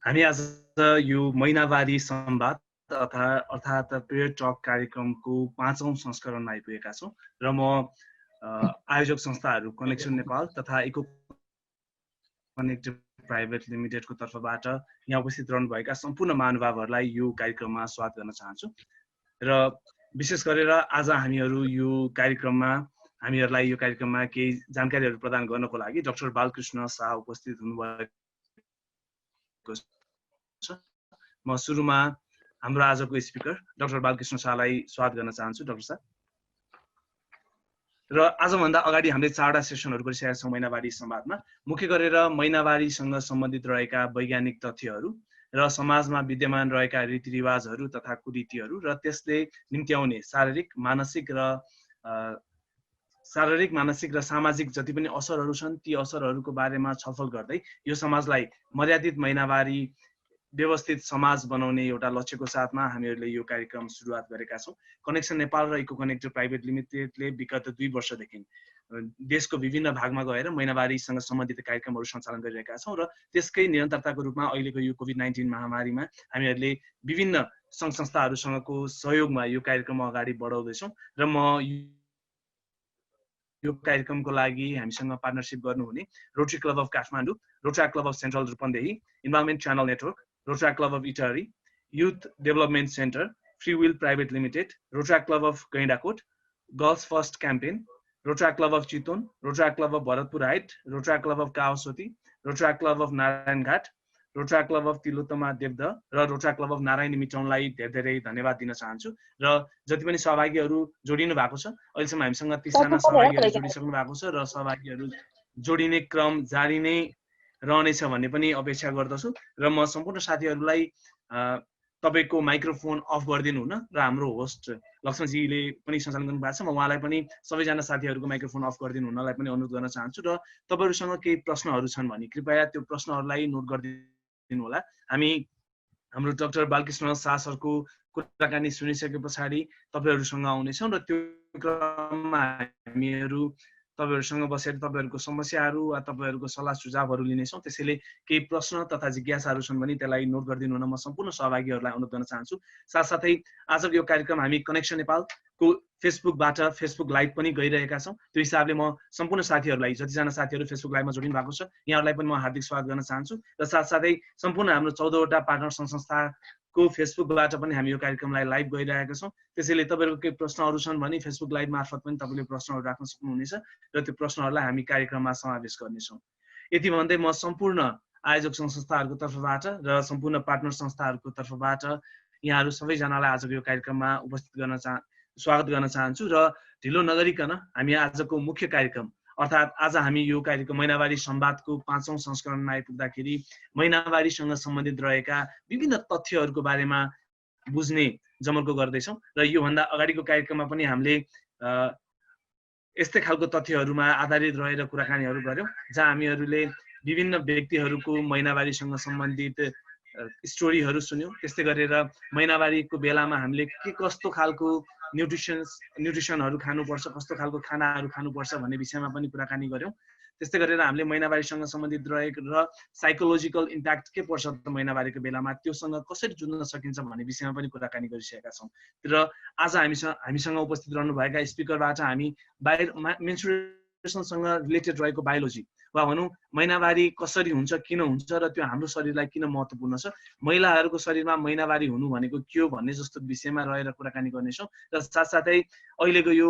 हामी आज यो महिनावारी संवाद अर्थात् पीरियड टक कार्यक्रमको 5औं संस्करणमा आइपुगेका छौं र म आयोजक संस्थाहरू कनेक्सन नेपाल तथा इको कनेक्ट प्राइभेट लिमिटेडको तर्फबाट यहाँ उपस्थित रहनुभएका सम्पूर्ण महानुभावहरूलाई यो कार्यक्रममा स्वागत गर्न चाहन्छु र विशेष गरेर आज हामीहरू यो कार्यक्रममा हामीहरूलाई यो कार्यक्रममा केही जानकारीहरू प्रदान गर्नको लागि डाक्टर बालकृष्ण शाह उपस्थित हुनुभएको छ। म सुरुमा हाम्रो आजको स्पिकर डाक्टर बालकृष्ण शाहलाई स्वागत गर्न चाहन्छु। डाक्टर शाह, र आजभन्दा अगाडि हामीले 4वटा सेसनहरू गरिसकेका छौँ महिनावारी संवादमा। मुख्य गरेर महिनावारीसँग सम्बन्धित रहेका वैज्ञानिक तथ्यहरू र समाजमा विद्यमान रहेका रीतिरिवाजहरू तथा कुरीतिहरू र त्यसले निम्त्याउने शारीरिक मानसिक र सामाजिक जति पनि असरहरू छन् ती असरहरूको बारेमा छलफल गर्दै यो समाजलाई मर्यादित महिनावारी व्यवस्थित समाज बनाउने एउटा लक्ष्यको साथमा हामीहरूले यो कार्यक्रम सुरुवात गरेका छौँ। कनेक्सन नेपाल र इको कनेक्ट प्राइभेट लिमिटेडले विगत 2 वर्षदेखि देशको विभिन्न भागमा गएर महिनावारीसँग सम्बन्धित कार्यक्रमहरू सञ्चालन गरिरहेका छौँ र त्यसकै निरन्तरताको रूपमा अहिलेको यो कोभिड-19 महामारीमा हामीहरूले विभिन्न सङ्घ संस्थाहरूसँगको सहयोगमा यो कार्यक्रम अगाडि बढाउँदैछौँ र म यो कार्यक्रमको लागि हामीसँग पार्टनरशिप गर्नुहुने rotary Club of Kathmandu, Rotary Club of Central Rupandehi, environment channel network, Rotary Club of Itahari, youth development centre, free will private limited, Rotary Club of Gaindakot, girls first campaign, Rotary Club of Chitwan, Rotary Club of Bharatpur height, Rotary Club of Kawasoti, rotary Club of Narayanghat, Rotary Club of Tilottama Devad र Rotary Club of Narayani मिटाउनलाई धेरै धेरै धन्यवाद दिन चाहन्छु। र जति पनि सहभागीहरू जोडिनु भएको छ, अहिलेसम्म हामीसँग 30 जना सहभागीहरू जोडिसक्नु भएको छ र सहभागीहरू जोडिने क्रम जारी नै रहनेछ भन्ने पनि अपेक्षा गर्दछु र म सम्पूर्ण साथीहरूलाई तपाईको माइक्रोफोन अफ गरिदिनु हुन र हाम्रो होस्ट लक्ष्मणजीले पनि सञ्चालन गर्नु भएको छ, म उहाँलाई पनि सबैजना साथीहरूको माइक्रोफोन अफ गरिदिनु हुनलाई पनि अनुरोध गर्न चाहन्छु र तपाईहरुसँग केही प्रश्नहरू छन् भने कृपया त्यो प्रश्नहरूलाई नोट गरिदिनु होला। हामी हाम्रो डाक्टर बालकृष्ण शाह सरको कुराकानी सुनिसके पछाडि तपाईहरुसँग आउनेछौँ र त्यो क्रममा हामीहरू तपाईहरुसँग बसेर तपाईहरुको समस्याहरू वा तपाईहरुको सल्लाह सुझावहरू लिनेछौँ। त्यसैले केही प्रश्न तथा जिज्ञासाहरू छन् भने त्यसलाई नोट गरिदिनु हुन म सम्पूर्ण सहभागीहरूलाई अनुरोध गर्न चाहन्छु। साथसाथै आजको यो कार्यक्रम हामी कनेक्सन नेपालको फेसबुकबाट फेसबुक लाइभ पनि गइरहेका छौँ। त्यो हिसाबले म सम्पूर्ण साथीहरूलाई, जतिजना साथीहरू फेसबुक लाइभमा जोडिनु भएको छ, यहाँहरूलाई पनि म हार्दिक स्वागत गर्न चाहन्छु र साथसाथै सम्पूर्ण हाम्रो 14वटा पार्टनर संस्थाको फेसबुकबाट पनि हामी यो कार्यक्रमलाई लाइभ गइरहेका छौँ। त्यसैले तपाईहरुको केही प्रश्नहरू छन् भने फेसबुक लाइभ मार्फत पनि तपाईले प्रश्नहरू राख्न सक्नुहुनेछ र त्यो प्रश्नहरूलाई हामी कार्यक्रममा समावेश गर्नेछौँ। यति भन्दै म सम्पूर्ण आयोजक संस्थाहरूको तर्फबाट र सम्पूर्ण पार्टनर संस्थाहरूको तर्फबाट यहाँहरू सबैजनालाई आजको यो कार्यक्रममा स्वागत गर्न चाहन्छु र ढिलो नगरिकन हामी आजको मुख्य कार्यक्रम अर्थात् आज हामी यो कार्यक्रम महिनावारी संवादको 5औं संस्करणमा आइपुग्दाखेरि महिनावारीसँग सम्बन्धित रहेका विभिन्न तथ्यहरूको बारेमा बुझ्ने जमर्को गर्दैछौँ र योभन्दा अगाडिको कार्यक्रममा पनि हामीले यस्तै खालको तथ्यहरूमा आधारित रहेर कुराकानीहरू गर्यौँ, जहाँ हामीहरूले विभिन्न व्यक्तिहरूको महिनावारीसँग सम्बन्धित स्टोरीहरू सुन्यौँ। त्यस्तै गरेर महिनावारीको बेलामा हामीले के कस्तो खालको न्युट्रिसनहरू खानुपर्छ, कस्तो खालको खानाहरू खानुपर्छ भन्ने विषयमा पनि कुराकानी गर्यौँ। त्यस्तै गरेर हामीले महिनावारीसँग सम्बन्धित रहेको र साइकोलोजिकल इम्प्याक्ट के पर्छ त महिनावारीको बेलामा त्योसँग कसरी जुझ्न सकिन्छ भन्ने विषयमा पनि कुराकानी गरिसकेका छौँ। र आज हामीसँग उपस्थित रहनुभएका स्पिकरबाट हामी मेन्स्ट्रुएसनसँग रिलेटेड रहेको बायोलोजी वा भनौँ महिनावारी कसरी हुन्छ, किन हुन्छ र त्यो हाम्रो शरीरलाई किन महत्त्वपूर्ण छ, महिलाहरूको शरीरमा महिनावारी हुनु भनेको के हो भन्ने जस्तो विषयमा रहेर कुराकानी गर्नेछौँ। र साथसाथै अहिलेको यो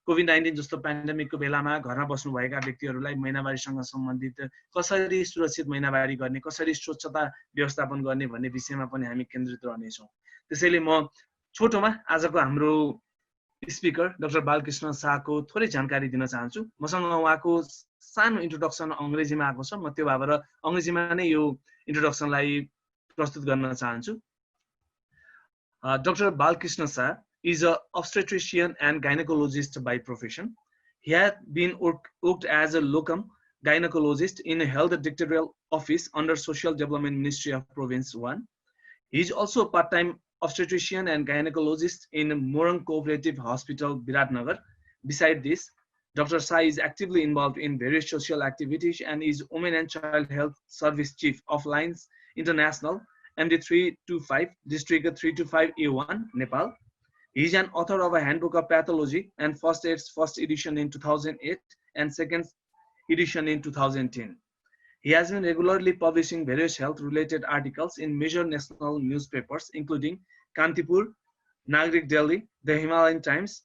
कोभिड-19 जस्तो पेन्डेमिकको बेलामा घरमा बस्नुभएका व्यक्तिहरूलाई महिनावारीसँग सम्बन्धित कसरी सुरक्षित महिनावारी गर्ने, कसरी स्वच्छता व्यवस्थापन गर्ने भन्ने विषयमा पनि हामी केन्द्रित रहनेछौँ। त्यसैले म छोटोमा आजको हाम्रो स्पिकर डाक्टर बालकृष्ण शाहको थोरै जानकारी दिन चाहन्छु। मसँग उहाँको सानो इन्ट्रोडक्सन अङ्ग्रेजीमा आएको छ, म त्यो भएर अङ्ग्रेजीमा नै यो इन्ट्रोडक्सनलाई प्रस्तुत गर्न चाहन्छु। Dr. Balkrishna Shah is an obstetrician and gynecologist by profession. He had been worked as a locum gynecologist in a health dictatorial office under Social Development Ministry of Province 1. He is also a part-time obstetrician and gynecologist in Morang Cooperative Hospital, Biratnagar. Beside this, Dr. Shah is actively involved in various social activities and is Women and Child Health Service Chief of Lines International, MD 325, District 325A1, Nepal. He is an author of a handbook of pathology and first aid's first edition in 2008 and second edition in 2010. He has been regularly publishing various health-related articles in major national newspapers, including Kantipur, Nagrik Delhi, the Himalayan Times,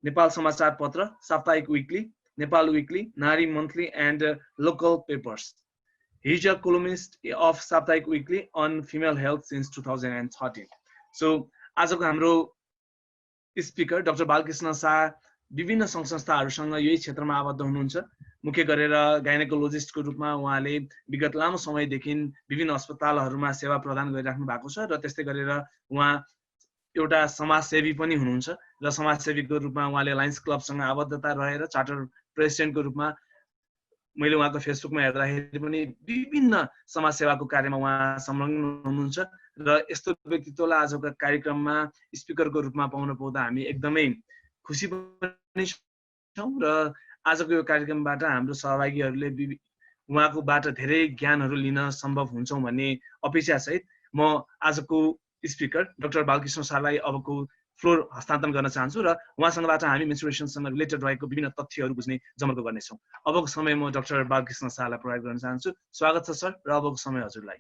Nepal Samachar Patra, Saptaik Weekly, Nepal Weekly, Nari Monthly, and local papers. He is a columnist of Saptaik Weekly on female health since 2013. So, आजको हाम्रो speaker doctor Balkrishna Shah विभिन्न सङ्घ संस्थाहरूसँग यही क्षेत्रमा आबद्ध हुनुहुन्छ। मुख्य गरेर गाइनेकोलोजिस्टको रूपमा उहाँले विगत लामो समयदेखि विभिन्न अस्पतालहरूमा सेवा प्रदान गरिराख्नु भएको छ र त्यस्तै गरेर उहाँ एउटा समाजसेवी पनि हुनुहुन्छ र समाजसेवीको रूपमा उहाँले लायन्स क्लबसँग आबद्धता रहेर चार्टर प्रेसिडेन्टको रूपमा मैले उहाँको फेसबुकमा हेर्दाखेरि पनि विभिन्न समाजसेवाको कार्यमा उहाँ संलग्न हुनुहुन्छ र यस्तो व्यक्तित्वलाई आजको कार्यक्रममा स्पिकरको रूपमा पाउन पाउँदा हामी एकदमै खुसी पनि छौँ र आजको यो कार्यक्रमबाट हाम्रो सहभागीहरूले उहाँकोबाट धेरै ज्ञानहरू लिन सम्भव हुन्छौँ भन्ने अपेक्षा सहित म आजको स्पिकर डाक्टर बालकृष्ण शाहलाई अबको फ्लोर हस्तान्तरण गर्न चाहन्छु र उहाँसँगबाट हामी मेन्स्ट्रुएसनसँग रिलेटेड रहेको विभिन्न तथ्यहरू बुझ्ने जमर्को गर्नेछौँ। अबको समय म डाक्टर बालकृष्ण शाहलाई प्रयोग गर्न चाहन्छु। स्वागत छ सर र अबको समय हजुरलाई।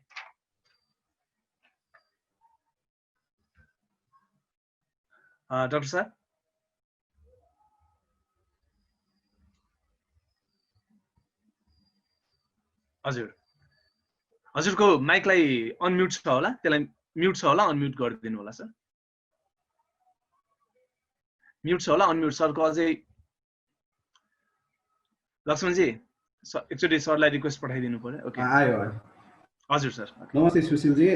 डाक्टर साहब हजुर हजुरको माइकलाई अनम्युट छ होला, त्यसलाई म्युट छ होला, अनम्युट गरिदिनु होला सर। म्युट छ होला, अनम्युट सरको अझै लक्ष्मणजी एकचोटि सरलाई रिक्वेस्ट पठाइदिनु पर्यो। ओके आयो हजुर सर। नमस्ते सुशीलजी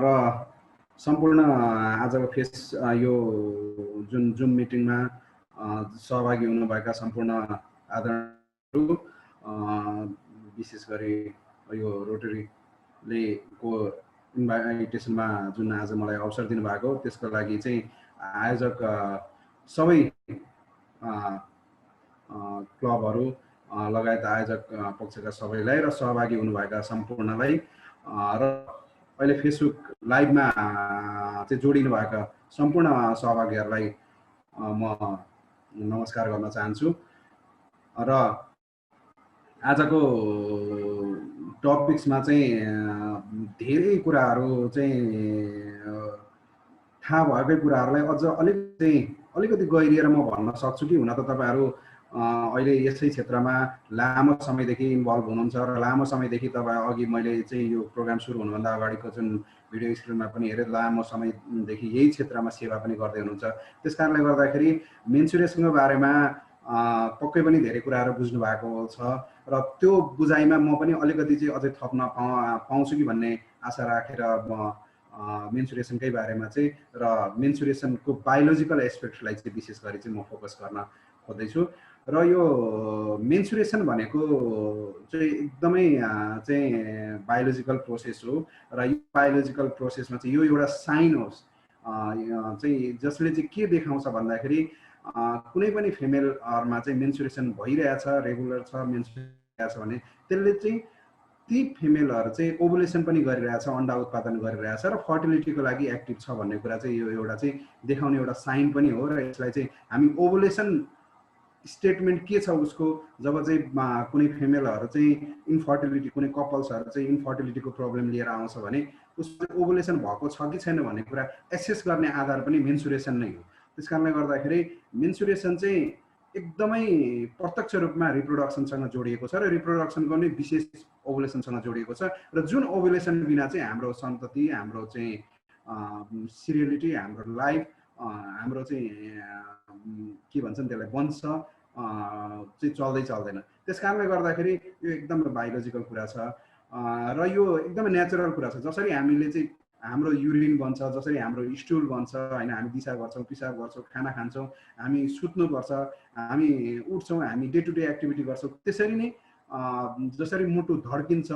र सम्पूर्ण आजको फेस यो जुन जुम मिटिङमा सहभागी हुनुभएका सम्पूर्ण आदरणीयहरू, विशेष गरी यो रोटरीले को इन्भाइटेसनमा जुन आज मलाई अवसर दिनुभएको त्यसको लागि चाहिँ आयोजक सबै क्लबहरू लगायत आयोजक पक्षका सबैलाई र सहभागी हुनुभएका सम्पूर्णलाई र अहिले फेसबुक लाइभमा चाहिँ जोडिनु भएका सम्पूर्ण सहभागीहरूलाई म नमस्कार गर्न चाहन्छु। र आजको टपिक्समा चाहिँ धेरै कुराहरू चाहिँ थाहा भएकै कुराहरूलाई अझ अलिकति गहिरिएर म भन्न सक्छु कि हुन त तपाईँहरू अहिले यसै क्षेत्रमा लामो समयदेखि इन्भल्भ हुनुहुन्छ र लामो समयदेखि तपाईँ अघि मैले चाहिँ यो प्रोग्राम सुरु हुनुभन्दा अगाडिको जुन भिडियो स्क्रिनमा पनि हेरेँ लामो समयदेखि यही क्षेत्रमा सेवा पनि गर्दै हुनुहुन्छ। त्यस कारणले गर्दाखेरि मेन्स्ट्रुएसनको बारेमा पक्कै पनि धेरै कुराहरू बुझ्नु भएको छ र त्यो बुझाइमा म पनि अलिकति चाहिँ अझै थप्न पाउँछु कि भन्ने आशा राखेर म मेन्स्ट्रुएसनकै बारेमा चाहिँ र मेन्स्ट्रुएसनको बायोलोजिकल एस्पेक्टलाई चाहिँ विशेष गरी चाहिँ म फोकस गर्न खोज्दैछु। र यो मेन्स्ट्रुएसन भनेको चाहिँ एकदमै चाहिँ बायोलोजिकल प्रोसेस हो र यो बायोलोजिकल प्रोसेसमा चाहिँ यो एउटा साइन होस् चाहिँ जसले चाहिँ के देखाउँछ भन्दाखेरि कुनै पनि फिमेलहरुमा चाहिँ मेन्स्ट्रुएसन भइरहेछ, रेगुलर छ, मेन्स्ट्रुएसन भने त्यसले चाहिँ ती फिमेलहरु चाहिँ ओभुलेसन पनि गरिरहेछ, अण्डा उत्पादन गरिरहेछ र फर्टिलिटीको लागि एक्टिभ छ भन्ने कुरा चाहिँ यो एउटा चाहिँ देखाउने एउटा साइन पनि हो। र यसलाई चाहिँ हामी ओभुलेसन स्टेटमेन्ट के छ उसको जब चाहिँ कुनै फिमेलहरु चाहिँ इन्फर्टिलिटी, कुनै कपल्सहरु चाहिँ इन्फर्टिलिटीको प्रब्लम लिएर आउँछ भने उसको ओभुलेसन भएको छ कि छैन भन्ने कुरा एसेस गर्ने आधार पनि मेन्स्ट्रुएसन नै हो। त्यसकारणले गर्दाखेरि मेन्स्ट्रुएसन चाहिँ एकदमै प्रत्यक्ष रूपमा रिप्रोडक्सनसँग जोडिएको छ र रिप्रोडक्सनको नै विशेष ओभुलेसनसँग जोडिएको छ र जुन ओभुलेसन बिना चाहिँ हाम्रो सन्तति, हाम्रो चाहिँ सिरियलिटी, हाम्रो लाइफ, हाम्रो चाहिँ के भन्छन् त्यसलाई वंश चाहिँ चल्दैन। त्यसकारणले गर्दाखेरि यो एकदमै बायोलोजिकल कुरा छ र यो एकदमै नेचुरल कुरा छ। जसरी हामीले चाहिँ हाम्रो युरिन बन्छ, जसरी हाम्रो स्टुल बन्छ हैन, हामी दिशा गर्छौं, पिसाब गर्छौं, खाना खान्छौं, हामी सुत्नुपर्छ, हामी उठ्छौं, हामी डे टु डे एक्टिभिटी गर्छौं, त्यसरी नै जसरी मुटु धड्किन्छ,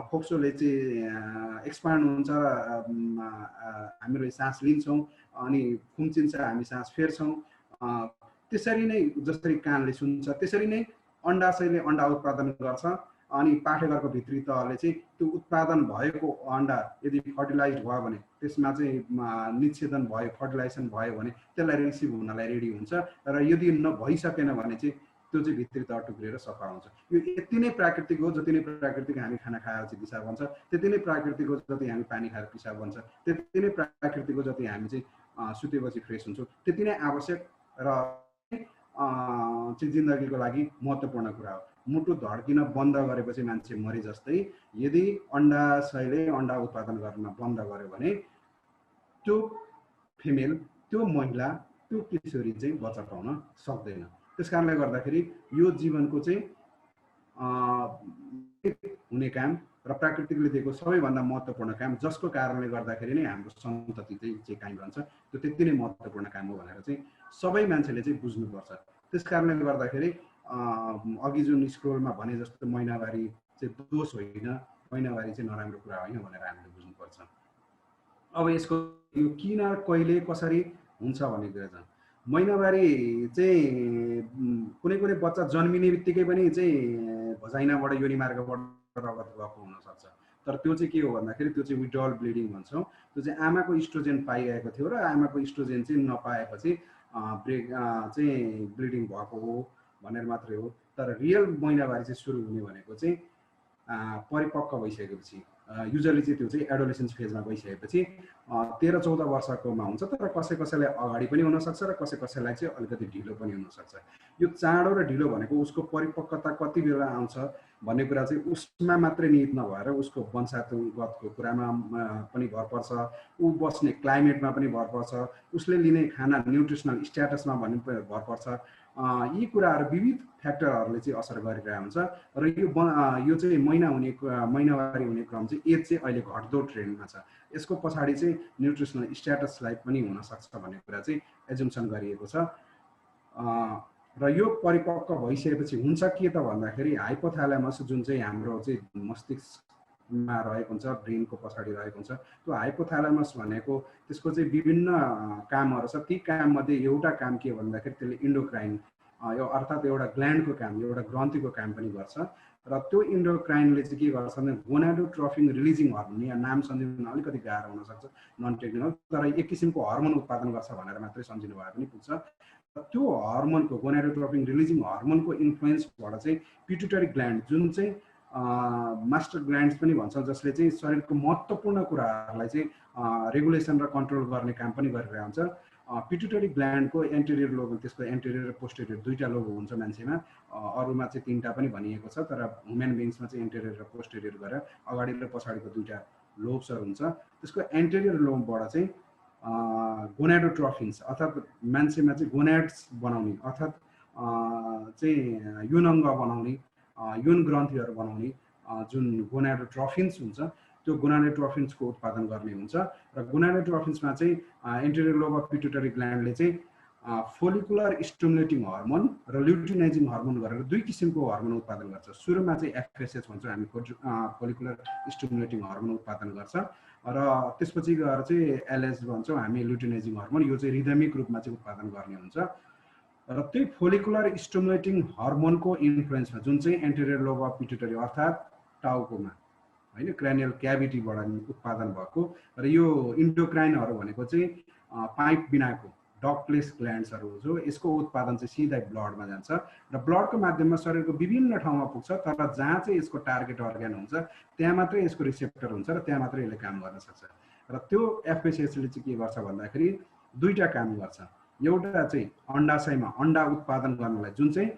फोक्सोले चाहिँ एक्सपान्ड हुन्छ, हामीले सास लिन्छौं अनि खुम्चिन्छ, हामी सास फेर्छौं, त्यसरी नै जसरी कानले सुन्छ त्यसरी नै अण्डाशयले अण्डा उत्पादन गर्छ अनि पाठेघरको भित्री तहले चाहिँ त्यो उत्पादन भएको अन्डा यदि फर्टिलाइज भयो भने त्यसमा चाहिँ निषेधन भयो, फर्टिलाइजेसन भयो भने त्यसलाई रिसिभ हुनलाई रेडी हुन्छ र यदि नभइसकेन भने चाहिँ त्यो चाहिँ भित्री तह टुक्रिएर सफा हुन्छ। यो यति नै प्राकृतिक हो, जति नै प्राकृतिक हामी खाना खाएर चाहिँ पिसाब बन्छ, त्यति नै प्राकृतिक हो जति हामी पानी खाएर पिसाब बन्छ, त्यति नै प्राकृतिक हो जति हामी चाहिँ सुतेपछि फ्रेस हुन्छौँ, त्यति नै आवश्यक र चाहिँ जिन्दगीको लागि महत्त्वपूर्ण कुरा हो। मुटु धड्किन बन्द गरेपछि मान्छे मरे जस्तै यदि अण्डाशयले अण्डा उत्पादन गर्न बन्द गर्यो भने त्यो फिमेल, त्यो महिला, त्यो किशोरी चाहिँ बच्चा पाउन सक्दैन। त्यस कारणले गर्दाखेरि यो जीवनको चाहिँ हुने काम र प्राकृतिकले दिएको सबैभन्दा महत्त्वपूर्ण काम, जसको कारणले गर्दाखेरि नै हाम्रो सन्तति चाहिँ कायम रहन्छ, त्यो त्यति नै महत्त्वपूर्ण काम हो भनेर चाहिँ सबै मान्छेले चाहिँ बुझ्नुपर्छ। त्यस कारणले गर्दाखेरि अघि जुन स्क्रोलमा भने जस्तो महिनावारी चाहिँ दोष होइन, महिनावारी चाहिँ नराम्रो कुरा होइन भनेर हामीले बुझ्नुपर्छ। अब यसको यो किन, कहिले, कसरी हुन्छ भन्ने कुरा छ। महिनावारी चाहिँ कुनै कुनै बच्चा जन्मिने बित्तिकै पनि चाहिँ भजाइनाबाट, योनि मार्गबाट रगत गएको हुनसक्छ, तर त्यो चाहिँ के हो भन्दाखेरि त्यो चाहिँ विड्रल ब्लिडिङ भन्छौँ। त्यो चाहिँ आमाको इस्ट्रोजेन पाइएको थियो र आमाको इस्ट्रोजेन चाहिँ नपाएपछि चाहिँ ब्लिडिङ भएको हो भनेर मात्रै हो। तर रियल महिनावारी चाहिँ सुरु हुने भनेको चाहिँ परिपक्व भइसकेपछि, युजली चाहिँ त्यो चाहिँ एडोलेसेन्स फेजमा गइसकेपछि 13-14 वर्षकोमा हुन्छ, तर कसैलाई अगाडि पनि हुनसक्छ र कसैलाई चाहिँ अलिकति ढिलो पनि हुनसक्छ। यो चाँडो र ढिलो भनेको उसको परिपक्वता कति बेला आउँछ भन्ने कुरा चाहिँ उसमा मात्रै निहित नभएर उसको वंशानुगतको कुरामा पनि भर पर्छ, ऊ बस्ने क्लाइमेटमा पनि भर पर्छ, उसले लिने खाना न्युट्रिसनल स्ट्याटसमा पनि भर पर्छ। यी कुराहरू विविध फ्याक्टरहरूले चाहिँ असर गरिरहेको हुन्छ र यो चाहिँ महिनावारी हुने क्रम चाहिँ एज चाहिँ अहिले घट्दो ट्रेन्डमा छ। यसको पछाडि चाहिँ न्युट्रिसनल स्ट्याटसलाई पनि हुनसक्छ भन्ने कुरा चाहिँ एजुम्सन गरिएको छ। र यो परिपक्व भइसकेपछि हुन्छ के त भन्दाखेरि हाइपोथ्यालेमस जुन चाहिँ हाम्रो चाहिँ मस्तिष्कमा रहेको हुन्छ, ब्रेनको पछाडि रहेको हुन्छ, त्यो हाइपोथ्यालेमस भनेको त्यसको चाहिँ विभिन्न कामहरू छ। ती काममध्ये एउटा काम के भन्दाखेरि त्यसले इन्डोक्राइन, यो अर्थात् एउटा ग्ल्यान्डको काम, एउटा ग्रन्थीको काम पनि गर्छ र त्यो इन्डोक्राइनले चाहिँ के गर्छ भने गोनाडोट्रोफिन रिलिजिङ हर्मोन, यहाँ नाम सम्झिन अलिकति गाह्रो हुनसक्छ, नन टेक्निकल, तर एक किसिमको हर्मोन उत्पादन गर्छ भनेर मात्रै सम्झिनु भए पनि पुग्छ। त्यो हर्मोनको, गोनाडोट्रोफिन रिलिजिङ हर्मोनको इन्फ्लुएन्सबाट चाहिँ पिट्युटरी ग्ल्यान्ड, जुन चाहिँ मास्टर ग्ल्यान्ड्स पनि भन्छ, जसले चाहिँ शरीरको महत्त्वपूर्ण कुराहरूलाई चाहिँ रेगुलेसन र कन्ट्रोल गर्ने काम पनि गरिरहेको हुन्छ। पिट्युटरी ग्ल्यान्डको एन्टेरियर लोब, त्यसको एन्टेरियर र पोस्टेरियर दुईटा लोब हुन्छ मान्छेमा, अरूमा चाहिँ 3टा पनि भनिएको छ, तर ह्युमन बिङ्समा चाहिँ एन्टेरियर र पोस्टेरियर गरेर अगाडि र पछाडिको दुईटा लोब्सहरू हुन्छ। त्यसको एन्टेरियर लोबबाट चाहिँ गोनाडोट्रोफिन्स अर्थात् मान्छेमा चाहिँ गोनाड्स बनाउने अर्थात् चाहिँ यौन अङ्ग बनाउने, यौन ग्रन्थीहरू बनाउने जुन गोनाडोट्रोफिन्स हुन्छ, त्यो गोनाडोट्रोफिन्सको उत्पादन गर्ने हुन्छ र गोनाडोट्रोफिन्समा चाहिँ एन्टेरियर लोब अफ पिट्युटरी ग्ल्यान्डले चाहिँ फोलिकुलर स्टिमुलेटिङ हर्मोन र ल्युटिनाइजिङ हर्मोन गरेर दुई किसिमको हर्मोन उत्पादन गर्छ। सुरुमा चाहिँ एफएसएच भन्छौँ हामी, फोलिकुलर स्टिमुलेटिङ हर्मोन उत्पादन गर्छ र त्यसपछि गएर चाहिँ एलएच भन्छौँ हामी, ल्युटिनाइजिङ हर्मोन। यो चाहिँ रिदमिक रूपमा चाहिँ उत्पादन गर्ने हुन्छ र त्यही फोलिकुलर स्टिमुलेटिङ हर्मोनको इन्फ्लुएन्समा जुन चाहिँ एन्टेरियर लोब अफ पिट्युटरी अर्थात् टाउकोमा होइन, क्रेनियल क्याभिटीबाट उत्पादन भएको र यो इन्डोक्राइनहरू भनेको चाहिँ पाइप बिनाको डक्टलेस ग्ल्यान्ड्सहरू हो, जो यसको उत्पादन चाहिँ सिधै ब्लडमा जान्छ र ब्लडको माध्यममा शरीरको विभिन्न ठाउँमा पुग्छ, तर जहाँ चाहिँ यसको टार्गेट अर्ग्यान हुन्छ त्यहाँ मात्रै यसको रिसेप्टर हुन्छ र त्यहाँ मात्रै यसले काम गर्न सक्छ। र त्यो एफएसएचले चाहिँ के गर्छ भन्दाखेरि दुईटा काम गर्छ। एउटा चाहिँ अण्डाशयमा अण्डा उत्पादन गर्नलाई जुन चाहिँ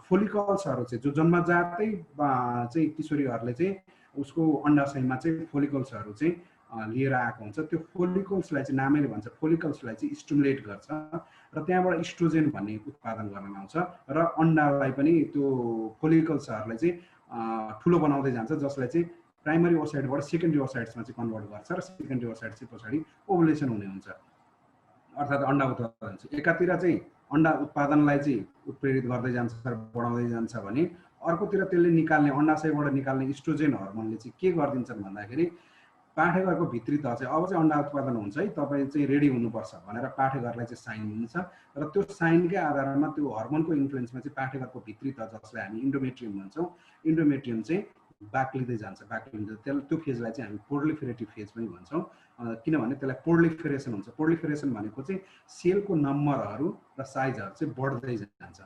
फोलिकल्सहरू चाहिँ जो जन्मजातै चाहिँ किशोरीहरूले चाहिँ उसको अण्डाशयमा चाहिँ फोलिकल्सहरू चाहिँ लिएर आएको हुन्छ, त्यो फोलिकल्सलाई चाहिँ नामैले भन्छ फोलिकल्सलाई चाहिँ स्टिमुलेट गर्छ र त्यहाँबाट इस्ट्रोजेन भन्ने उत्पादन गर्न आउँछ र अण्डालाई पनि त्यो फोलिकल्सहरूलाई चाहिँ ठुलो बनाउँदै जान्छ, जसलाई चाहिँ प्राइमरी ओसाइडबाट सेकेन्डरी ओसाइड्समा चाहिँ कन्भर्ट गर्छ र सेकेन्डरी ओसाइड चाहिँ पछाडि ओभुलेसन हुने हुन्छ, अर्थात् अण्डा उत्पादन चाहिँ एकातिर चाहिँ अण्डा उत्पादनलाई चाहिँ उत्प्रेरित गर्दै जान्छ र बढाउँदै जान्छ भने अर्कोतिर त्यसले निकाल्ने अण्डाशयबाट निकाल्ने इस्ट्रोजेन हर्मोनले चाहिँ के गरिदिन्छन् भन्दाखेरि पाठेघरको भित्री तह चाहिँ अब चाहिँ अन्डा उत्पादन हुन्छ है, तपाईँ चाहिँ रेडी हुनुपर्छ भनेर पाठेघरलाई चाहिँ साइन दिन्छ र त्यो साइनकै आधारमा त्यो हर्मोनको इन्फ्लुएन्समा चाहिँ पाठेघरको भित्री तह जसलाई हामी इन्डोमेट्रियम भन्छौँ, इन्डोमेट्रियम चाहिँ बाक्लिँदै जान्छ, बाक्लिँदै त्यो फेजलाई चाहिँ हामी प्रोलिफेरेटिभ फेज पनि भन्छौँ, किनभने त्यसलाई प्रोलिफेरेसन हुन्छ। प्रोलिफेरेसन भनेको चाहिँ सेलको नम्बरहरू र साइजहरू चाहिँ बढ्दै जान्छ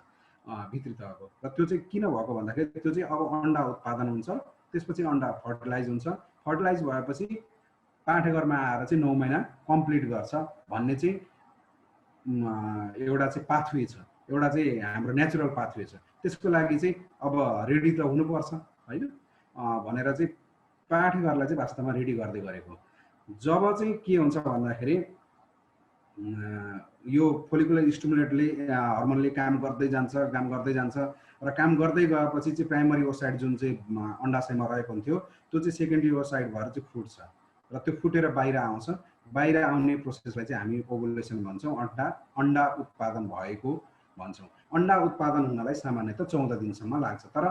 भित्री तहको, र त्यो चाहिँ किन भएको भन्दाखेरि त्यो चाहिँ अब अन्डा उत्पादन हुन्छ, त्यसपछि अन्डा फर्टिलाइज हुन्छ, फर्टिलाइज भएपछि पाठेघरमा आएर चाहिँ 9 महिना कम्प्लिट गर्छ भन्ने चाहिँ एउटा चाहिँ पाथवे छ, एउटा चाहिँ हाम्रो नेचुरल पाथवे छ। त्यसको लागि चाहिँ अब रेडी त हुनुपर्छ होइन भनेर चाहिँ पाठेघरलाई चाहिँ वास्तवमा रेडी गर्दै गरेको। जब चाहिँ के हुन्छ भन्दाखेरि यो फोलिकुलर स्टिमुलेटले हर्मोनले काम गर्दै जान्छ र काम गर्दै गएपछि चाहिँ प्राइमरी ओसाइट जुन चाहिँ अन्डाशयमा रहेको हुन्थ्यो त्यो चाहिँ सेकेन्डरी ओसाइट भएर चाहिँ फुट्छ र त्यो फुटेर बाहिर आउँछ। बाहिर आउने प्रोसेसलाई चाहिँ हामी ओभुलेसन भन्छौँ, अन्डा उत्पादन भएको भन्छौँ। अन्डा उत्पादन हुनलाई सामान्यतः 14 दिनसम्म लाग्छ, तर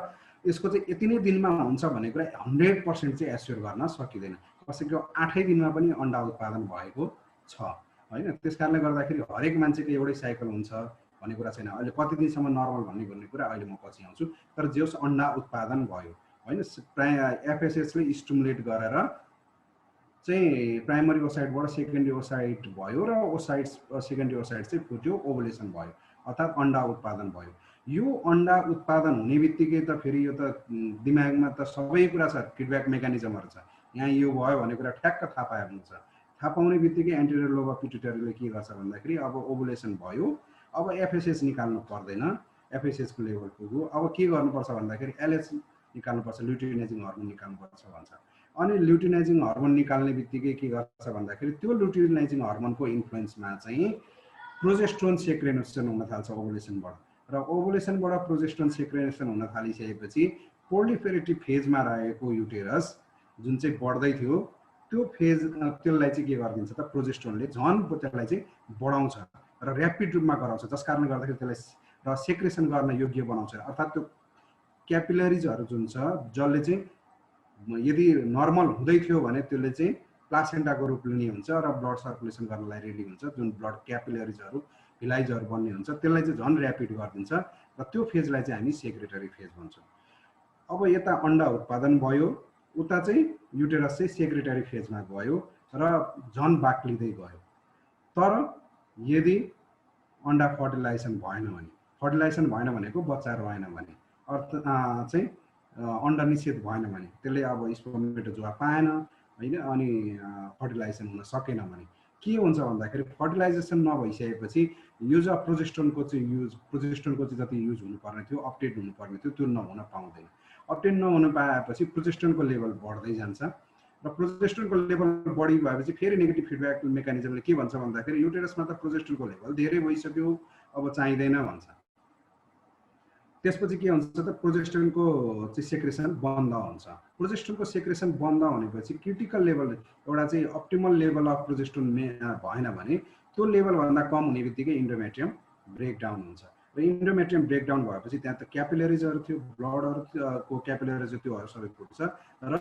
यसको चाहिँ यति नै दिनमा हुन्छ भन्ने कुरा 100% चाहिँ एस्योर गर्न सकिँदैन। कसैको 8 दिनमा पनि अन्डा उत्पादन भएको छ होइन। त्यस कारणले गर्दाखेरि हरेक मान्छेको एउटै साइकल हुन्छ भन्ने कुरा छैन। अहिले कति दिनसम्म नर्मल भन्ने कुरा अहिले म पछि आउँछु। तर जे होस् अन्डा उत्पादन भयो होइन, एफएसएसले स्टिमुलेट गरेर चाहिँ प्राइमरी ओसाइटबाट सेकेन्डरी ओसाइट भयो र सेकेन्डरी ओसाइट चाहिँ फुट्यो, ओभुलेसन भयो, अर्थात् अन्डा उत्पादन भयो। यो अन्डा उत्पादन हुने बित्तिकै त फेरि यो त दिमागमा त सबै कुरा छ, फिडब्याक मेकानिजमहरू छ। यहाँ यो भयो भन्ने कुरा ठ्याक्क थाहा पाए हुन्छ। थाहा पाउने बित्तिकै एन्टेरियर लोब अफ पिट्युटरीले के गर्छ भन्दाखेरि अब ओभुलेसन भयो, अब एफएसएस निकाल्नु पर्दैन, एफएसएसको लेभल पुग्यो, अब के गर्नुपर्छ भन्दाखेरि एलएच निकाल्नुपर्छ, ल्युटिनाइजिङ हर्मोन निकाल्नुपर्छ भन्छ। अनि ल्युटिनाइजिङ हर्मोन निकाल्ने बित्तिकै के गर्छ भन्दाखेरि त्यो ल्युटिनाइजिङ हर्मोनको इन्फ्लुएन्समा चाहिँ प्रोजेस्टेरोन सेक्रेसन हुन थाल्छ ओभुलेसनबाट, र ओभुलेसनबाट प्रोजेस्टेरोन सेक्रेसन हुन थालिसकेपछि प्रोलिफेरेटिभ फेजमा रहेको युटेरस जुन चाहिँ बढ्दै थियो त्यो फेज त्यसलाई चाहिँ के गरिदिन्छ त प्रोजेस्टेरोनले झन् त्यसलाई चाहिँ बढाउँछ र ऱ्यापिड रूपमा गराउँछ, जस कारणले गर्दाखेरि त्यसलाई र सेक्रेसन गर्न योग्य बनाउँछ। अर्थात् त्यो क्यापिलरिजहरू जुन छ जसले चाहिँ यदि नर्मल हुँदै थियो भने त्यसले चाहिँ प्लासेन्टाको रूप लिने हुन्छ र ब्लड सर्कुलेसन गर्नलाई रेडी हुन्छ, जुन ब्लड क्यापिलरिजहरू भिलाइजहरू बन्ने हुन्छ त्यसलाई चाहिँ झन् ऱ्यापिड गरिदिन्छ र त्यो फेजलाई चाहिँ हामी सेक्रेटरी फेज भन्छौँ। अब यता अन्डा उत्पादन भयो, उता चाहिँ युटेरस चाहिँ सेक्रेटरी फेजमा गयो र झन् बाक्लिँदै गयो। तर यदि अन्डा फर्टिलाइजेसन भएन भनेको बच्चा रहेन भने, अर्थात् चाहिँ अन्डा निषेध भएन भने, त्यसले अब स्पर्मेटोजोआ पाएन होइन, अनि फर्टिलाइजेसन हुन सकेन भने के हुन्छ भन्दाखेरि फर्टिलाइजेसन नभइसकेपछि युज अफ प्रोजेस्टेरोनको चाहिँ जति युज हुनुपर्ने थियो, अपडेट हुनुपर्ने थियो, त्यो नहुन पाउँदैन। अपडेट नहुन पाएपछि प्रोजेस्टेरोनको लेभल बढ्दै जान्छ र प्रोजेस्टेरोनको लेभल बढी भएपछि फेरि नेगेटिभ फिडब्याक मेकानिजमले के भन्छ भन्दाखेरि युटेरसमा त प्रोजेस्टेरोनको लेभल धेरै भइसक्यो, अब चाहिँदैन भन्छ। त्यसपछि के हुन्छ त प्रोजेस्टेरोनको चाहिँ सेक्रेसन बन्द हुन्छ। प्रोजेस्टेरोनको सेक्रेसन बन्द भनेपछि क्रिटिकल लेभल एउटा चाहिँ अप्टिमल लेभल अफ प्रोजेस्टेरोन भएन भने त्यो लेभलभन्दा कम हुने बित्तिकै इन्डोमेट्रियम ब्रेकडाउन हुन्छ र इन्डोमेट्रियम ब्रेकडाउन भएपछि त्यहाँ त क्यापिलरिजहरू थियो, ब्लडहरूको क्यापिलरिज त्योहरू सबै फुट्छ र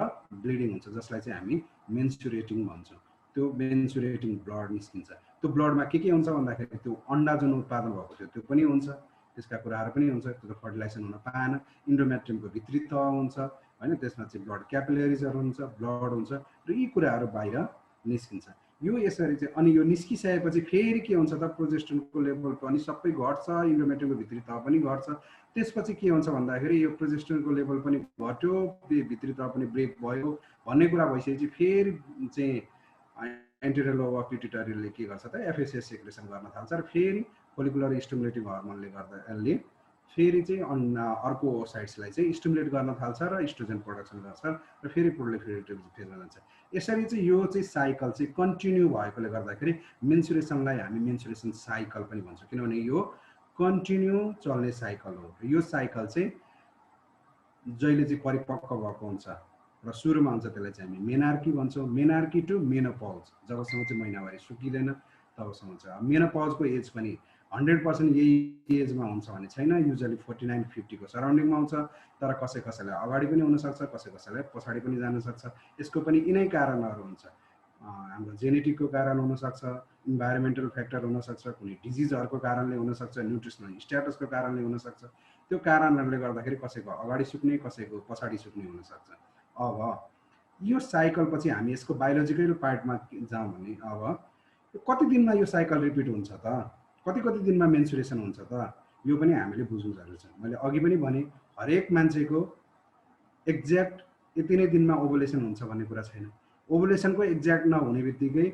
ब्लिडिङ हुन्छ, जसलाई चाहिँ हामी मेन्सुरेटिङ भन्छौँ। त्यो मेन्सुरेटिङ ब्लड निस्किन्छ। त्यो ब्लडमा के हुन्छ भन्दाखेरि त्यो अन्डा जुन उत्पादन भएको थियो त्यो पनि हुन्छ, त्यसका कुराहरू पनि हुन्छ, त्यो त फर्टिलाइजेसन हुन पाएन, इन्डोमेट्रियमको भित्री तह हुन्छ होइन, त्यसमा चाहिँ ब्लड क्यापिलरिजहरू हुन्छ, ब्लड हुन्छ र यी कुराहरू बाहिर निस्किन्छ। यो यसरी चाहिँ अनि यो निस्किसकेपछि फेरि के हुन्छ त प्रोजेस्टेरोनको लेभल पनि सबै घट्छ, इन्डोमेट्रियमको भित्री तह पनि घट्छ। त्यसपछि के हुन्छ भन्दाखेरि यो प्रोजेस्टेरोनको लेभल पनि घट्यो, भित्री तह पनि ब्रेक भयो भन्ने कुरा भइसकेपछि फेरि चाहिँ एन्टेरियर लोब अफ पिट्युटरीले के गर्छ त एफएसएस सेक्रेसन गर्न थाल्छ र फेरि फोलिकुलर स्टिमुलेटिङ हर्मोनले गर्दा यसले फेरि चाहिँ अर्को ओसाइट्सलाई चाहिँ स्टिमुलेट गर्न थाल्छ र इस्ट्रोजन प्रोडक्सन गर्छ र फेरि प्रोलिफेरेटिभ फेजमा जान्छ। यसरी चाहिँ यो चाहिँ साइकल चाहिँ कन्टिन्यू भएकोले गर्दाखेरि मेन्सुरेसनलाई हामी मेन्सुरेसन साइकल पनि भन्छौँ, किनभने यो कन्टिन्यू चल्ने साइकल हो। यो साइकल चाहिँ जहिले चाहिँ परिपक्व भएको हुन्छ र सुरुमा हुन्छ त्यसलाई चाहिँ हामी मेनार्की भन्छौँ। मेनार्की टु मेनोपज, जबसम्म चाहिँ महिनावारी सुकिँदैन तबसम्म चाहिँ। मेनोपजको एज पनि 100% यही एजमा हुन्छ भने छैन, युजली 49-50 को सराउन्डिङमा हुन्छ। तर कसैलाई अगाडि पनि हुनसक्छ, कसैलाई पछाडि पनि जान सक्छ। यसको पनि यिनै कारणहरू हुन्छ। हाम्रो जेनेटिकको कारण हुनसक्छ, इन्भाइरोमेन्टल फ्याक्टर हुनसक्छ, कुनै डिजिजहरूको कारणले हुनसक्छ, न्युट्रिसनल स्ट्याटसको कारणले हुनसक्छ। त्यो कारणहरूले गर्दाखेरि कसैको अगाडि सुक्ने, कसैको पछाडि सुक्ने हुनसक्छ। अब यो साइकल पछि हामी यसको बायोलोजिकल पार्टमा जाउँ भने अब कति दिनमा यो साइकल रिपिट हुन्छ त, कति दिनमा मेन्सुरेसन हुन्छ त, यो पनि हामीले बुझ्नु जरुरी छ। मैले अघि पनि भने हरेक मान्छेको एक्ज्याक्ट यति नै दिनमा ओभुलेसन हुन्छ भन्ने कुरा छैन। ओभुलेसनको एक्ज्याक्ट नहुने बित्तिकै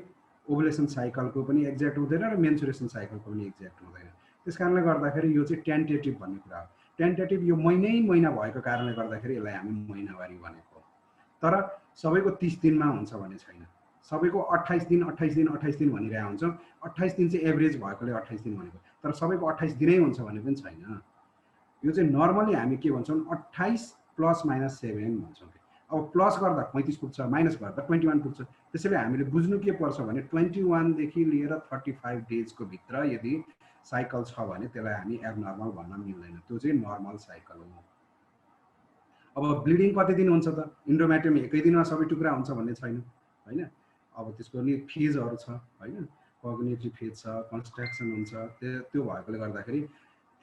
ओभुलेसन साइकलको पनि एक्ज्याक्ट हुँदैन र मेन्सुरेसन साइकलको पनि एक्ज्याक्ट हुँदैन। त्यस कारणले गर्दाखेरि यो चाहिँ टेन्टेटिभ भन्ने कुरा हो। टेन्टेटिभ यो महिना भएको कारणले गर्दाखेरि यसलाई हामी महिनावारी भनेको। तर सबैको 30 दिनमा हुन्छ भन्ने छैन, सबैको 28 दिन भनिरहेको हुन्छ। 28 दिन चाहिँ एभरेज भएकोले 28 दिन भनेको, तर सबैको 28 दिनै हुन्छ भन्ने पनि छैन। यो चाहिँ नर्मली हामी के भन्छौँ, 28 ± 7 भन्छौँ। अब प्लस गर्दा 35 पुग्छ, माइनस गर्दा 21 पुग्छ। त्यसैले हामीले बुझ्नु के पर्छ भने 21 देखि लिएर 35 डेजको भित्र यदि साइकल छ भने त्यसलाई हामी एबनर्मल भन्न मिल्दैन, त्यो चाहिँ नर्मल साइकल हो। अब ब्लिडिङ कति दिन हुन्छ त, इन्डोमेट्रियम एकै दिनमा सबै टुक्रा हुन्छ भन्ने छैन हैन। अब त्यसको नि फेजहरू छ हैन, कग्निटिभ फेज छ, कन्स्ट्रक्सन हुन्छ। त्यो भएकोले गर्दाखेरि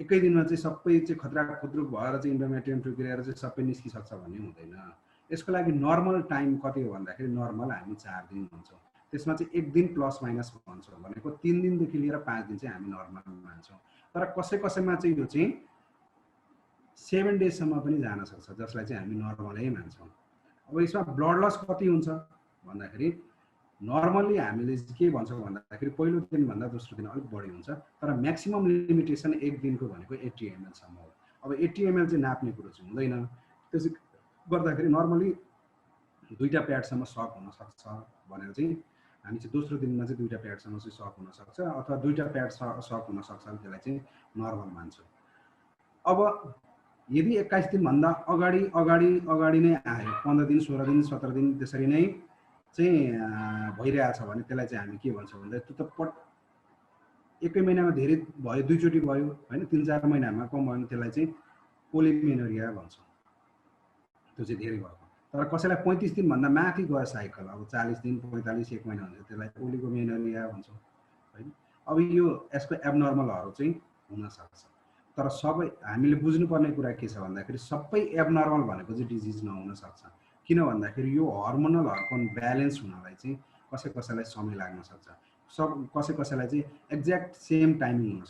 एकै दिनमा चाहिँ सबै चाहिँ खतरा खुद्रुक भएर चाहिँ इन्डोमेट्रियम टुक्रिएर चाहिँ सबै निस्किसक्छ भन्ने हुँदैन। यसको लागि नर्मल टाइम कति हो भन्दाखेरि नर्मल हामी 4 दिन भन्छौँ। त्यसमा चाहिँ 1 दिन प्लस माइनस भन्छौँ भनेको 3 दिनदेखि लिएर 5 दिन चाहिँ हामी नर्मल मान्छौँ। तर कसैमा चाहिँ यो चाहिँ 7 डेजसम्म पनि जान सक्छ, जसलाई चाहिँ हामी नर्मलै मान्छौँ। अब यसमा ब्लड लस कति हुन्छ भन्दाखेरि नर्मली हामीले के भन्छौँ भन्दाखेरि पहिलो दिनभन्दा दोस्रो दिन अलिक बढी हुन्छ, तर म्याक्सिमम लिमिटेसन 1 दिनको भनेको 80 ml सम्म हो। अब 80 ml चाहिँ नाप्ने कुरो चाहिँ हुँदैन। त्यसै गर्दाखेरि नर्मली 2टा प्याडसम्म सक हुनसक्छ भनेर चाहिँ हामी चाहिँ दोस्रो दिनमा चाहिँ 2टा प्याडसम्म चाहिँ सक हुनसक्छ, अथवा 2टा प्याड सक हुनसक्छ, त्यसलाई चाहिँ नर्मल मान्छौँ। अब यदि 21 दिनभन्दा अगाडि नै आयो, 15 दिन 16 दिन 17 दिन त्यसरी नै चाहिँ भइरहेछ भने त्यसलाई चाहिँ हामी के भन्छौँ भन्दा त्यो त एकै महिनामा धेरै भयो, 2 चोटि भयो हैन, 3-4 महिनामा कम भयो भने त्यसलाई चाहिँ पोलिमेनोरिया भन्छौँ। त्यो चाहिँ धेरै भयो। तर कसैलाई 35 दिनभन्दा माथि गयो साइकल, अब 40 दिन 45 1 महिना हुन्छ, त्यसलाई ओलिगोमेनोरिया भन्छौँ हैन। अब यो यसको एबनर्मलहरू चाहिँ हुन सक्छ। तर सबै हामीले बुझ्नुपर्ने कुरा के छ भन्दाखेरि सबै एबनर्मल भनेको चाहिँ डिजिज नहुन सक्छ। किन भन्दाखेरि यो हर्मोनल हर्मोन ब्यालेन्स हुनलाई चाहिँ कसैलाई समय लाग्न सक्छ, कसैलाई चाहिँ एक्ज्याक्ट सेम टाइमिङ हुन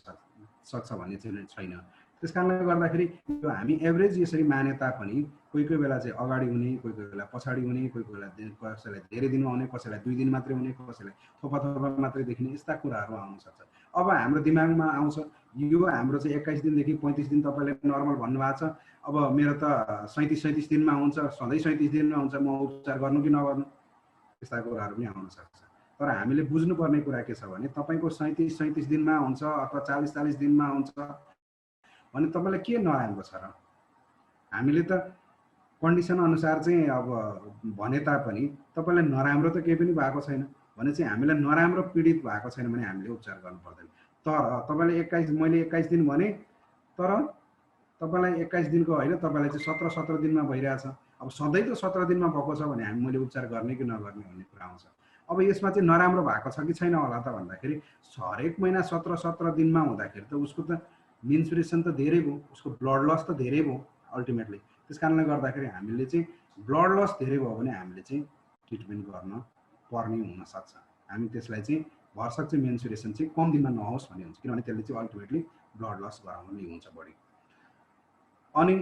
सक्छ भन्ने चाहिँ छैन। त्यस कारणले गर्दाखेरि यो हामी एभरेज यसरी माने तापनि कोही बेला चाहिँ अगाडि हुने, कोही बेला पछाडि हुने, कोही बेला कसैलाई धेरै दिनमा हुने, कसैलाई 2 दिन मात्रै हुने, कसैलाई थोपा मात्रै देखिने, यस्ता कुराहरू आउन सक्छ। अब हाम्रो दिमागमा आउँछ यो हाम्रो चाहिँ 21 दिनदेखि 35 दिन तपाईँले नर्मल भन्नुभएको छ, अब मेरो त 37 दिनमा हुन्छ, सधैँ 37 दिनमा हुन्छ, म उपचार गर्नु कि नगर्नु, यस्ता कुराहरू पनि आउन सक्छ। तर हामीले बुझ्नुपर्ने कुरा के छ भने तपाईँको 37 दिनमा हुन्छ अथवा 40 दिनमा हुन्छ भने तपाईँलाई के नराम्रो छ र? हामीले त कन्डिसन अनुसार चाहिँ अब भने तापनि तपाईँलाई नराम्रो त केही पनि भएको छैन भने चाहिँ हामीलाई नराम्रो पीडित भएको छैन भने हामीले उपचार गर्नु पर्दैन। तर तपाईँले मैले 21 दिन भने, तर तपाईँलाई 21 दिनको होइन, तपाईँलाई चाहिँ 17 दिनमा भइरहेछ। अब सधैँ त 17 दिनमा भएको छ भने मैले उपचार गर्ने कि नगर्ने भन्ने कुरा आउँछ। अब यसमा चाहिँ नराम्रो भएको छ कि छैन होला त भन्दाखेरि हरेक महिना 17 दिनमा हुँदाखेरि त उसको त मेन्सुरेसन त धेरै भयो, उसको ब्लड लस त धेरै भयो अल्टिमेटली। त्यस कारणले गर्दाखेरि हामीले चाहिँ ब्लड लस धेरै भयो भने हामीले चाहिँ ट्रिटमेन्ट गर्न पर्ने हुनसक्छ। हामी त्यसलाई चाहिँ भरसक चाहिँ मेन्सुरेसन चाहिँ कम दिनमा नहोस् भन्ने हुन्छ, किनभने त्यसले चाहिँ अल्टिमेटली ब्लड लस गराउनु नै हुन्छ बढी। अनि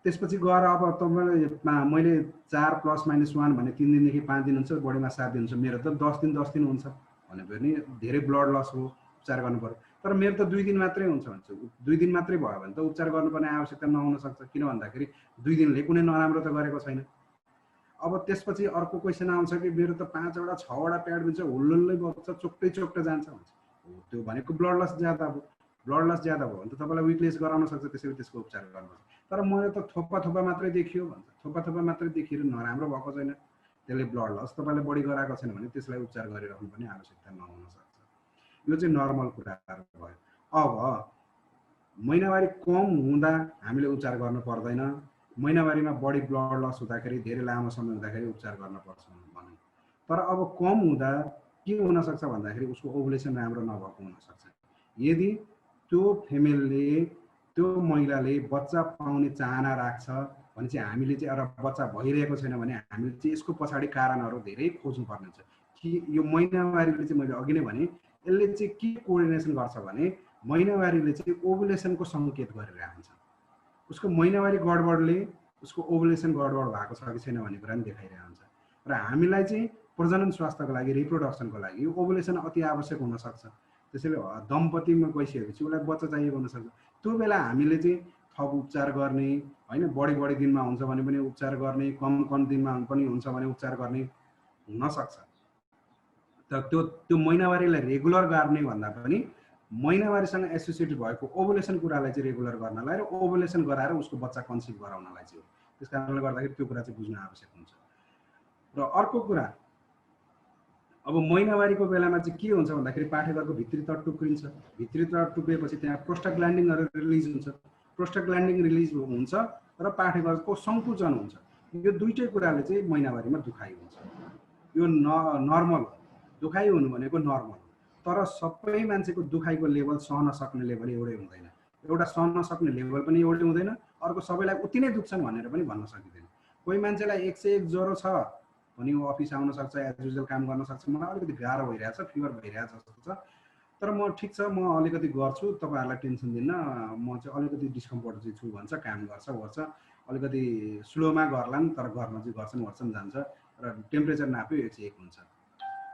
त्यसपछि गएर अब तपाईँले मैले 4 ± 1 भने 3 दिनदेखि 5 दिन हुन्छ, बढीमा 7 दिन हुन्छ, मेरो त 10 दिन हुन्छ भने पनि धेरै ब्लड लस हो, उपचार गर्नु पर्यो। तर मेरो त 2 दिन मात्रै हुन्छ भन्छ, 2 दिन मात्रै भयो भने त उपचार गर्नुपर्ने आवश्यकता नहुन सक्छ, किन भन्दाखेरि 2 दिनले कुनै नराम्रो त गरेको छैन। अब त्यसपछि अर्को क्वेसन आउँछ कि मेरो त 5 वटा 6 वटा प्याड हुन्छ, हुल्लुल्लै बग्छ, चोक्टै जान्छ भन्छ। त्यो भनेको ब्लड लस ज्यादा भयो। ब्लड लस ज्यादा भयो भने त तपाईँलाई विकनेस गराउन सक्छ, त्यसैले त्यसको उपचार गर्नुपर्छ। तर मैले त थोपा मात्रै देखियो भन्छ, थोपा मात्रै देखिएर नराम्रो भएको छैन, त्यसले ब्लड लस तपाईँले बढी गराएको छैन भने त्यसलाई उपचार गरिराख्नु पनि आवश्यकता नहुन सक्छ। यो चाहिँ नर्मल कुराहरू भयो। अब महिनावारी कम हुँदा हामीले उपचार गर्न पर्दैन, महिनावारीमा बढी ब्लड लस हुँदाखेरि धेरै लामो समय हुँदाखेरि उपचार गर्न पर्छ भनौँ। तर अब कम हुँदा के हुनसक्छ भन्दाखेरि उसको ओभुलेसन राम्रो नभएको हुनसक्छ। यदि त्यो फिमेलले त्यो महिलाले बच्चा पाउने चाहना राख्छ भने चाहिँ हामीले चाहिँ एउटा बच्चा भइरहेको छैन भने हामीले चाहिँ यसको पछाडि कारणहरू धेरै खोज्नुपर्ने हुन्छ कि यो महिनावारीले चाहिँ मैले अघि नै भने यसले चाहिँ के कोअर्डिनेसन गर्छ भने महिनावारीले चाहिँ ओभुलेसनको सङ्केत गरिरहेको हुन्छ। उसको महिनावारी गडबडले उसको ओभुलेसन गडबड भएको छ कि छैन भन्ने कुरा पनि देखाइरहेको हुन्छ। र हामीलाई चाहिँ प्रजनन स्वास्थ्यको लागि रिप्रोडक्सनको लागि ओभुलेसन अति आवश्यक हुनसक्छ। त्यसैले दम्पतिमा गइसकेपछि उसलाई बच्चा चाहिएको हुनसक्छ। त्यो बेला हामीले चाहिँ थप उपचार गर्ने होइन, बढी दिनमा हुन्छ भने पनि उपचार गर्ने, कम दिनमा पनि हुन्छ भने उपचार गर्ने हुनसक्छ। तर त्यो महिनावारीलाई रेगुलर गर्ने भन्दा पनि महिनावारीसँग एसोसिएटेड भएको ओभुलेसन कुरालाई चाहिँ रेगुलर गर्नलाई र ओभुलेसन गराएर उसको बच्चा कन्सिभ गराउनलाई चाहिँ हो। त्यस कारणले गर्दाखेरि त्यो कुरा चाहिँ बुझ्न आवश्यक हुन्छ। र अर्को कुरा, अब महिनावारीको बेलामा चाहिँ के हुन्छ भन्दाखेरि पाठेघरको भित्री तट टुक्रिन्छ। भित्री तट टुक्रिएपछि त्यहाँ प्रोस्टाग्ल्यान्डिनहरू रिलिज हुन्छ। प्रोस्टाग्ल्यान्डिन रिलिज हुन्छ र पाठेघरको सङ्कुचन हुन्छ। यो दुईटै कुराले चाहिँ महिनावारीमा दुखाइ हुन्छ। यो नर्मल हो, दुखाइ हुनु भनेको नर्मल हो। तर सबै मान्छेको दुखाइको लेभल सहन सक्ने लेभल एउटै हुँदैन। एउटा सहन सक्ने लेभल पनि एउटै हुँदैन, अर्को सबैलाई उति नै दुख्छन् भनेर पनि भन्न सकिँदैन। कोही मान्छेलाई 101 ज्वरो छ भने ऊ अफिस आउन सक्छ, एज युजुअल काम गर्न सक्छ, मलाई अलिकति गाह्रो भइरहेछ, फिभर भइरहेछ जस्तो छ, तर म ठिक छ, म अलिकति गर्छु, तपाईँहरूलाई टेन्सन दिन्न, म चाहिँ अलिकति डिस्कम्फर्ट चाहिँ छु भन्छ, काम गर्छ ओर्छ, अलिकति स्लोमा गर्लान् तर गर्न चाहिँ गर्छन् ओर्छन् जान्छ र टेम्परेचर नाप्यो 101 हुन्छ।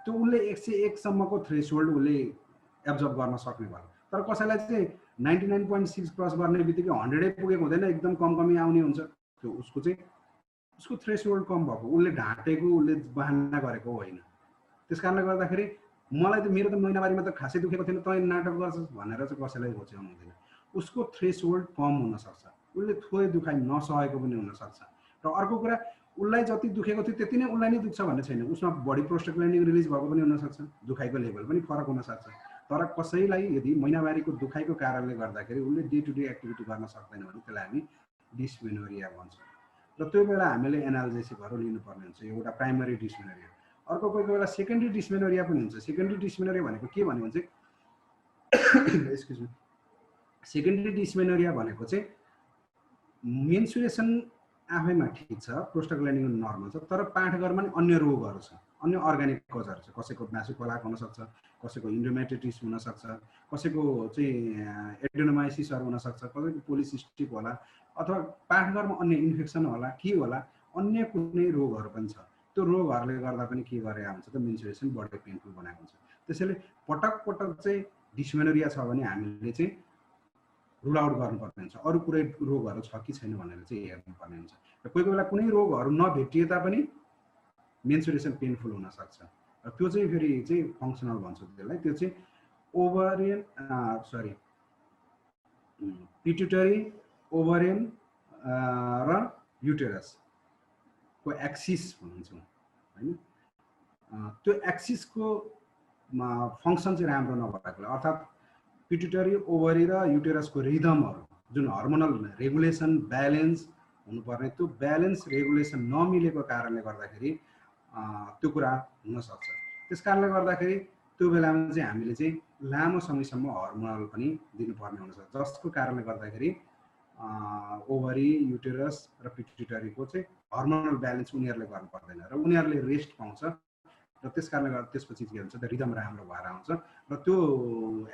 त्यो उसले 101 सम्मको थ्रेसहोल्ड उसले एब्जर्भ गर्न सक्ने भयो। तर कसैलाई चाहिँ 99.6 क्रस गर्ने बित्तिकै 100 पुगेको हुँदैन, एकदम कमी आउने हुन्छ। त्यो उसको थ्रेसहोल्ड कम भएको, उसले ढाँटेको, उसले बहाना गरेको होइन। त्यस कारणले गर्दाखेरि मलाई त मेरो त महिनावारीमा त खासै दुखेको थिएन, तँ नाटक गर्छस् भनेर चाहिँ कसैलाई होच्याउनु हुँदैन। उसको थ्रेसहोल्ड कम हुनसक्छ, उसले थोरै दुखाइ नसहेको पनि हुनसक्छ। र अर्को कुरा, उसलाई जति दुखेको थियो त्यति नै उसलाई नै दुख्छ भन्ने छैन, उसमा बढी प्रोस्टाग्ल्यान्डिन रिलिज भएको पनि हुनसक्छ, दुखाइको लेभल पनि फरक हुनसक्छ। तर कसैलाई यदि महिनावारीको दुखाइको कारणले गर्दाखेरि उसले डे टु डे एक्टिभिटी गर्न सक्दैन भने त्यसलाई हामी डिस्मेनोरिया भन्छौँ। र त्यो बेला हामीले एनाल्जेसिकहरू लिनुपर्ने हुन्छ। एउटा प्राइमरी डिस्मेनोरिया। अर्को कोही बेला सेकेन्डरी डिस्मेनोरिया पनि हुन्छ। सेकेन्डरी डिस्मेनोरिया भनेको के भन्यो भने चाहिँ एक्सक्युज मी, सेकेन्डरी डिस्मेनोरिया भनेको चाहिँ मेन्सुरेसन आफैमा ठिक छ, प्रोस्टाग्ल्यान्डिन नर्मल छ, तर पाठेघरमा नि अन्य रोगहरू छ, अन्य अर्ग्यानिक कजहरू छ। कसैको मासु खोलाको हुनसक्छ, कसैको इन्डोमेट्रिटिस हुनसक्छ, कसैको चाहिँ एडेनोमाइसिसहरू हुनसक्छ, कसैको पोलिसिस्टिक होला, अथवा पाठेघरमा अन्य इन्फेक्सन होला, के होला, अन्य कुनै रोगहरू पनि छ। त्यो रोगहरूले गर्दा पनि के गरेर हुन्छ त मेन्सुरेसन बढी पेनफुल बनाएको हुन्छ। त्यसैले पटक चाहिँ डिस्मेनोरिया छ भने हामीले चाहिँ रुल आउट गर्नुपर्ने हुन्छ, अरू कुनै रोगहरू छ कि छैन भनेर चाहिँ हेर्नुपर्ने हुन्छ। र कोही बेला कुनै रोगहरू नभेटिए तापनि मेन्सुरेसन पेनफुल हुनसक्छ। र त्यो चाहिँ फेरि चाहिँ फङ्सनल भन्छौँ त्यसलाई। त्यो चाहिँ ओभरियन पिट्युटरी, ओभरियन र युटेरसको एक्सिस भन्छौँ होइन। त्यो एक्सिसको फङ्सन चाहिँ राम्रो नभएकोले, अर्थात् पिट्युटरी, ओभरी र युटेरसको रिदमहरू जुन हर्मोनल रेगुलेसन ब्यालेन्स हुनुपर्ने, त्यो ब्यालेन्स रेगुलेसन नमिलेको कारणले गर्दाखेरि त्यो कुरा हुनसक्छ। त्यस कारणले गर्दाखेरि त्यो बेलामा चाहिँ हामीले चाहिँ लामो समयसम्म हर्मोनल पनि दिनुपर्ने हुनसक्छ, जसको कारणले गर्दाखेरि ओभरी, युटेरस र पिट्युटरीको चाहिँ हर्मोनल ब्यालेन्स उनीहरूले गर्नु पर्दैन र उनीहरूले रेस्ट पाउँछ। र त्यस कारणले गर्दा त्यसपछि के हुन्छ त रिदम राम्रो भएर आउँछ र त्यो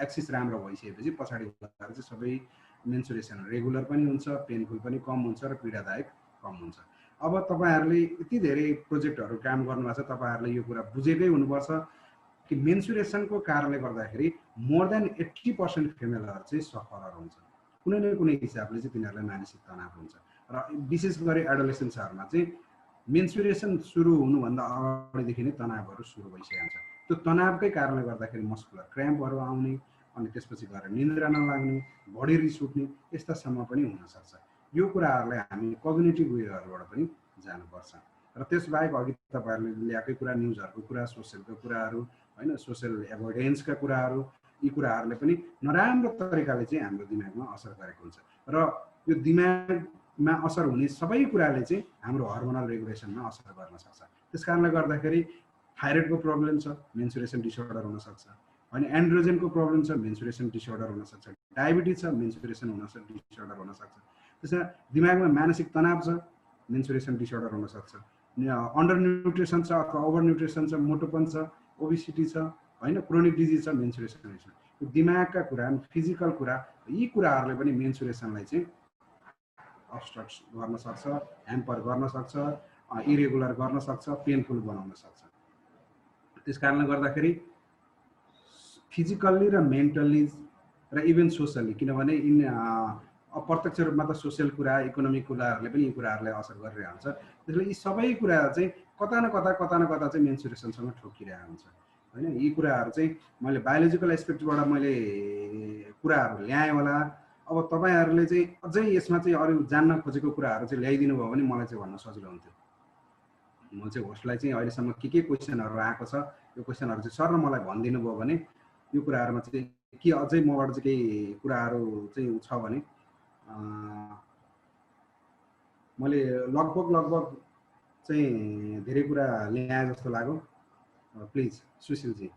एक्सिस राम्रो भइसकेपछि पछाडि गएर चाहिँ सबै मेन्सुरेसन रेगुलर पनि हुन्छ, पेनफुल पनि कम हुन्छ र पीडादायक कम हुन्छ। अब तपाईँहरूले यति धेरै प्रोजेक्टहरू काम गर्नुभएको छ, तपाईँहरूले यो कुरा बुझेकै हुनुपर्छ कि मेन्सुरेसनको कारणले गर्दाखेरि मोर देन 80% फिमेलहरू चाहिँ सफरर हुन्छ। कुनै न कुनै हिसाबले चाहिँ तिनीहरूलाई मानसिक तनाव हुन्छ र विशेष गरी एडोलेसेन्सहरूमा चाहिँ मेन्सुरेसन सुरु हुनुभन्दा अगाडिदेखि नै तनावहरू सुरु भइसकेको हुन्छ। त्यो तनावकै कारणले गर्दाखेरि मस्कुलर क्र्याम्पहरू आउने, अनि त्यसपछि गएर निन्द्रा नलाग्ने, बढी रिस उठ्ने, यस्तासम्म पनि हुनसक्छ। यो कुराहरूलाई हामी कग्निटिभ वेहरूबाट पनि जानुपर्छ। र त्यसबाहेक अघि तपाईँहरूले ल्याएकै कुरा, न्युजहरूको कुरा, सोसियलको कुराहरू होइन, सोसियल एभोइडेन्सका कुराहरू, यी कुराहरूले पनि नराम्रो तरिकाले चाहिँ हाम्रो दिमागमा असर गरेको हुन्छ र यो दिमागमा असर हुने सबै कुराले चाहिँ हाम्रो हर्मोनल रेगुलेसनमा असर गर्न सक्छ। त्यस कारणले गर्दाखेरि थाइरोइडको प्रब्लम छ, मेन्सुरेसन डिसअर्डर हुनसक्छ, होइन एन्ड्रोजेनको प्रब्लम छ, मेन्सुरेसन डिसअर्डर हुनसक्छ, डायबिटिज छ, मेन्सुरेसन डिसअर्डर हुनसक्छ। त्यसमा दिमागमा मानसिक तनाव छ, मेन्सुरेसन डिसअर्डर हुनसक्छ, अन्डर न्युट्रिसन छ अथवा ओभर न्युट्रिसन छ, मोटोपन छ, ओबिसिटी छ, होइन क्रोनिक डिजिज छ, मेन्सुरेसन डिसअर्डर। यो दिमागका कुरा, फिजिकल कुरा, यी कुराहरूले पनि मेन्सुरेसनलाई चाहिँ अब्स्ट्रक्ट गर्न सक्छ, ह्याम्पर गर्न सक्छ, इरेगुलर गर्न सक्छ, पेनफुल बनाउन सक्छ। त्यस कारणले गर्दाखेरि फिजिकल्ली र मेन्टल्ली र इभन सोसली, किनभने अप्रत्यक्ष रूपमा त सोसियल कुरा, इकोनोमिक कुराहरूले पनि यी कुराहरूलाई असर गरिरहन्छ। त्यसले यी सबै कुरा चाहिँ कता न कता चाहिँ मेन्सुरेसनसँग ठोकिरहेको हुन्छ, होइन। यी कुराहरू चाहिँ मैले बायोलोजिकल एस्पेक्टबाट मैले कुराहरू ल्याएँ होला। अब तपाईँहरूले चाहिँ अझै यसमा चाहिँ अरू जान्न खोजेको कुराहरू चाहिँ ल्याइदिनु भयो भने मलाई चाहिँ भन्न सजिलो हुन्थ्यो। म चाहिँ होस्टलाई चाहिँ अहिलेसम्म के क्वेसनहरू आएको छ, यो क्वेसनहरू चाहिँ सर मलाई भनिदिनु भयो भने यो कुराहरूमा चाहिँ के अझै मबाट चाहिँ केही कुराहरू चाहिँ छ भने मैले लगभग चाहिँ धेरै कुरा ल्याए जस्तो लाग्यो। प्लिज सुशीलजी।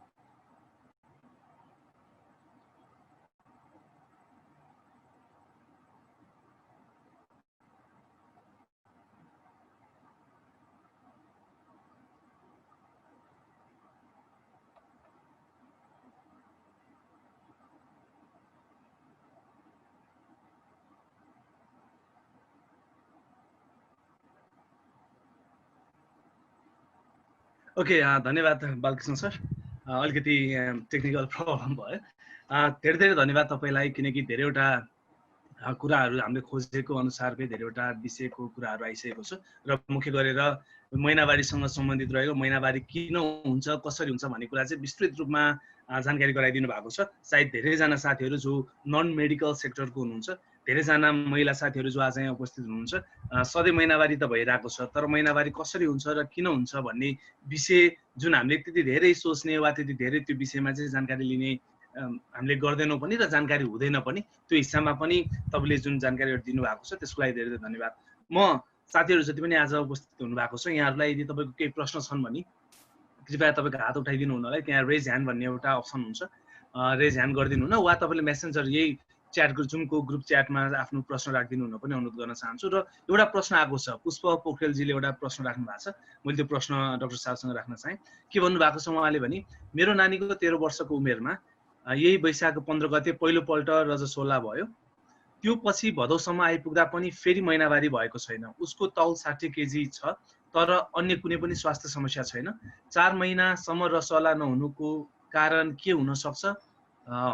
ओके, धन्यवाद बालकृष्ण सर। अलिकति टेक्निकल प्रब्लम भयो। धेरै धेरै धन्यवाद तपाईँलाई, किनकि धेरैवटा कुराहरू हामीले खोजेको अनुसारकै धेरैवटा विषयको कुराहरू आइसकेको छ र मुख्य गरेर महिनावारीसँग सम्बन्धित रहेको, महिनावारी किन हुन्छ, कसरी हुन्छ भन्ने कुरा चाहिँ विस्तृत रूपमा जानकारी गराइदिनु भएको छ। सायद धेरैजना साथीहरू जो नन मेडिकल सेक्टरको हुनुहुन्छ, धेरैजना महिला साथीहरू जो आज यहाँ उपस्थित हुनुहुन्छ, सधैँ महिनावारी त भइरहेको छ, तर महिनावारी कसरी हुन्छ र किन हुन्छ भन्ने विषय जुन हामीले त्यति धेरै सोच्ने वा त्यति धेरै त्यो विषयमा चाहिँ जानकारी लिने हामीले गर्दैनौँ पनि र जानकारी हुँदैन पनि, त्यो हिस्सामा पनि तपाईँले जुन जानकारीहरू दिनुभएको छ त्यसको लागि धेरै धेरै धन्यवाद। म साथीहरू जति पनि आज उपस्थित हुनुभएको छ, यहाँहरूलाई यदि तपाईँको केही प्रश्न छन् भने कृपया तपाईँको हात उठाइदिनु हुन होला। त्यहाँ रेज ह्यान्ड भन्ने एउटा अप्सन हुन्छ, रेज ह्यान्ड गरिदिनु हुन, वा तपाईँले मेसेन्जर यही च्याटको जुमको ग्रुप च्याटमा आफ्नो प्रश्न राखिदिनु हुन पनि अनुरोध गर्न चाहन्छु। र एउटा प्रश्न आएको छ, पुष्प पोखरेलजीले एउटा प्रश्न राख्नु भएको छ, मैले त्यो प्रश्न डाक्टर साहबसँग राख्न चाहेँ। के भन्नुभएको छ उहाँले भने, मेरो नानीको 13 वर्षको उमेरमा यही वैशाख 15 गते पहिलोपल्ट रजस्वला भयो, त्यो पछि भदौसम्म आइपुग्दा पनि फेरि महिनावारी भएको छैन। उसको तौल 60 केजी छ, तर अन्य कुनै पनि स्वास्थ्य समस्या छैन। 4 महिनासम्म रसवाला नहुनुको कारण के हुन सक्छ,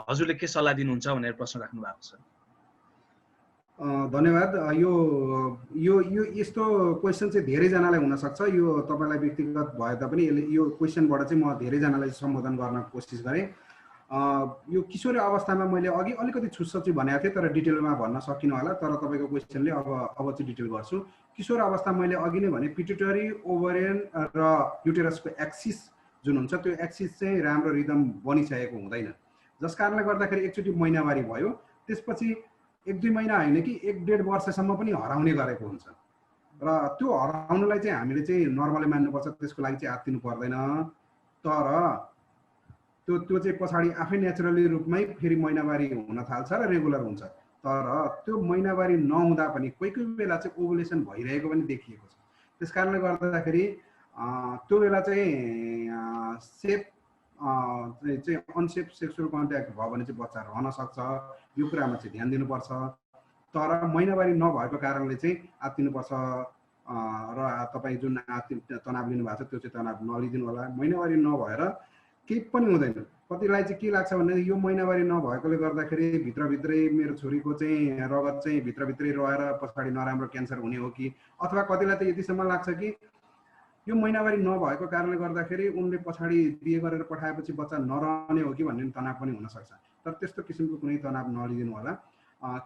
हजुरले के सल्लाह दिनुहुन्छ भनेर प्रश्न राख्नु भएको छ। धन्यवाद। यो यो यो यस्तो क्वेसन चाहिँ धेरैजनालाई हुनसक्छ। यो तपाईँलाई व्यक्तिगत भए तापनि यो क्वेसनबाट चाहिँ म धेरैजनालाई सम्बोधन गर्न कोसिस गरेँ। यो किशोरी अवस्थामा मैले अघि अलिकति छुटछुटी भनेको थिएँ, तर डिटेलमा भन्न सकिनँ होला, तर तपाईँको क्वेसनले अब चाहिँ डिटेल गर्छु। किशोर अवस्था मैले अघि नै भने पिट्युटरी, ओभरियन र युटेरसको एक्सिस जुन हुन्छ, त्यो एक्सिस चाहिँ राम्रो रिदम बनिसकेको हुँदैन, जस कारणले गर्दाखेरि एकचोटि महिनावारी भयो, त्यसपछि 1-2 महिना होइन कि 1-1.5 वर्षसम्म पनि हराउने गरेको हुन्छ। र त्यो हराउनलाई चाहिँ हामीले चाहिँ नर्मली मान्नुपर्छ, त्यसको लागि चाहिँ आत्तिनु पर्दैन। तर त्यो चाहिँ पछाडि आफै नेचुरली रूपमै फेरि महिनावारी हुन थाल्छ र रेगुलर हुन्छ। तर त्यो महिनावारी नहुँदा पनि कोही कोही बेला चाहिँ ओभुलेसन भइरहेको पनि देखिएको छ। त्यस कारणले गर्दाखेरि त्यो बेला चाहिँ अनसेफ सेक्सुअल कन्ट्याक्ट भयो भने चाहिँ बच्चा रहन सक्छ। यो कुरामा चाहिँ ध्यान दिनुपर्छ। तर महिनावारी नभएको कारणले चाहिँ आत्तिनुपर्छ र तपाईँ जुन तनाव लिनुभएको छ त्यो चाहिँ तनाव नलिदिनु होला। महिनावारी नभएर केही पनि हुँदैन। कतिलाई चाहिँ के लाग्छ भने यो महिनावारी नभएकोले गर्दाखेरि भित्रभित्रै मेरो छोरीको चाहिँ रगत चाहिँ भित्रभित्रै रहेर पछाडि नराम्रो क्यान्सर हुने हो कि, अथवा कतिलाई त यतिसम्म लाग्छ कि यो महिनावारी नभएको कारणले गर्दाखेरि उनले पछाडि बिहे गरेर पठाएपछि बच्चा नरहने हो कि भन्ने तनाव पनि हुनसक्छ। तर त्यस्तो किसिमको कुनै तनाव नलिदिनु होला।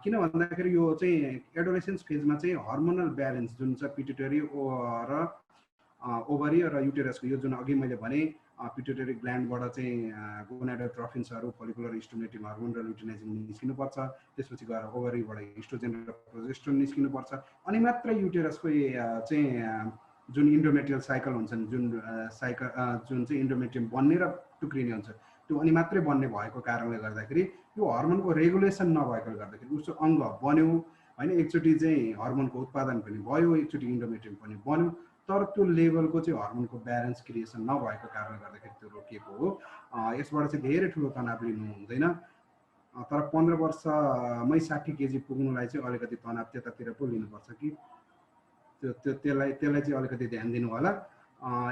किन भन्दाखेरि यो चाहिँ एडोलेसेन्स फेजमा चाहिँ हर्मोनल ब्यालेन्स जुन छ पिट्युटरी र ओभरी र युटेरसको यो जुन अघि मैले भने पिट्युटरी ग्ल्यान्डबाट चाहिँ गोनाडोट्रोफिन्सहरू फोलिकुलर स्टिमुलेटिङ हर्मोन र लुटिनाइजिन निस्किनुपर्छ, त्यसपछि गएर ओभरीबाट हिस्ट्रोजेन र प्रोजेस्टेरोन निस्किनुपर्छ, अनि मात्र युटेरसको चाहिँ जुन इन्डोमेट्रियल साइकल हुन्छन् जुन चाहिँ इन्डोमेट्रियम बन्ने र टुक्रिने हुन्छ त्यो अनि मात्रै बन्ने भएको कारणले गर्दाखेरि यो हर्मोनको रेगुलेसन नभएकोले गर्दाखेरि उसको अङ्ग बन्यो होइन, एकचोटि चाहिँ हर्मोनको उत्पादन पनि भयो, एकचोटि इन्डोमेट्रियम पनि बन्यो, तर त्यो लेभलको चाहिँ हर्मोनको ब्यालेन्स क्रिएसन नभएको कारणले गर्दाखेरि त्यो रोकिएको हो। यसबाट चाहिँ धेरै ठुलो तनाव लिनु हुँदैन, तर 15 वर्षमै 60 केजी पुग्नुलाई चाहिँ अलिकति तनाव त्यतातिर पो लिनुपर्छ कि त्यसलाई चाहिँ अलिकति ध्यान दिनु होला।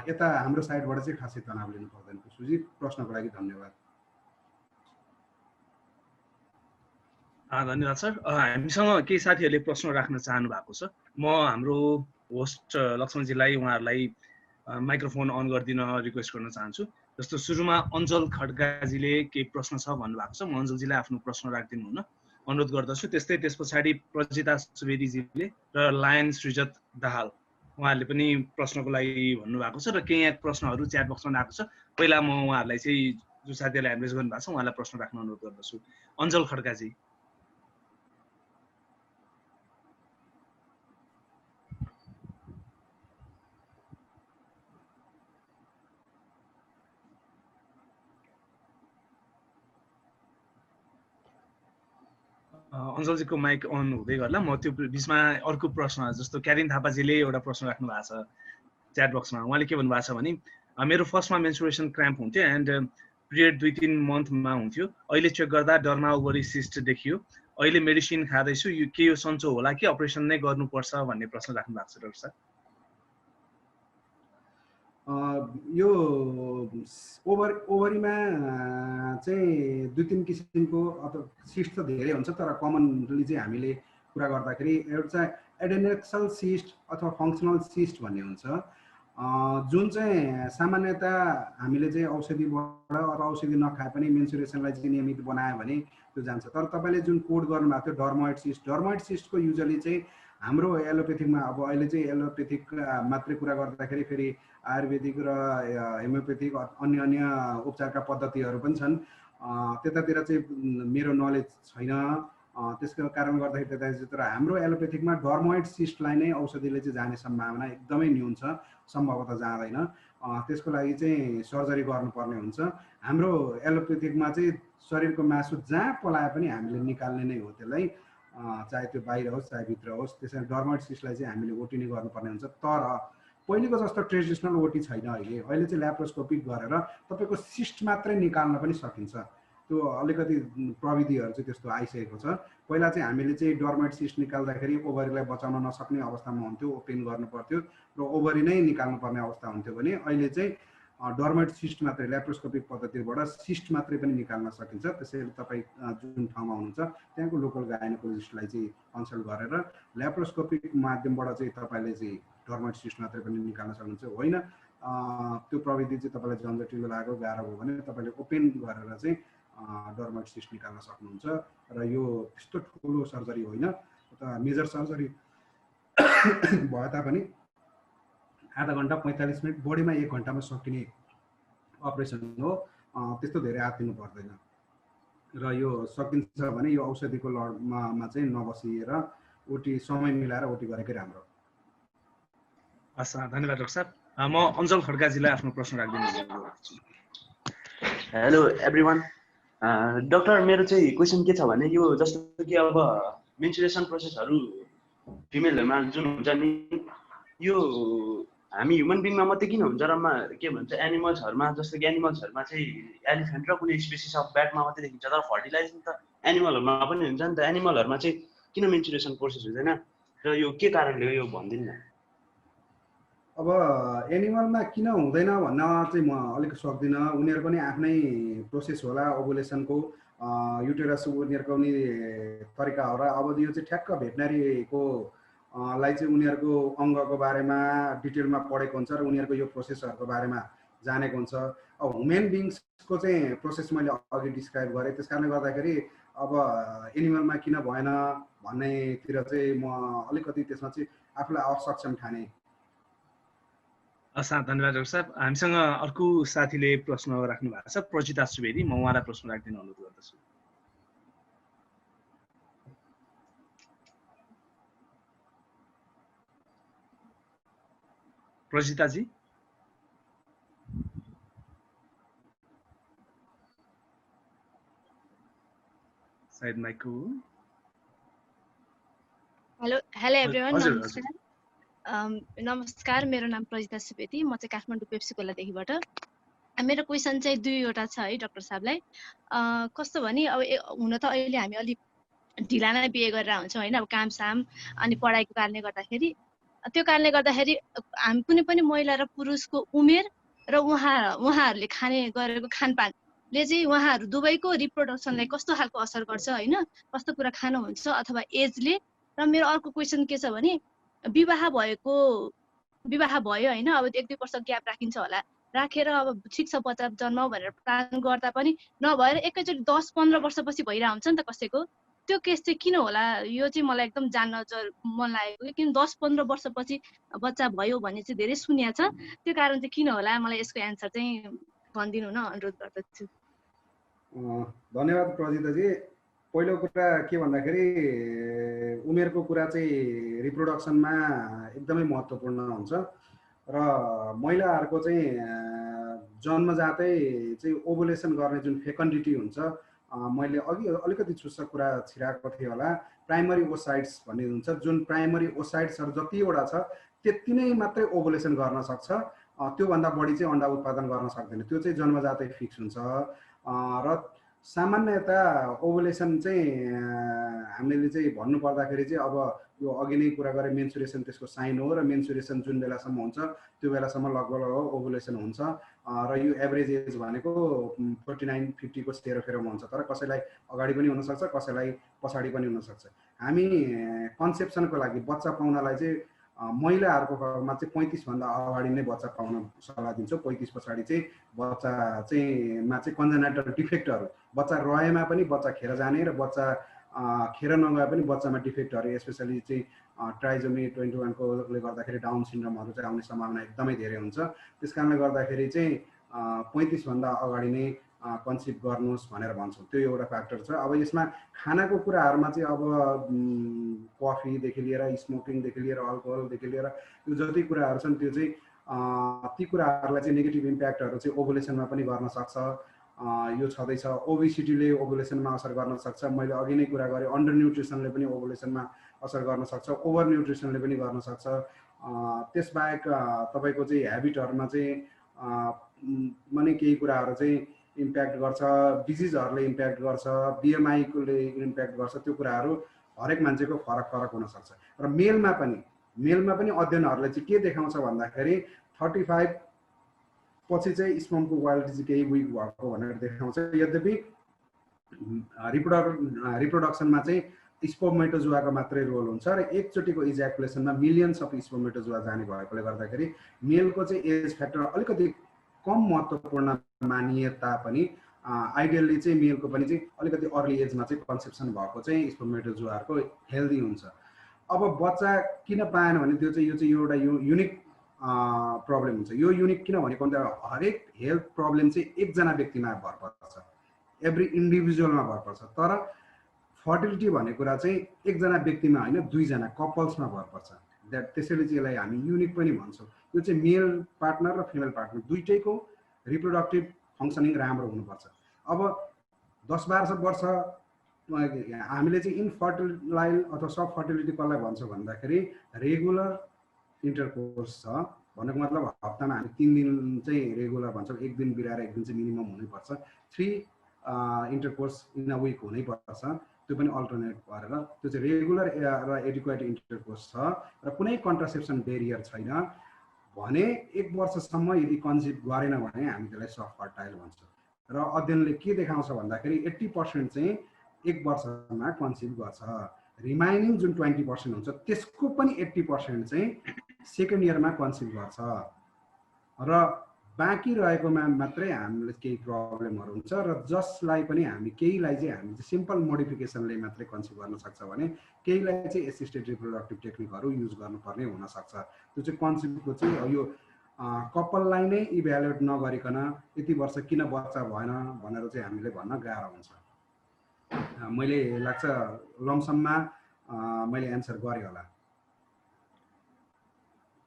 यता हाम्रो साइडबाट चाहिँ खासै तनाव लिनु पर्दैन। सुजी, प्रश्नको लागि धन्यवाद। धन्यवाद सर। हामीसँग केही साथीहरूले प्रश्न राख्न चाहनु भएको छ। म हाम्रो होस्ट लक्ष्मणजीलाई उहाँहरूलाई माइक्रोफोन अन गरिदिन रिक्वेस्ट गर्न चाहन्छु। जस्तो सुरुमा अञ्जल खड्काजीले केही प्रश्न छ भन्नुभएको छ, म अञ्जलजीलाई आफ्नो प्रश्न राखिदिनु हुन अनुरोध गर्दछु। त्यस्तै त्यस पछाडि प्रजिता सुवेदीजीले र लायन सृजत दाहाल उहाँहरूले पनि प्रश्नको लागि भन्नुभएको छ र केही यहाँ प्रश्नहरू च्याट बक्समा आएको छ। पहिला म उहाँहरूलाई चाहिँ जो साथीहरूले ह्यान्ड रेज गर्नुभएको छ उहाँलाई प्रश्न राख्न अनुरोध गर्दछु। अञ्जल खड्काजी। अञ्जलजीको माइक अन हुँदै गर्ला। म त्यो बिचमा अर्को प्रश्न जस्तो क्यारिन थापाजीले एउटा प्रश्न राख्नु भएको छ च्याट बक्समा। उहाँले के भन्नुभएको छ भने मेरो फर्स्टमा मेन्स्ट्रुएसन क्र्याम्प हुन्थ्यो एन्ड पिरियड 2-3 मन्थमा हुन्थ्यो, अहिले चेक गर्दा डर्मा ओभरी सिस्ट देखियो, अहिले मेडिसिन खाँदैछु, के यो सन्चो होला कि अपरेसन नै गर्नुपर्छ भन्ने प्रश्न राख्नु भएको छ डाक्टर साहब। यो ओभरीमा चाहिँ 2-3 किसिमको अथवा सिस्ट त धेरै हुन्छ, तर कमनली चाहिँ हामीले कुरा गर्दाखेरि एउटा चाहिँ एडेनेक्सल सिस्ट अथवा फङ्सनल सिस्ट भन्ने हुन्छ, जुन चाहिँ सामान्यतः हामीले चाहिँ औषधिबाट अथवा औषधि नखाए पनि मेन्सुरेसनलाई चाहिँ नियमित बनायो भने त्यो जान्छ। तर तपाईँले जुन कोड गर्नुभएको थियो डर्मोइड सिस्टको युजली चाहिँ हाम्रो एलोपेथिकमा, अब अहिले चाहिँ एलोपेथिक मात्रै कुरा गर्दाखेरि फेरि आयुर्वेदिक र होमियोपेथिक अन्य उपचारका पद्धतिहरू पनि छन्, त्यतातिर चाहिँ मेरो नलेज छैन, त्यसको कारणले गर्दाखेरि त्यता। तर हाम्रो एलोपेथिकमा डर्मोइड सिस्टलाई नै औषधिले चाहिँ जाने सम्भावना एकदमै न्यून छ, सम्भवतः जाँदैन। त्यसको लागि चाहिँ सर्जरी गर्नुपर्ने हुन्छ। हाम्रो एलोपेथिकमा चाहिँ शरीरको मासु जहाँ पलाए पनि हामीले निकाल्ने नै हो त्यसलाई, चाहे त्यो बाहिर होस् चाहे भित्र होस्। त्यसैले डर्मोइड सिस्टलाई चाहिँ हामीले ओटी नै गर्नुपर्ने हुन्छ। तर पहिलेको जस्तो ट्रेडिसनल ओटी छैन अहिले चाहिँ ल्याप्रोस्कोपिक गरेर तपाईँको सिस्ट मात्रै निकाल्न पनि सकिन्छ। त्यो अलिकति प्रविधिहरू चाहिँ त्यस्तो आइसकेको छ। पहिला चाहिँ हामीले चाहिँ डर्मोइड सिस्ट निकाल्दाखेरि ओभरीलाई बचाउन नसक्ने अवस्थामा हुन्थ्यो, ओपेन गर्नु पर्थ्यो र ओभरी नै निकाल्नुपर्ने अवस्था हुन्थ्यो भने अहिले चाहिँ डर्मोइड सिस्ट मात्रै ल्याप्रोस्कोपिक पद्धतिबाट सिस्ट मात्रै पनि निकाल्न सकिन्छ। त्यसैले तपाईँ जुन ठाउँमा हुनुहुन्छ त्यहाँको लोकल गाइनोकोलोजिस्टलाई चाहिँ कन्सल्ट गरेर ल्याप्रोस्कोपिक माध्यमबाट चाहिँ तपाईँले चाहिँ डर्मोइड सिस्ट मात्रै पनि निकाल्न सक्नुहुन्छ। होइन त्यो प्रविधि चाहिँ तपाईँलाई झन्झटिलो लाग्यो, गाह्रो भयो भने तपाईँले ओपेन गरेर चाहिँ डर्मोइड सिस्ट निकाल्न सक्नुहुन्छ। र यो त्यस्तो ठुलो सर्जरी होइन, मेजर सर्जरी भए तापनि आधा घन्टा 45 मिनट, बडीमा 1 घन्टामा सकिने अपरेसन हो, त्यस्तो धेरै हात दिनु पर्दैन। र यो सकिन्छ भने यो औषधिको लडमा चाहिँ नबसिएर ओटी समय मिलाएर ओटी गरेकै राम्रो। हस्, धन्यवाद डाक्टर साहब। म अञ्जल खड्काजीलाई आफ्नो प्रश्न राखिदिनु। Hello everyone. डाक्टर, मेरो चाहिँ क्वेसन के छ भने यो जस्तो कि अब मेन्स्ट्रुएसन प्रोसेसहरू फिमेलहरूमा जुन हुन्छ नि, यो हामी ह्युमन बिङमा मात्रै किन हुन्छ र के भन्छ एनिमल्सहरूमा, जस्तो कि एनिमल्सहरूमा चाहिँ एलिफेन्ट र कुनै स्पेसिस अफ ब्याटमा मात्रै देखिन्छ, तर फर्टिलाइजेसन त एनिमलहरूमा पनि हुन्छ नि त। एनिमलहरूमा चाहिँ किन मेन्स्ट्रुएसन प्रोसेस हुँदैन र यो के कारणले हो यो भनिदिनु न। अब एनिमलमा किन हुँदैन भन्न चाहिँ म अलिक सक्दिनँ, उनीहरूको पनि आफ्नै प्रोसेस होला ओभुलेसनको, युटेरस उनीहरूको पनि तरिका हो र अब यो चाहिँ ठ्याक्क भेटनरीको लाई चाहिँ उनीहरूको अङ्गको बारेमा डिटेलमा पढेको हुन्छ र उनीहरूको यो प्रोसेसहरूको बारेमा जानेको हुन्छ। अब ह्युमन बिङ्सको चाहिँ प्रोसेस मैले अघि डिस्क्राइब गरेँ, त्यस कारणले गर्दाखेरि अब एनिमलमा किन भएन भन्नेतिर चाहिँ म अलिकति त्यसमा चाहिँ आफूलाई असक्षम ठाने। धन्यवाद डाक्टर साहब। हामीसँग अर्को साथीले प्रश्न राख्नु भएको छ, प्रजिता सुवेदी। म उहाँलाई प्रश्न राख्दिन अनुरोध गर्दछु। प्रजिता जी, सायद माइकको। हेलो एभ्रिवान, हजुर नमस्कार। नमस्कार, मेरो नाम प्रजिता सुवेदी, म चाहिँ काठमाडौँ पेप्सी कोलादेखिबाट। मेरो क्वेसन चाहिँ दुईवटा छ है डाक्टर साहबलाई। कस्तो भने अब हुन त अहिले हामी अलिक ढिला नै बिहे गरेर हुन्छौँ होइन, अब कामसाम अनि पढाइको कारणले गर्दाखेरि। त्यो कारणले गर्दाखेरि हामी कुनै पनि महिला र पुरुषको उमेर र उहाँहरूले खाने गरेको खानपानले चाहिँ उहाँहरू दुवैको रिप्रोडक्सनलाई कस्तो खालको असर गर्छ होइन, कस्तो कुरा खानुहुन्छ अथवा एजले। र मेरो अर्को क्वेसन के छ भने विवाह भयो होइन, अब 1-2 वर्ष ग्याप राखिन्छ होला, राखेर अब ठिक छ बच्चा जन्माऊ भनेर प्लान गर्दा पनि नभएर एकैचोटि 10-15 वर्षपछि भइरहेको हुन्छ नि त कसैको। त्यो केस चाहिँ किन होला, यो चाहिँ मलाई एकदम जान्न मन लागेको। किन 10-15 वर्षपछि बच्चा भयो भन्ने चाहिँ धेरै सुनिया छ, त्यो कारण चाहिँ किन होला, मलाई यसको एन्सर चाहिँ भनिदिनु न अनुरोध गर्दछु। धन्यवाद प्रजिताजी। पहिलो कुरा के भन्दाखेरि उमेरको कुरा चाहिँ रिप्रोडक्सनमा एकदमै महत्त्वपूर्ण हुन्छ र महिलाहरूको चाहिँ जन्मजातै चाहिँ ओभुलेसन गर्ने जुन फेकन्डिटी हुन्छ, मैले अघि अलिकति छुस्स कुरा छिराएको थिएँ होला, प्राइमरी ओसाइट्स भन्ने हुन्छ, जुन प्राइमरी ओसाइट्सहरू जतिवटा छ त्यति नै मात्रै ओभुलेसन गर्न सक्छ, त्योभन्दा बढी चाहिँ अन्डा उत्पादन गर्न सक्दैन। त्यो चाहिँ जन्मजातै फिक्स हुन्छ। र सामान्यतः ओभुलेसन चाहिँ हामीले चाहिँ भन्नुपर्दाखेरि चाहिँ अब यो अघि नै कुरा गरेँ, मेन्सुरेसन त्यसको साइन हो र मेन्सुरेसन जुन बेलासम्म हुन्छ त्यो बेलासम्म लगभग ओभुलेसन हुन्छ। र यो एभरेज एज भनेको 49-50 को सेरोफेरोमा हुन्छ, तर कसैलाई अगाडि पनि हुनसक्छ, कसैलाई पछाडि पनि हुनसक्छ। हामी कन्सेप्सनको लागि बच्चा पाउनलाई चाहिँ महिलाहरूको घरमा चाहिँ 35 भन्दा अगाडि नै बच्चा पाउन सल्लाह दिन्छौँ। 35 पछाडि चाहिँ बच्चा चाहिँ कन्जेनाइटल डिफेक्टहरू, बच्चा रहेमा पनि बच्चा खेर जाने र बच्चा खेर नगए पनि बच्चामा डिफेक्टहरू, स्पेसली चाहिँ ट्राइजोमी 21 कोले गर्दाखेरि डाउन सिन्ड्रोमहरू चाहिँ आउने सम्भावना एकदमै धेरै हुन्छ। त्यस कारणले गर्दाखेरि चाहिँ 35 भन्दा अगाडि नै कन्सिभ गर्नुहोस् भनेर भन्छौँ। त्यो एउटा फ्याक्टर छ। अब यसमा खानाको कुराहरूमा चाहिँ अब कफीदेखि लिएर स्मोकिङदेखि लिएर अल्कोहलदेखि लिएर यो जति कुराहरू छन् त्यो चाहिँ ती कुराहरूलाई चाहिँ नेगेटिभ इम्प्याक्टहरू चाहिँ ओभुलेसनमा पनि गर्न सक्छ। यो छँदैछ। ओबिसिटीले ओभुलेसनमा असर गर्न सक्छ। मैले अघि नै कुरा गरेँ, अन्डर न्युट्रिसनले पनि ओभुलेसनमा असर गर्न सक्छ, ओभर न्युट्रिसनले पनि गर्न सक्छ। त्यसबाहेक तपाईँको चाहिँ ह्याबिटहरूमा चाहिँ माने केही कुराहरू चाहिँ इम्प्याक्ट गर्छ, डिजिजहरूले इम्प्याक्ट गर्छ, बिएमआईले इम्प्याक्ट गर्छ। त्यो कुराहरू हरेक मान्छेको फरक फरक हुनसक्छ। र मेलमा पनि अध्ययनहरूले चाहिँ के देखाउँछ भन्दाखेरि 35 पछि चाहिँ स्पर्मको क्वालिटी चाहिँ केही विक भएको भनेर देखाउँछ। यद्यपि रिप्रोडक्सनमा चाहिँ स्पर्मेटोजुवाको मात्रै रोल हुन्छ र एकचोटिको इज्याकुलेसनमा मिलियन्स अफ स्पर्मेटोजुवा जाने भएकोले गर्दाखेरि मेलको चाहिँ एज फ्याक्टर अलिकति कम महत्त्वपूर्ण मानिए तापनि आइडियल्ली चाहिँ मेलको पनि चाहिँ अलिकति अर्ली एजमा चाहिँ कन्सेप्सन भएको चाहिँ स्पर्मेटोजुवाहरूको हेल्दी हुन्छ। अब बच्चा किन पाएन भने त्यो चाहिँ यो चाहिँ एउटा युनिक प्रब्लम हुन्छ। यो युनिक किन भनेको भन्दा हरेक हेल्थ प्रब्लम चाहिँ एकजना व्यक्तिमा भर पर्छ, एभ्री इन्डिभिजुअलमा भर पर्छ। तर फर्टिलिटी भन्ने कुरा चाहिँ एकजना व्यक्तिमा होइन, दुईजना कपल्समा भर पर्छ। त्यसैले चाहिँ यसलाई हामी युनिक पनि भन्छौँ। यो चाहिँ मेल पार्टनर र फिमेल पार्टनर दुइटैको रिप्रोडक्टिभ फङ्सनिङ राम्रो हुनुपर्छ। अब 10-12 वर्ष हामीले चाहिँ इनफर्टिलाइल अथवा सब फर्टिलिटी कसलाई भन्छौँ भन्दाखेरि रेगुलर इन्टरकोर्स छ भनेको मतलब हप्तामा हामी 3 दिन चाहिँ रेगुलर भन्छौँ, 1 दिन बिराएर 1 दिन चाहिँ मिनिमम हुनैपर्छ। 3 इन्टरकोर्स इन अ विक हुनैपर्छ, त्यो पनि अल्टरनेट गरेर। त्यो चाहिँ रेगुलर र एडिक्वेट इन्टरकोर्स छ र कुनै कन्ट्रासेप्सन बेरियर छैन भने 1 वर्षसम्म यदि कन्सिभ गरेन भने हामी त्यसलाई सब फर्टाइल भन्छौँ। र अध्ययनले के देखाउँछ भन्दाखेरि 80% चाहिँ 1 वर्षमा कन्सिभ गर्छ। रिमाइनिङ जुन 20% हुन्छ त्यसको पनि 80% चाहिँ सेकेन्ड इयरमा कन्सिभ गर्छ र बाँकी रहेकोमा मात्रै हामीले केही प्रब्लमहरू हुन्छ। र जसलाई पनि हामी केहीलाई चाहिँ हामी चाहिँ सिम्पल मोडिफिकेसनले मात्रै कन्सिभ गर्न सक्छ भने केहीलाई चाहिँ एसिस्टेड रिप्रोडक्टिभ टेक्निकहरू युज गर्नुपर्ने हुनसक्छ। त्यो चाहिँ कन्सिभको चाहिँ यो कपाललाई नै इभ्यालुएट नगरिकन यति वर्ष किन बच्चा भएन भनेर चाहिँ हामीले भन्न गाह्रो हुन्छ। मैले लाग्छ लमसममा मैले एन्सर गरेँ होला।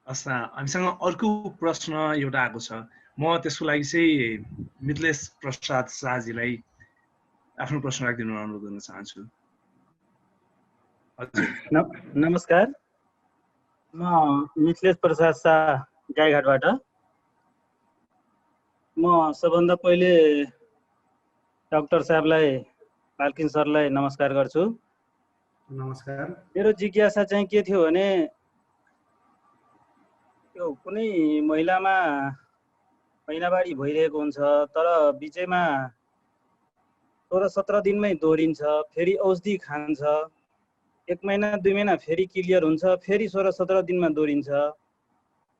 हस्, हामीसँग अर्को प्रश्न एउटा आएको छ। म त्यसको लागि चाहिँ मिथिलेश प्रसाद शाहजीलाई आफ्नो प्रश्न राखिदिनु अनुरोध गर्न चाहन्छु। नमस्कार, म मिथिलेश प्रसाद शाह गाईघाटबाट। म सबभन्दा पहिले डाक्टर साहबलाई, बाल्किन सरलाई नमस्कार गर्छु। नमस्कार। मेरो जिज्ञासा चाहिँ के थियो भने यो कुनै महिलामा महिनावारी भइरहेको हुन्छ तर बिचैमा 16-17 दिनमै दोहोरिन्छ, फेरि औषधि खान्छ, 1 महिना 2 महिना फेरि क्लियर हुन्छ, फेरि 16-17 दिनमा दोहोरिन्छ।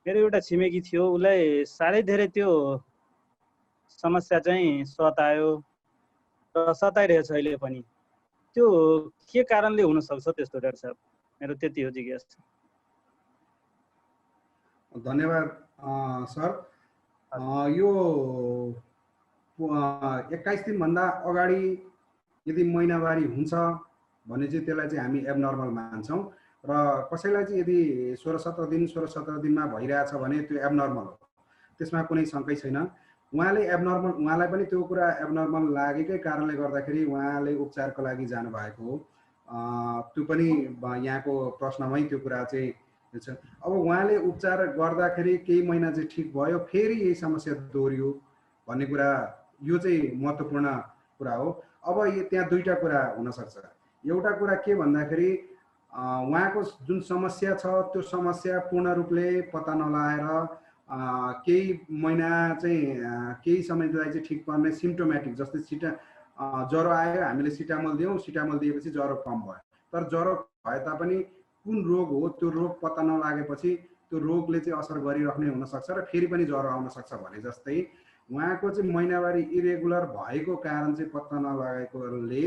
मेरो एउटा छिमेकी थियो, उसलाई साह्रै धेरै त्यो समस्या चाहिँ सतायो र सताइरहेछ अहिले पनि। त्यो के कारणले हुन सक्छ त्यस्तो डाक्टर साहब? मेरो त्यति हो जिज्ञासा। धन्यवाद सर। यो 21 दिनभन्दा अगाडि यदि महिनावारी हुन्छ भने चाहिँ त्यसलाई चाहिँ हामी एबनर्मल मान्छौँ र कसैलाई चाहिँ यदि 16-17 दिनमा भइरहेछ भने त्यो एबनर्मल हो, त्यसमा कुनै शङ्कै छैन। उहाँलाई पनि त्यो कुरा एबनर्मल लागेकै कारणले गर्दाखेरि उहाँले उपचारको लागि जानुभएको हो। त्यो पनि यहाँको प्रश्नमै त्यो कुरा चाहिँ छ। अब उहाँले उपचार गर्दाखेरि केही महिना चाहिँ ठिक भयो, फेरि यही समस्या दोहोरियो भन्ने कुरा, यो चाहिँ महत्त्वपूर्ण कुरा हो। अब त्यहाँ दुईटा कुरा हुनसक्छ। एउटा कुरा के भन्दाखेरि उहाँको जुन समस्या छ त्यो समस्या पूर्ण रूपले पत्ता नलाएर केही महिना चाहिँ केही समयलाई चाहिँ ठिक पार्ने सिम्टोमेटिक, जस्तै ज्वरो आयो हामीले सिटामोल दियौँ, सिटामोल दिएपछि ज्वरो कम भयो, तर ज्वरो भए तापनि कुन रोग हो त्यो रोग पत्ता नलागेपछि त्यो रोगले चाहिँ असर गरिराख्ने हुनसक्छ र फेरि पनि ज्वरो आउन सक्छ भने जस्तै उहाँको चाहिँ महिनावारी इरेगुलर भएको कारण चाहिँ पत्ता नलागेकोले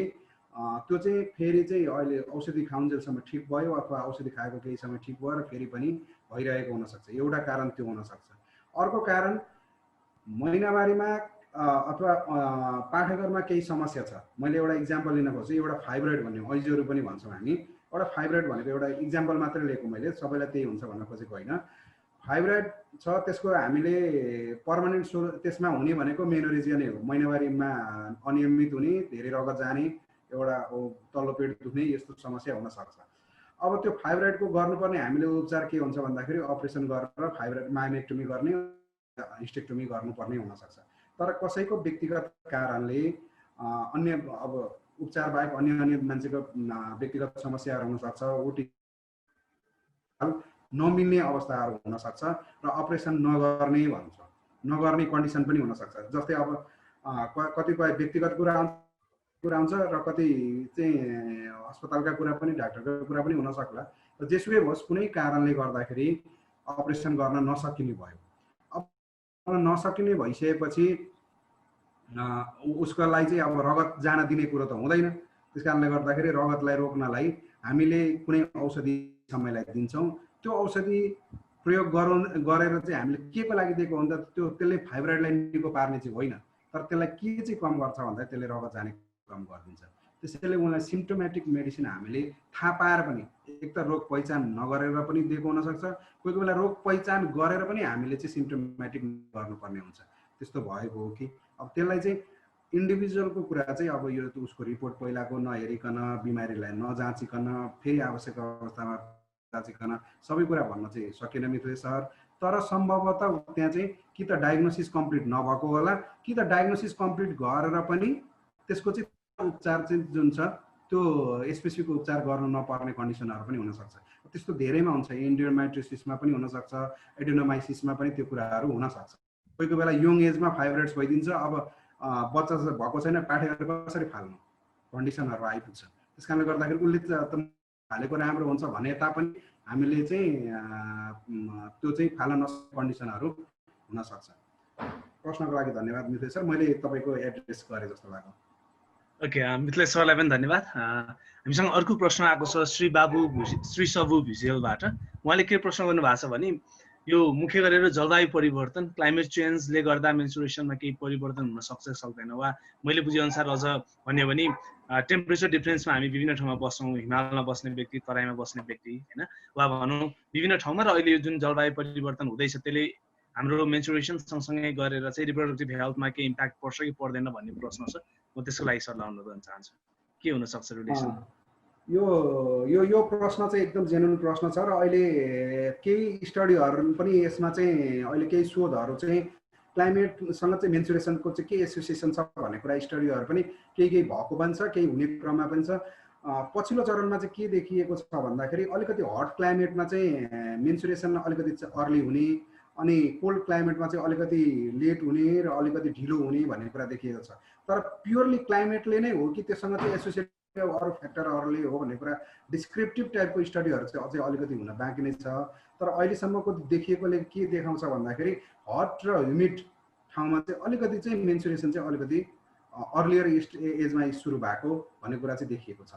त्यो चाहिँ फेरि चाहिँ अहिले औषधि खाउन्जेलसम्म ठिक भयो अथवा औषधि खाएको केही समय ठिक भयो र फेरि पनि भइरहेको हुनसक्छ। एउटा कारण त्यो हुनसक्छ। अर्को कारण महिनावारीमा अथवा पाठेघरमा केही समस्या छ। मैले एउटा इक्जाम्पल लिन खोज्छु। एउटा फाइब्रोइड भन्ने ऐजियोहरू पनि भन्छौँ हामी। एउटा फाइब्रोइड भनेको एउटा इक्जाम्पल मात्रै लिएको मैले, सबैलाई त्यही हुन्छ भन्न खोजेको होइन। फाइब्रोइड छ, त्यसको हामीले पर्मानेन्ट त्यसमा हुने भनेको मेनोरेजिया नै हो। महिनावारीमा अनियमित हुने, धेरै रगत जाने, एउटा तल्लो पेट दुख्ने, यस्तो समस्या हुनसक्छ। अब त्यो फाइब्रोइडको गर्नुपर्ने हामीले उपचार के हुन्छ भन्दाखेरि अपरेसन गरेर फाइब्रोइड माइमेक्टोमी गर्ने, हिस्टेक्टोमी गर्नुपर्ने हुनसक्छ। तर कसैको व्यक्तिगत कारणले अन्य अब उपचार बाहेक अन्य मान्छेको व्यक्तिगत समस्याहरू हुनसक्छ, उल्टी नमिल्ने अवस्थाहरू हुनसक्छ र अपरेसन नगर्ने कन्डिसन पनि हुनसक्छ। जस्तै अब कतिपय व्यक्तिगत कुरा हुन्छ र कति चाहिँ अस्पतालका कुरा पनि, डाक्टरको कुरा पनि हुनसक्ला। र जेसुकै होस्, कुनै कारणले गर्दाखेरि अपरेसन गर्न नसकिने भयो। अब नसकिने भइसकेपछि उसको लागि चाहिँ अब रगत जान दिने कुरो त हुँदैन। त्यस कारणले गर्दाखेरि रगतलाई रोक्नलाई हामीले कुनै औषधि समयलाई दिन्छौँ। त्यो औषधि प्रयोग गरेर चाहिँ हामीले के को लागि दिएको हुन्छ, त्यसले फाइब्रोइडलाई निको पार्ने चाहिँ होइन, तर त्यसलाई के चाहिँ कम गर्छ भन्दा त्यसले रगत जाने कम गरिदिन्छ। त्यसैले उनलाई सिम्टोमेटिक मेडिसिन हामीले थाहा पाएर पनि, एक त रोग पहिचान नगरेर पनि दिएको हुनसक्छ, कोही बेला रोग पहिचान गरेर पनि हामीले चाहिँ सिम्टोमेटिक गर्नुपर्ने हुन्छ। त्यस्तो भएको हो कि अब त्यसलाई चाहिँ इन्डिभिजुअलको कुरा चाहिँ अब यो उसको रिपोर्ट पहिलाको नहेरिकन, बिमारीलाई नजाँचिकन, फेरि आवश्यक अवस्थामा जाँचिकन सबै कुरा भन्न चाहिँ सकेन मिथिलेश सर। तर सम्भवतः त्यहाँ चाहिँ कि त डायग्नोसिस कम्प्लिट नभएको होला, कि त डायग्नोसिस कम्प्लिट गरेर पनि त्यसको चाहिँ उपचार चाहिँ जुन छ त्यो स्पेसिफिक उपचार गर्नु नपर्ने कन्डिसनहरू पनि हुनसक्छ। त्यस्तो धेरैमा हुन्छ। एन्डोमेट्रियोसिसमा पनि हुनसक्छ, एडेनोमाइसिसमा पनि त्यो कुराहरू हुनसक्छ। कोही बेला यङ एजमा फाइब्रोइड्स भइदिन्छ, अब बच्चा भएको छैन, पाठेघर कसरी फाल्नु कन्डिसनहरू आइपुग्छ। त्यस कारणले गर्दाखेरि उसले त फालेको राम्रो हुन्छ भने तापनि हामीले चाहिँ त्यो चाहिँ फाल्न नसक्ने कन्डिसनहरू हुनसक्छ। प्रश्नको लागि धन्यवाद मिथिलेश सर। मैले तपाईँको एड्रेस गरेँ जस्तो लाग्यो। ओके, मिथिलेश सरलाई पनि धन्यवाद। हामीसँग अर्को प्रश्न आएको छ श्री सबु भिजुअलबाट। उहाँले के प्रश्न गर्नुभएको छ भने यो मुख्य गरेर जलवायु परिवर्तन क्लाइमेट चेन्जले गर्दा मेन्सुरेसनमा केही परिवर्तन हुन सक्छ सक्दैन, वा मैले बुझेअनुसार अझ भन्यो भने टेम्परेचर डिफरेन्समा हामी विभिन्न ठाउँमा बस्छौँ, हिमालमा बस्ने व्यक्ति, तराईमा बस्ने व्यक्ति, होइन, वा भनौँ विभिन्न ठाउँमा, र अहिले यो जुन जलवायु परिवर्तन हुँदैछ त्यसले हाम्रो मेन्सुरेसन सँगसँगै गरेर चाहिँ रिप्रोडक्टिभ हेल्थमा के इम्प्याक्ट पर्छ कि पर्दैन भन्ने प्रश्न छ। म त्यसको लागि सल्लाह अनुरोध गर्न चाहन्छु, के हुनसक्छ रिलेसन? यो प्रश्न चाहिँ एकदम जेन्युन प्रश्न छ, र अहिले केही स्टडीहरू पनि यसमा चाहिँ अहिले केही शोधहरू चाहिँ क्लाइमेटसँग चाहिँ मेन्सुरेसनको चाहिँ के एसोसिएसन छ भन्ने कुरा स्टडीहरू पनि केही भएको पनि छ, केही हुने क्रममा पनि छ। पछिल्लो चरणमा चाहिँ के देखिएको छ भन्दाखेरि अलिकति हट क्लाइमेटमा चाहिँ मेन्सुरेसन अलिकति अर्ली हुने, अनि कोल्ड क्लाइमेटमा चाहिँ अलिकति लेट हुने र अलिकति ढिलो हुने भन्ने कुरा देखिएको छ। तर प्योरली क्लाइमेटले नै हो कि त्यससँग चाहिँ एसोसिएट अरू फ्याक्टरहरूले हो भन्ने कुरा डिस्क्रिप्टिभ टाइपको स्टडीहरू चाहिँ अझै अलिकति हुन बाँकी नै छ। तर अहिलेसम्मको देखिएकोले के देखाउँछ भन्दाखेरि हट र ह्युमिड ठाउँमा चाहिँ अलिकति चाहिँ मेन्सुरेसन चाहिँ अलिकति अर्लियर एजमा सुरु भएको भन्ने कुरा चाहिँ देखिएको छ।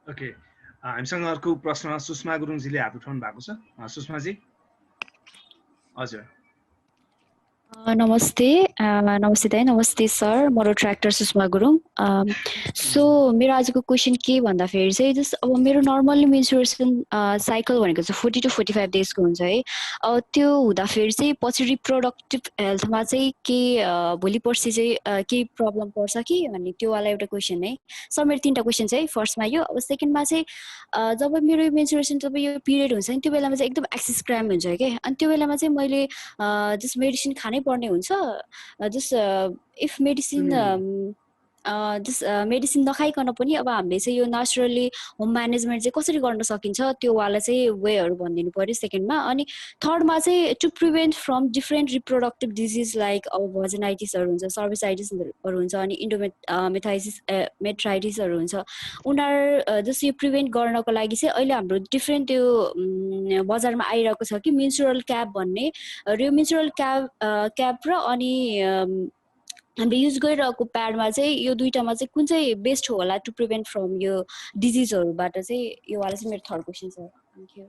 ओके, हामीसँग अर्को प्रश्न सुषमा गुरुङजीले हात उठाउनु भएको छ। सुषमाजी हजुर। नमस्ते दाइ, नमस्ते सर, म ट्र्याक्टर सुषमा गुरुङ। सो मेरो आजको क्वेसन के भन्दाखेरि चाहिँ जस्ट अब मेरो नर्मल्ली मेन्सुरेसन साइकल भनेको चाहिँ 40 to 45 डेजको हुन्छ है। अब त्यो हुँदाखेरि चाहिँ पछि रिप्रोडक्टिभ हेल्थमा चाहिँ के भोलि पर्सि चाहिँ केही प्रब्लम पर्छ कि भन्ने त्यो वाला एउटा क्वेसन है सर। मेरो 3टा क्वेसन चाहिँ फर्स्टमा यो, अब सेकेन्डमा चाहिँ जब मेरो मेन्सुरेसन जब यो पिरियड हुन्छ नि त्यो बेलामा चाहिँ एकदम एक्सेस क्राइम हुन्छ क्या, अनि त्यो बेलामा चाहिँ मैले जस्ट मेडिसिन खानै पर्ने हुन्छ। जस्ट इफ मेडिसिन मेडिसिन नखाइकन पनि अब हामीले चाहिँ यो नेचुरली होम म्यानेजमेन्ट चाहिँ कसरी गर्न सकिन्छ त्यो वाला चाहिँ वेहरू भनिदिनु पर्यो सेकेन्डमा। अनि थर्डमा चाहिँ to prevent from different reproductive disease like अब भजनाइटिसहरू हुन्छ, सर्भिसाइटिसहरू हुन्छ, अनि मेट्राइटिसहरू हुन्छ। उनीहरू जस्तो यो प्रिभेन्ट गर्नको लागि चाहिँ अहिले हाम्रो डिफ्रेन्ट त्यो बजारमा आइरहेको छ कि मेन्सुरल क्याप भन्ने, र यो मेन्सुरल क्याप र अनि हामीले युज गरिरहेको प्याडमा चाहिँ यो दुईटामा चाहिँ कुन चाहिँ बेस्ट होला टु प्रिभेन्ट फ्रम यो डिजिजहरूबाट चाहिँ, यो वाला चाहिँ मेरो थर्ड क्वेसन छ। Thank you.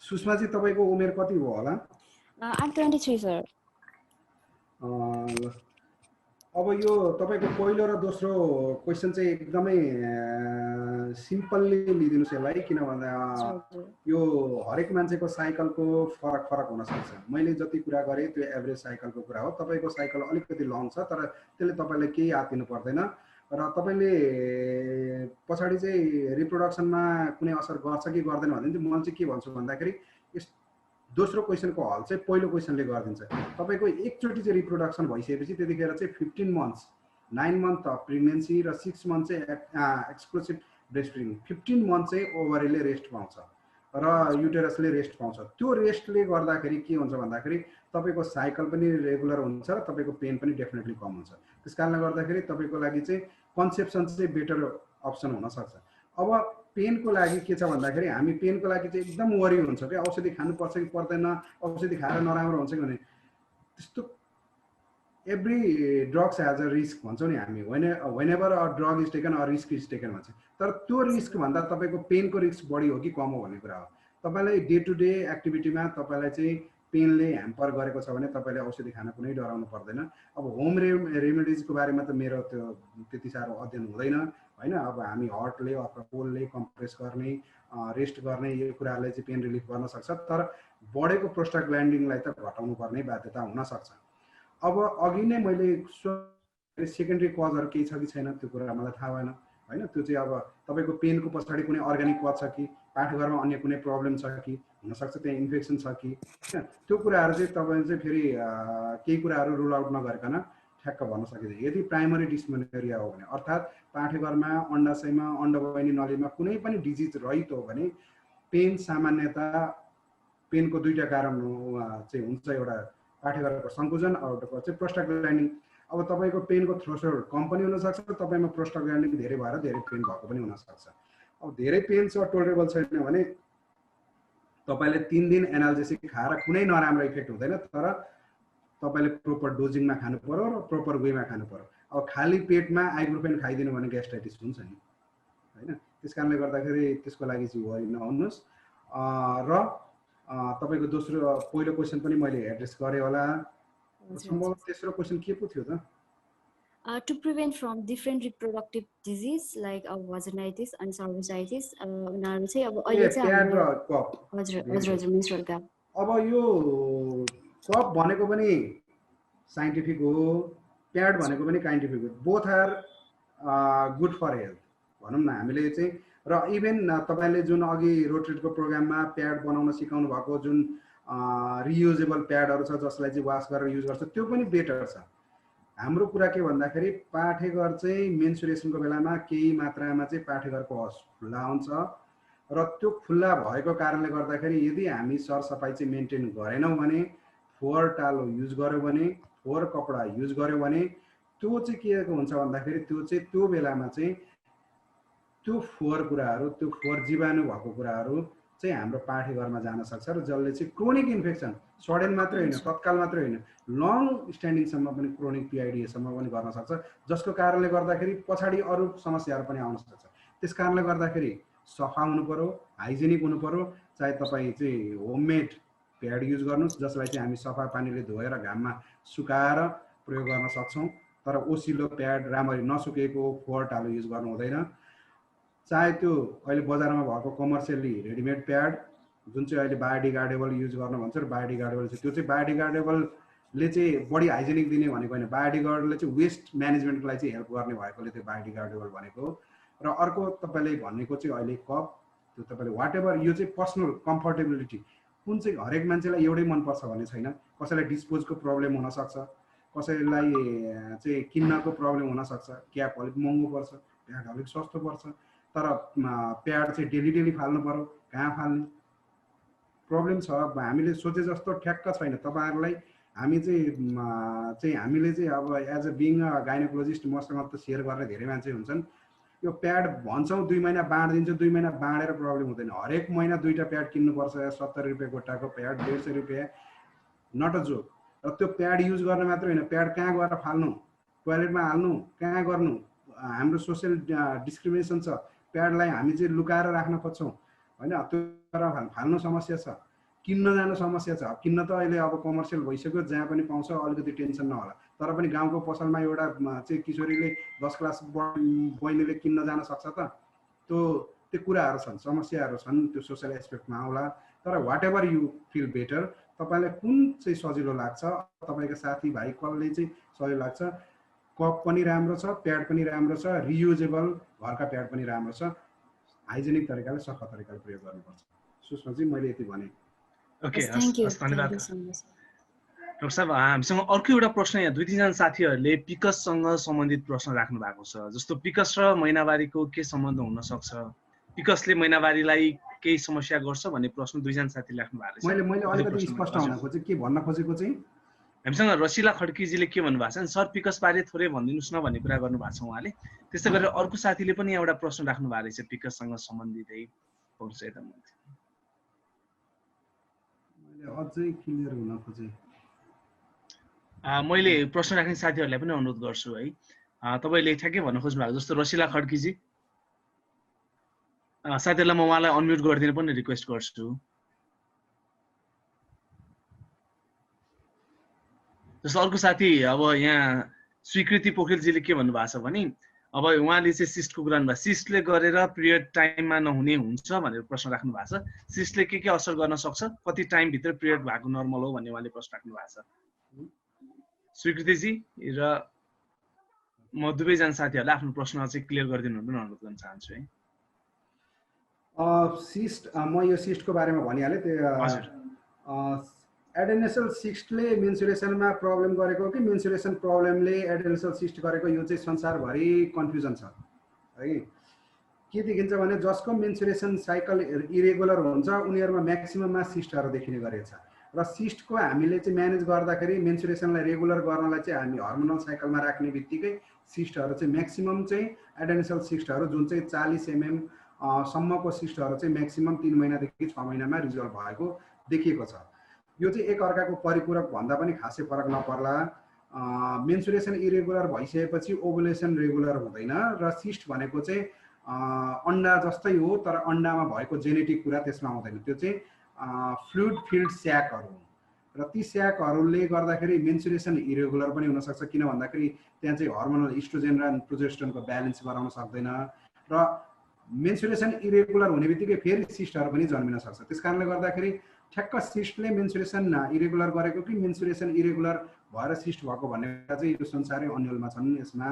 सुषमाजी तपाईँको उमेर कति हो होला? 23 सर। अब यो तपाईँको पहिलो र दोस्रो क्वेसन चाहिँ एकदमै सिम्पल्ली लिदिनुहोस् यसलाई, किन भन्दा यो हरेक मान्छेको साइकलको फरक फरक हुनसक्छ। मैले जति कुरा गरेँ त्यो एभरेज साइकलको कुरा हो। तपाईँको साइकल अलिकति लङ छ, तर त्यसले तपाईँलाई केही याद दिनु पर्दैन, र तपाईँले पछाडि चाहिँ रिप्रोडक्सनमा कुनै असर गर्छ कि गर्दैन भने चाहिँ म चाहिँ के भन्छु भन्दाखेरि दोस्रो क्वेसनको हल चाहिँ पहिलो क्वेसनले गरिदिन्छ। तपाईँको एकचोटि चाहिँ रिप्रोडक्सन भइसकेपछि त्यतिखेर चाहिँ 15 मन्थ्स 9 मन्थ अफ प्रेग्नेन्सी र 6 मन्थ चाहिँ एक्सक्लुसिभ ब्रेस्ट फिडिङ, 15 मन्थ चाहिँ ओभरीले रेस्ट पाउँछ र युटेरसले रेस्ट पाउँछ। त्यो रेस्टले गर्दाखेरि के हुन्छ भन्दाखेरि तपाईँको साइकल पनि रेगुलर हुन्छ र तपाईँको पेन पनि डेफिनेटली कम हुन्छ। त्यस कारणले गर्दाखेरि तपाईँको लागि चाहिँ कन्सेप्सन चाहिँ बेटर अप्सन हुनसक्छ। अब पेनको लागि के छ भन्दाखेरि हामी पेनको लागि चाहिँ एकदम वरि हुन्छ कि औषधि खानुपर्छ कि पर्दैन, औषधि खाएर नराम्रो हुन्छ कि भने, त्यस्तो every drugs has a risk भन्छौँ नि हामी, when ever a drug is taken a risk is taken भन्छ। तर त्यो रिस्क भन्दा तपाईँको पेनको रिस्क बढी हो कि कम हो भन्ने कुरा हो। तपाईँलाई डे टु डे एक्टिभिटीमा तपाईँलाई चाहिँ पेनले ह्याम्पर गरेको छ भने तपाईँले औषधि खान कुनै डराउनु पर्दैन। अब होम रेमेडिजको बारेमा त मेरो त्यो त्यति साह्रो अध्ययन हुँदैन होइन। अब हामी हटले अथवा कोल्डले कम्प्रेस गर्ने, रेस्ट गर्ने, यो कुराहरूले चाहिँ पेन रिलिफ गर्न सक्छ, तर बढेको प्रोस्टाग्ल्यान्डिनलाई त घटाउनु पर्ने बाध्यता हुनसक्छ। अब अघि नै मैले सेकेन्डरी कजहरू केही छ कि छैन त्यो कुरा मलाई थाहा भएन होइन। त्यो चाहिँ अब तपाईँको पेनको पछाडि कुनै अर्ग्यानिक कज छ कि, पाठघरमा अन्य कुनै प्रब्लम छ कि, हुनसक्छ त्यहाँ इन्फेक्सन छ कि, होइन। त्यो कुराहरू चाहिँ तपाईँले चाहिँ फेरि केही कुराहरू रुल आउट नगरिकन ठ्याक्क भन्न सकिन्छ। यदि प्राइमरी डिस्मेनोरिया हो भने, अर्थात् पाठेघरमा अण्डाशयमा अण्डवाहिनी नलीमा कुनै पनि डिजिज रहित हो भने पेन सामान्यतः पेनको दुईटा कारण चाहिँ हुन्छ, एउटा पाठेघरको सङ्कुचन, अर्को चाहिँ प्रोस्टाग्ल्यान्डिन। अब तपाईँको पेनको थ्रेसहोल्ड कम पनि हुनसक्छ, तपाईँमा प्रोस्टाग्ल्यान्डिन धेरै भएर धेरै पेन भएको पनि हुनसक्छ। अब धेरै पेन छ, टोलरेबल छैन भने तपाईँले 3 दिन एनाल्जेसिक खाएर कुनै नराम्रो इफेक्ट हुँदैन, तर तपाईँले प्रोपर डोजिङमा खानु पर्यो र प्रोपर वेमा खानु पर्यो। अब खाली पेटमा आइब्रुफेन खाइदिनु भने ग्यास्ट्राइटिस हुन्छ नि होइन। त्यस कारणले गर्दाखेरि त्यसको लागि चाहिँ वरि नहुनुहोस्। र तपाईको दोस्रो पहिलो क्वेशन पनि मैले एड्रेस गरेँ होला। सम्भव तेस्रो क्वेशन के पो थियो त? To prevent from different reproductive disease like vaginitis and cervicitis, उनीहरु चाहिँ अब अहिले चाहिँ प्याड र कप। हजुर menstrual cup। अब यो कप भनेको पनि साइन्टिफिक हो, प्याड भनेको पनि साइन्टिफिक हो। Both are good for health भनौँ न हामीले चाहिँ। र इभन तपाईले जुन अघि रोटेटको प्रोग्राममा प्याड बनाउन सिकाउनु भएको जुन रियुजेबल प्याडहरु छ जसलाई चाहिँ वाश गरेर युज गर्छ त्यो पनि बेटर छ। हाम्रो कुरा के भन्दाखेरि पाठेघर चाहिँ मेन्सुरेसनको बेलामा केही मात्रामा चाहिँ पाठेघरको खुल्ला हुन्छ र त्यो खुल्ला भएको कारणले गर्दाखेरि यदि हामी सरसफाइ चाहिँ मेन्टेन गरेनौँ भने, फोहोर टालो युज गर्यो भने, फोहोर कपडा युज गर्यो भने त्यो चाहिँ के हुन्छ भन्दाखेरि त्यो बेलामा चाहिँ त्यो फोहोर कुराहरू, त्यो फोहोर जीवाणु भएको कुराहरू चाहिँ हाम्रो पाठेघरमा जान सक्छ र जसले चाहिँ क्रोनिक इन्फेक्सन सडन मात्रै होइन, तत्काल मात्रै होइन, लङ स्ट्यान्डिङसम्म पनि क्रोनिक पिआइडिएसम्म पनि गर्न सक्छ, जसको कारणले गर्दाखेरि पछाडि अरू समस्याहरू पनि आउन सक्छ। त्यस कारणले गर्दाखेरि सफा हुनु पर्यो, हाइजेनिक हुनु पर्यो। चाहे तपाईँ चाहिँ होममेड प्याड युज गर्नुहोस् जसलाई चाहिँ हामी सफा पानीले धोएर घाममा सुकाएर प्रयोग गर्न सक्छौँ, तर ओसिलो प्याड राम्ररी नसुकेको फोहोर टालो युज गर्नु हुँदैन। चाहे त्यो अहिले बजारमा भएको कमर्सियली रेडिमेड प्याड जुन चाहिँ अहिले बायोडिग्रेडेबल युज गर्न भन्छ र बायोडिग्रेडेबल चाहिँ त्यो चाहिँ बायोडिग्रेडेबलले चाहिँ बढी हाइजेनिक दिने भनेको होइन, बायोडिग्रेडेबलले चाहिँ वेस्ट म्यानेजमेन्टको लागि चाहिँ हेल्प गर्ने भएकोले त्यो बायोडिग्रेडेबल भनेको। र अर्को तपाईँले भनेको चाहिँ अहिले कप, त्यो तपाईँले वाट एभर यो चाहिँ पर्सनल कम्फर्टेबिलिटी कुन चाहिँ हरेक मान्छेलाई एउटै मनपर्छ भन्ने छैन। कसैलाई डिस्पोजको प्रब्लम हुनसक्छ, कसैलाई चाहिँ किन्नको प्रब्लम हुनसक्छ, क्याप अलिक महँगो पर्छ, प्याड अलिक सस्तो पर्छ, तर प्याड चाहिँ डेली फाल्नु पर्यो, कहाँ फाल्ने प्रब्लम छ। हामीले सोचे जस्तो ठ्याक्क छैन। तपाईँहरूलाई हामी चाहिँ हामीले चाहिँ अब as a being a gynaecologist मसँग त सेयर गर्ने धेरै मान्छे हुन्छन्। यो प्याड भन्छौँ 2 महिना बाँडिदिन्छौँ, 2 महिना बाँडेर प्रब्लम हुँदैन। हरेक महिना 2टा प्याड किन्नुपर्छ, 70 रुपियाँ गोटाको प्याड, 150 रुपियाँ, नट अ जोक। र त्यो प्याड युज गर्ने मात्र होइन, प्याड कहाँ गएर फाल्नु, टोयलेटमा हाल्नु, कहाँ गर्नु, हाम्रो सोसियल डिस्क्रिमिनेसन छ। प्याडलाई हामी चाहिँ लुकाएर राख्न खोज्छौँ होइन, त्यो फाल्नु समस्या छ, किन्न जानु समस्या छ। किन्न त अहिले अब कमर्सियल भइसक्यो, जहाँ पनि पाउँछ, अलिकति टेन्सन नहोला। तर पनि गाउँको पसलमा एउटा चाहिँ किशोरीले 10 क्लास बहिनीले किन्न जान सक्छ त? त्यो कुराहरू छन्, समस्याहरू छन्, त्यो सोसियल एस्पेक्टमा आउला। तर whatever you feel better, तपाईँलाई कुन चाहिँ सजिलो लाग्छ, तपाईँको साथीभाइ कसले चाहिँ सजिलो लाग्छ, कप पनि राम्रो छ, प्याड पनि राम्रो छ, रियुजेबल घरका प्याड पनि राम्रो छ, हाइजेनिक तरिकाले सफा तरिकाले प्रयोग गर्नुपर्छ। सुषमाजी मैले यति भने। ओके, धन्यवाद डाक्टर साहब। हामीसँग अर्को एउटा प्रश्न यहाँ 2-3 जना साथीहरूले पिकससँग सम्बन्धित प्रश्न राख्नु भएको छ। जस्तो पिकस र महिनावारीको के सम्बन्ध हुन सक्छ, पिकसले महिनावारीलाई केही समस्या गर्छ भन्ने प्रश्न 2 जना साथीले राख्नु भएको छ। मैले अलिकति स्पष्ट हुन खोजेँ के भन्न खोजेको चाहिँ। हामीसँग रसिला खड्कीजीले के भन्नुभएको छ, सर पिकस बारे थोरै भनिदिनुहोस् न भन्ने कुरा गर्नुभएको छ उहाँले। त्यस्तै गरेर अर्को साथीले पनि एउटा प्रश्न राख्नु भएको रहेछ पिकससँग सम्बन्धित है। अझै क्लियर हुन खोजेँ। मैले प्रश्न राख्ने साथीहरूलाई पनि अनुरोध गर्छु है, तपाईँले ठ्याक्कै भन्न खोज्नु भएको जस्तो रसिला खड्कीजी, साथीहरूलाई म उहाँलाई अनम्युट गरिदिन पनि रिक्वेस्ट गर्छु। जस्तो अर्को साथी अब यहाँ स्वीकृति पोखरेलजीले के भन्नुभएको छ भने अब उहाँले चाहिँ सिस्टको कुरा गर्नुभएको, सिस्टले गरेर पिरियड टाइममा नहुने हुन्छ भनेर प्रश्न राख्नु भएको छ। सिस्टले के असर गर्न सक्छ, कति टाइमभित्र पिरियड भएको नर्मल हो भन्ने उहाँले प्रश्न राख्नु भएको छ। स्वीकृतिजी र म दुवैजना साथीहरूलाई आफ्नो प्रश्न चाहिँ क्लियर गरिदिनु पनि अनुरोध गर्न चाहन्छु है। सिस्ट म यो सिस्टको बारेमा भनिहालेँ। त्यो एडेनोसल सिस्टले मेन्सुरेसनमा प्रब्लम गरेको कि मेन्सुरेसन प्रब्लमले एडेनोसल सिस्ट गरेको, यो चाहिँ संसारभरि कन्फ्युजन छ है। के देखिन्छ भने जसको मेन्सुरेसन साइकल इरेगुलर हुन्छ उनीहरुमा म्याक्सिमममा सिस्टहरू देखिने गरेछ। र सिस्टको हामीले चाहिँ म्यानेज गर्दाखेरि मेन्सुरेसनलाई रेगुलर गर्नलाई चाहिँ हामी हार्मोनल साइकलमा राख्ने बित्तिकै सिस्टहरू चाहिँ म्याक्सिमम चाहिँ एडेनोसल सिस्टहरू जुन चाहिँ 40 mm सम्मको सिस्टहरू चाहिँ म्याक्सिमम 3 महिनादेखि 6 महिनामा रिजल्भ भएको देखिएको छ। यो चाहिँ एक अर्काको परिपूरक भन्दा पनि खासै फरक नपर्ला। मेन्सुरेसन इरेगुलर भइसकेपछि ओभुलेसन रेगुलर हुँदैन र सिस्ट भनेको चाहिँ अन्डा जस्तै हो, तर अन्डामा भएको जेनेटिक कुरा त्यसमा आउँदैन। त्यो चाहिँ फ्लुइड फिल्ड स्याकहरू र ती स्याकहरूले गर्दाखेरि मेन्सुरेसन इरेगुलर पनि हुनसक्छ, किन भन्दाखेरि त्यहाँ चाहिँ हर्मोनल इस्ट्रोजेन र प्रोजेस्टेरोनको ब्यालेन्स गराउन सक्दैन र मेन्सुरेसन इरेगुलर हुने बित्तिकै फेरि सिस्टहरू पनि जन्मिन सक्छ। त्यस कारणले गर्दाखेरि ठ्याक्क सिस्टले मेन्सुरेसन इरेगुलर गरेको कि मेन्सुरेसन इरेगुलर भएर सिस्ट भएको भन्ने कुरा चाहिँ यो संसारै अन्यलमा छन्। यसमा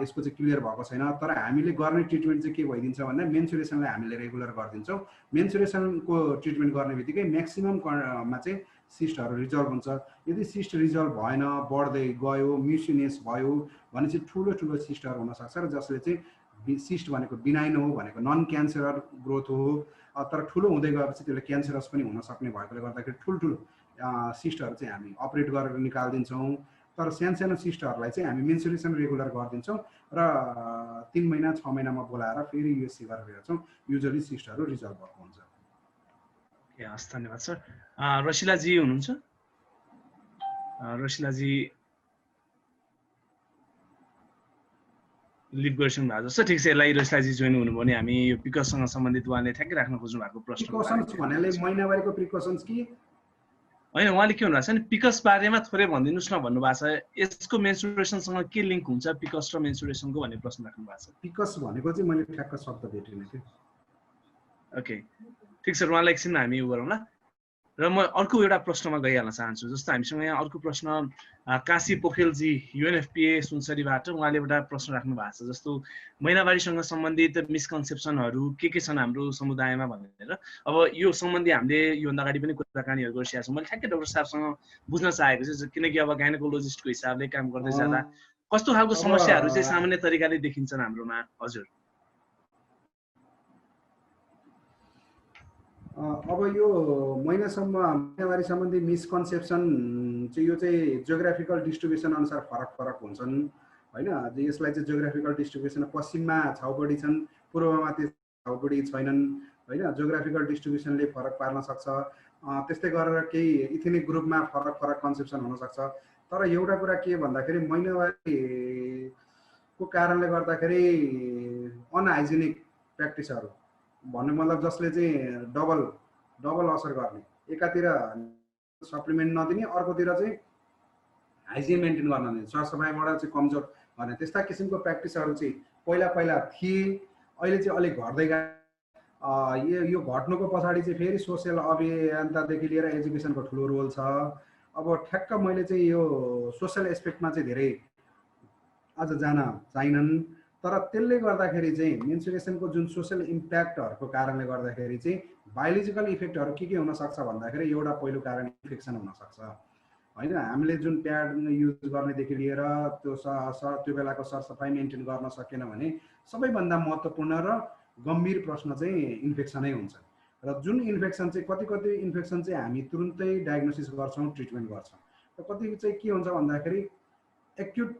यसको चाहिँ क्लियर भएको छैन। तर हामीले गर्ने ट्रिटमेन्ट चाहिँ के भइदिन्छ भन्दा मेन्सुरेसनलाई हामीले रेगुलर गरिदिन्छौँ। मेन्सुरेसनको ट्रिटमेन्ट गर्ने बित्तिकै म्याक्सिमममा चाहिँ सिस्टहरू रिजल्भ हुन्छ। यदि सिस्ट रिजल्भ भएन, बढ्दै गयो, म्युसिनेस भयो भने चाहिँ ठुलो ठुलो सिस्टहरू हुनसक्छ र जसले चाहिँ सिस्ट भनेको बिनाइन हो, भनेको नन क्यान्सरर ग्रोथ हो, तर ठुलो हुँदै गएपछि त्यसले क्यान्सरस पनि हुन सक्ने भएकोले गर्दाखेरि ठुल्ठुलो सिस्टहरू चाहिँ हामी अपरेट गरेर निकालिदिन्छौँ। तर सानो सिस्टहरूलाई चाहिँ हामी मेन्सुरेसन रेगुलर गरिदिन्छौँ र 3 महिना 6 महिनामा बोलाएर फेरि युएससी गरेर हेर्छौँ। युजली सिस्टहरू रिजल्भ भएको हुन्छ। हस्, धन्यवाद सर। रसिलाजी हुनुहुन्छ? रसिलाजी लिड गरिसक्नु भएको छ। ठिक छ, यसलाई रसिलाजी जोइन हुनुभयो भने हामी यो पिकससँग सम्बन्धित उहाँले ठ्याक्कै राख्न खोज्नु भएको प्रश्न प्रिकसन्स भन्नाले महिनावारीको प्रिकसन्स कि होइन, उहाँले के भन्नुभएको छ भने पिकस बारेमा थोरै भनिदिनुहोस् न भन्नुभएको छ। यसको मेन्सुरेसनसँग के लिङ्क हुन्छ पिकस र मेन्सुरेसनको भन्ने प्रश्न राख्नु भएको छ। पिकस भनेको चाहिँ मैले ठ्याक्क शब्द भेटिनँ कि। ओके, ठिक छ, उहाँलाई एकछिन हामी उ गरौँ ल। र म अर्को एउटा प्रश्नमा गइहाल्न चाहन्छु। जस्तो हामीसँग यहाँ अर्को प्रश्न काशी पोखरेलजी UNFPA सुनसरीबाट उहाँले एउटा प्रश्न राख्नु भएको छ। जस्तो महिनावारीसँग सम्बन्धित मिसकन्सेप्सनहरू के छन् हाम्रो समुदायमा भनेर। अब यो सम्बन्धी हामीले योभन्दा अगाडि पनि कुराकानीहरू गरिसकेका छौँ। मैले ठ्याक्कै डाक्टर साहबसँग बुझ्न चाहेको छु, किनकि अब गाइनोकोलोजिस्टको हिसाबले काम गर्दै जाँदा कस्तो खालको समस्याहरू चाहिँ सामान्य तरिकाले देखिन्छन् हाम्रोमा? हजुर, अब यो महिनावारी सम्बन्धी मिसकन्सेप्सन चाहिँ यो चाहिँ जियोग्राफिकल डिस्ट्रिब्युसन अनुसार फरक हुन्छन् होइन। यसलाई चाहिँ जियोग्राफिकल डिस्ट्रिब्युसन पश्चिममा छाउपडी छन्, पूर्वमा त्यो छाउपडी छैनन् होइन। जियोग्राफिकल डिस्ट्रिब्युसनले फरक पार्न सक्छ। त्यस्तै गरेर केही इथेनिक ग्रुपमा फरक कन्सेप्सन हुनसक्छ। तर एउटा कुरा के भन्दाखेरि महिनावारीको कारणले गर्दाखेरि अनहाइजेनिक प्र्याक्टिसहरू भन्नु मतलब जसले चाहिँ डबल असर गर्ने, एकातिर सप्लिमेन्ट नदिने, अर्कोतिर चाहिँ हाइजिन मेन्टेन गर्न नदिने, सरसफाइबाट चाहिँ कमजोर गर्ने, त्यस्ता किसिमको प्र्याक्टिसहरू चाहिँ पहिला थिए। अहिले चाहिँ अलिक घट्दै गयो। यो घट्नुको पछाडि चाहिँ फेरि सोसियल अभियन्तादेखि लिएर एजुकेसनको ठुलो रोल छ। अब ठ्याक्क मैले चाहिँ यो सोसियल एस्पेक्टमा चाहिँ धेरै आज जान चाहिनन्। तर त्यसले गर्दाखेरि चाहिँ मेन्सुरेसनको जुन सोसियल इम्प्याक्टहरूको कारणले गर्दाखेरि चाहिँ बायोलोजिकल इफेक्टहरू के हुनसक्छ भन्दाखेरि एउटा पहिलो कारण इन्फेक्सन हुनसक्छ होइन। हामीले जुन प्याड युज गर्नेदेखि लिएर त्यो बेलाको सरसफाइ मेन्टेन गर्न सकेन भने सबैभन्दा महत्त्वपूर्ण र गम्भीर प्रश्न चाहिँ इन्फेक्सनै हुन्छ। र जुन इन्फेक्सन चाहिँ कति इन्फेक्सन चाहिँ हामी तुरुन्तै डायग्नोसिस गर्छौँ, ट्रिटमेन्ट गर्छौँ, र कति चाहिँ के हुन्छ भन्दाखेरि एक्युट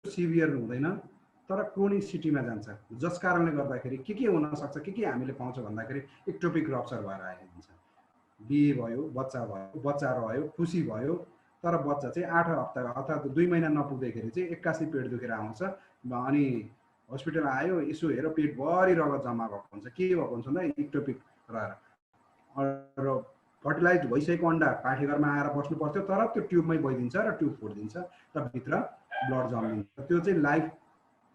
सिभियर हुँदैन तर क्रोनिसिटीमा जान्छ, जस कारणले गर्दाखेरि के हुनसक्छ, के हामीले पाउँछ भन्दाखेरि एक्टोपिक रप्चर भएर आइदिन्छ। बिहे भयो, बच्चा रह्यो, खुसी भयो, तर बच्चा चाहिँ 8 हप्ता अथवा 2 महिना नपुग्दैखेरि चाहिँ 81 पेट दुखेर आउँछ। अनि हस्पिटल आयो, यसो हेर पेटभरि रगत जम्मा भएको हुन्छ। के भएको हुन्छ भन्दा एक्टोपिक रहेर फर्टिलाइज भइसकेको अन्डा पाठेघरमा आएर बस्नु पर्थ्यो, तर त्यो ट्युबमै बइदिन्छ र ट्युब फुट्दिन्छ र भित्र ब्लड जमिन्छ। त्यो चाहिँ लाइफ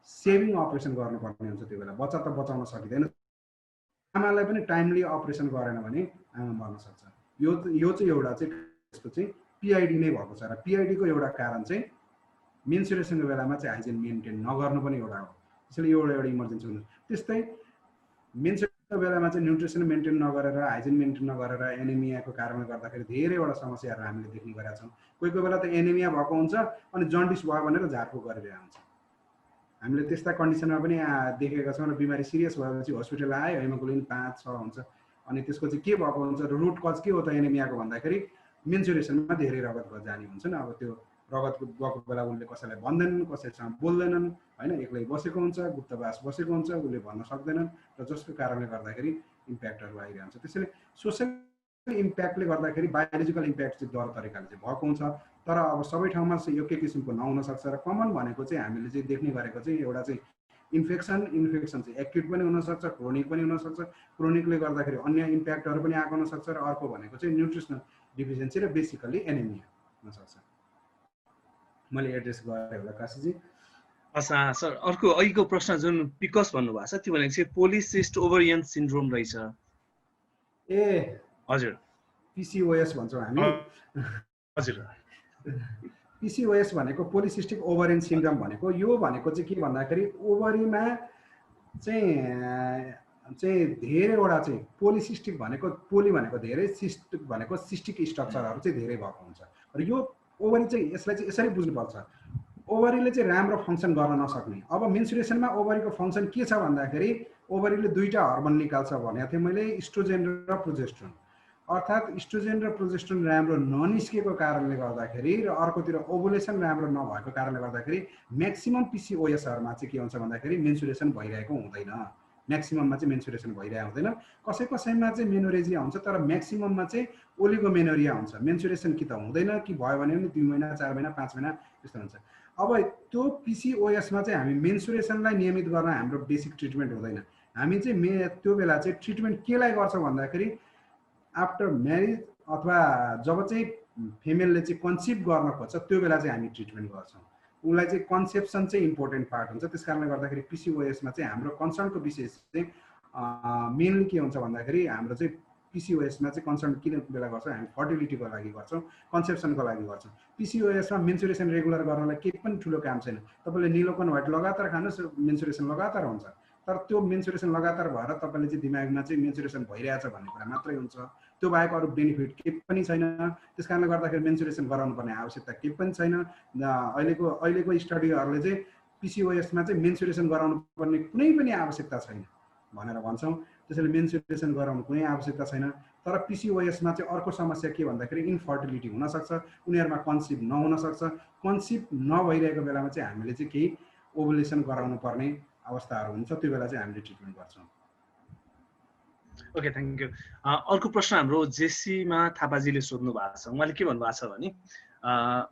सेभिङ अपरेसन गर्नुपर्ने हुन्छ। त्यो बेला बच्चा त बचाउन सकिँदैन। आमालाई पनि टाइमली अपरेसन गरेन भने आमा मर्न सक्छ। यो चाहिँ एउटा चाहिँ यसको चाहिँ PID नै भएको छ। र PID को एउटा कारण चाहिँ मेन्सुरेसनको बेलामा चाहिँ हाइजिन मेन्टेन नगर्नु पनि एउटा हो। त्यसैले एउटा इमर्जेन्सी हुन्छ। त्यस्तै मेन्सुरेसनको बेलामा चाहिँ न्युट्रिसन मेन्टेन नगरेर, हाइजिन मेन्टेन नगरेर एनिमियाको कारणले गर्दाखेरि धेरैवटा समस्याहरू हामीले देख्ने गरेका छौँ। कोही बेला त एनिमिया भएको हुन्छ अनि जन्डिस भयो भनेर झारफुक गरिरहेको हुन्छ। हामीले त्यस्ता कन्डिसनमा पनि देखेका छौँ। र बिमारी सिरियस भएपछि हस्पिटल आयो, हेमोग्लोबिन 5-6 हुन्छ। अनि त्यसको चाहिँ के भएको हुन्छ, रुट कज के हो त एनिमियाको भन्दाखेरि मेन्सुरेसनमा धेरै रगत जाने हुन्छ नि। अब त्यो रगत गएको बेला उसले कसैलाई भन्दैनन्, कसैसँग बोल्दैनन् होइन, एक्लै बसेको हुन्छ, गुप्तवास बसेको हुन्छ, उसले भन्न सक्दैनन् र जसको कारणले गर्दाखेरि इम्प्याक्टहरू आइरहन्छ। त्यसैले सोसियल इम्प्याक्टले गर्दाखेरि बायोलोजिकल इम्प्याक्ट चाहिँ दर तरिकाले चाहिँ भएको हुन्छ। तर अब सबै ठाउँमा चाहिँ एकै किसिमको नहुन सक्छ। र कमन भनेको चाहिँ हामीले चाहिँ देख्ने गरेको चाहिँ एउटा चाहिँ इन्फेक्सन चाहिँ एक्युट पनि हुनसक्छ, क्रोनिक पनि हुनसक्छ। क्रोनिकले गर्दाखेरि अन्य इम्प्याक्टहरू पनि आएको हुनसक्छ र अर्को भनेको चाहिँ न्युट्रिसनल डिफिसियन्सी र बेसिकली एनिमिया हुनसक्छ। मैले एड्रेस गरेँ होला काशीजी? सर अर्को अहिलेको प्रश्न जुन पिकस भन्नुभएको छ त्यो भनेको चाहिँ पोलिसिस्ट ओभरियन सिन्ड्रोम रहेछ। ए हजुर, PCOS भन्छौँ हामी। हजुर, PCOS भनेको पोलिसिस्टिक ओभरियन सिन्ड्रोम भनेको यो भनेको चाहिँ के भन्दाखेरि ओभरीमा चाहिँ धेरैवटा चाहिँ पोलिसिस्टिक भनेको पोली भनेको धेरै, सिस्टिक भनेको सिस्टिक स्ट्रक्चरहरू चाहिँ धेरै भएको हुन्छ र यो ओभरी चाहिँ यसलाई चाहिँ यसरी बुझ्नुपर्छ। ओभरीले चाहिँ राम्रो फङ्सन गर्न नसक्ने। अब मेन्सुरेसनमा ओभरीको फङ्सन के छ भन्दाखेरि ओभरीले दुईटा हर्मोन निकाल्छ भनेको थिएँ मैले, इस्ट्रोजेन र प्रोजेस्टेरोन। अर्थात् इस्ट्रोजेन र प्रोजेस्टेरोन राम्रो ननिस्केको कारणले गर्दाखेरि र अर्कोतिर ओभुलेसन राम्रो नभएको कारणले गर्दाखेरि म्याक्सिमम PCOSहरूमा चाहिँ के हुन्छ भन्दाखेरि मेन्सुरेसन भइरहेको हुँदैन। म्याक्सिमममा चाहिँ मेन्सुरेसन भइरहेको हुँदैन। कसै कसैमा चाहिँ मेनोरेजिया हुन्छ तर म्याक्सिमममा चाहिँ ओलिगोमेनोरिया हुन्छ। मेन्सुरेसन कि त हुँदैन कि भयो भने पनि 2 महिना 4 महिना 5 महिना त्यस्तो हुन्छ। अब त्यो PCOSमा चाहिँ हामी मेन्सुरेसनलाई नियमित गर्न हाम्रो बेसिक ट्रिटमेन्ट हुँदैन। हामी चाहिँ त्यो बेला चाहिँ ट्रिटमेन्ट केलाई गर्छ भन्दाखेरि आफ्टर म्यारिज अथवा जब चाहिँ फिमेलले चाहिँ कन्सिभ गर्न खोज्छ त्यो बेला चाहिँ हामी ट्रिटमेन्ट गर्छौँ। उनलाई चाहिँ कन्सेप्सन चाहिँ इम्पोर्टेन्ट पार्ट हुन्छ। त्यस कारणले गर्दाखेरि PCOSमा चाहिँ हाम्रो कन्सर्नको विषय चाहिँ मेनली के हुन्छ भन्दाखेरि हाम्रो चाहिँ PCOSमा चाहिँ कन्सर्न किन बेला गर्छौँ हामी फर्टिलिटीको लागि गर्छौँ, कन्सेप्सनको लागि गर्छौँ। PCOSमा मेन्सुरेसन रेगुलर गर्नलाई केही पनि ठुलो काम छैन। तपाईँले निलोकन व्हाइट लगातार खानुहोस् मेन्सुरेसन लगातार हुन्छ। तर त्यो मेन्सुरेसन लगातार भएर तपाईँले चाहिँ दिमागमा चाहिँ मेन्सुरेसन भइरहेछ भन्ने कुरा मात्रै हुन्छ। त्यो बाहेक अरू बेनिफिट केही पनि छैन। त्यस कारणले गर्दाखेरि मेन्सुरेसन गराउनु पर्ने आवश्यकता केही पनि छैन। अहिलेको स्टडीहरूले चाहिँ PCOSमा चाहिँ मेन्सुरेसन गराउनु पर्ने कुनै पनि आवश्यकता छैन भनेर भन्छौँ। त्यसैले मेन्सुरेसन गराउनु कुनै आवश्यकता छैन। तर PCOSमा चाहिँ अर्को समस्या के भन्दाखेरि इन्फर्टिलिटी हुनसक्छ, उनीहरूमा कन्सिभ नहुन सक्छ। कन्सिभ नभइरहेको बेलामा चाहिँ हामीले चाहिँ केही ओभुलेसन गराउनु पर्ने अवस्थाहरू हुन्छ, त्यो बेला चाहिँ हामीले ट्रिटमेन्ट गर्छौँ। Okay, thank you. अर्को प्रश्न हाम्रो जेसीमा थापाजीले सोध्नु भएको छ। उहाँले के भन्नुभएको छ भने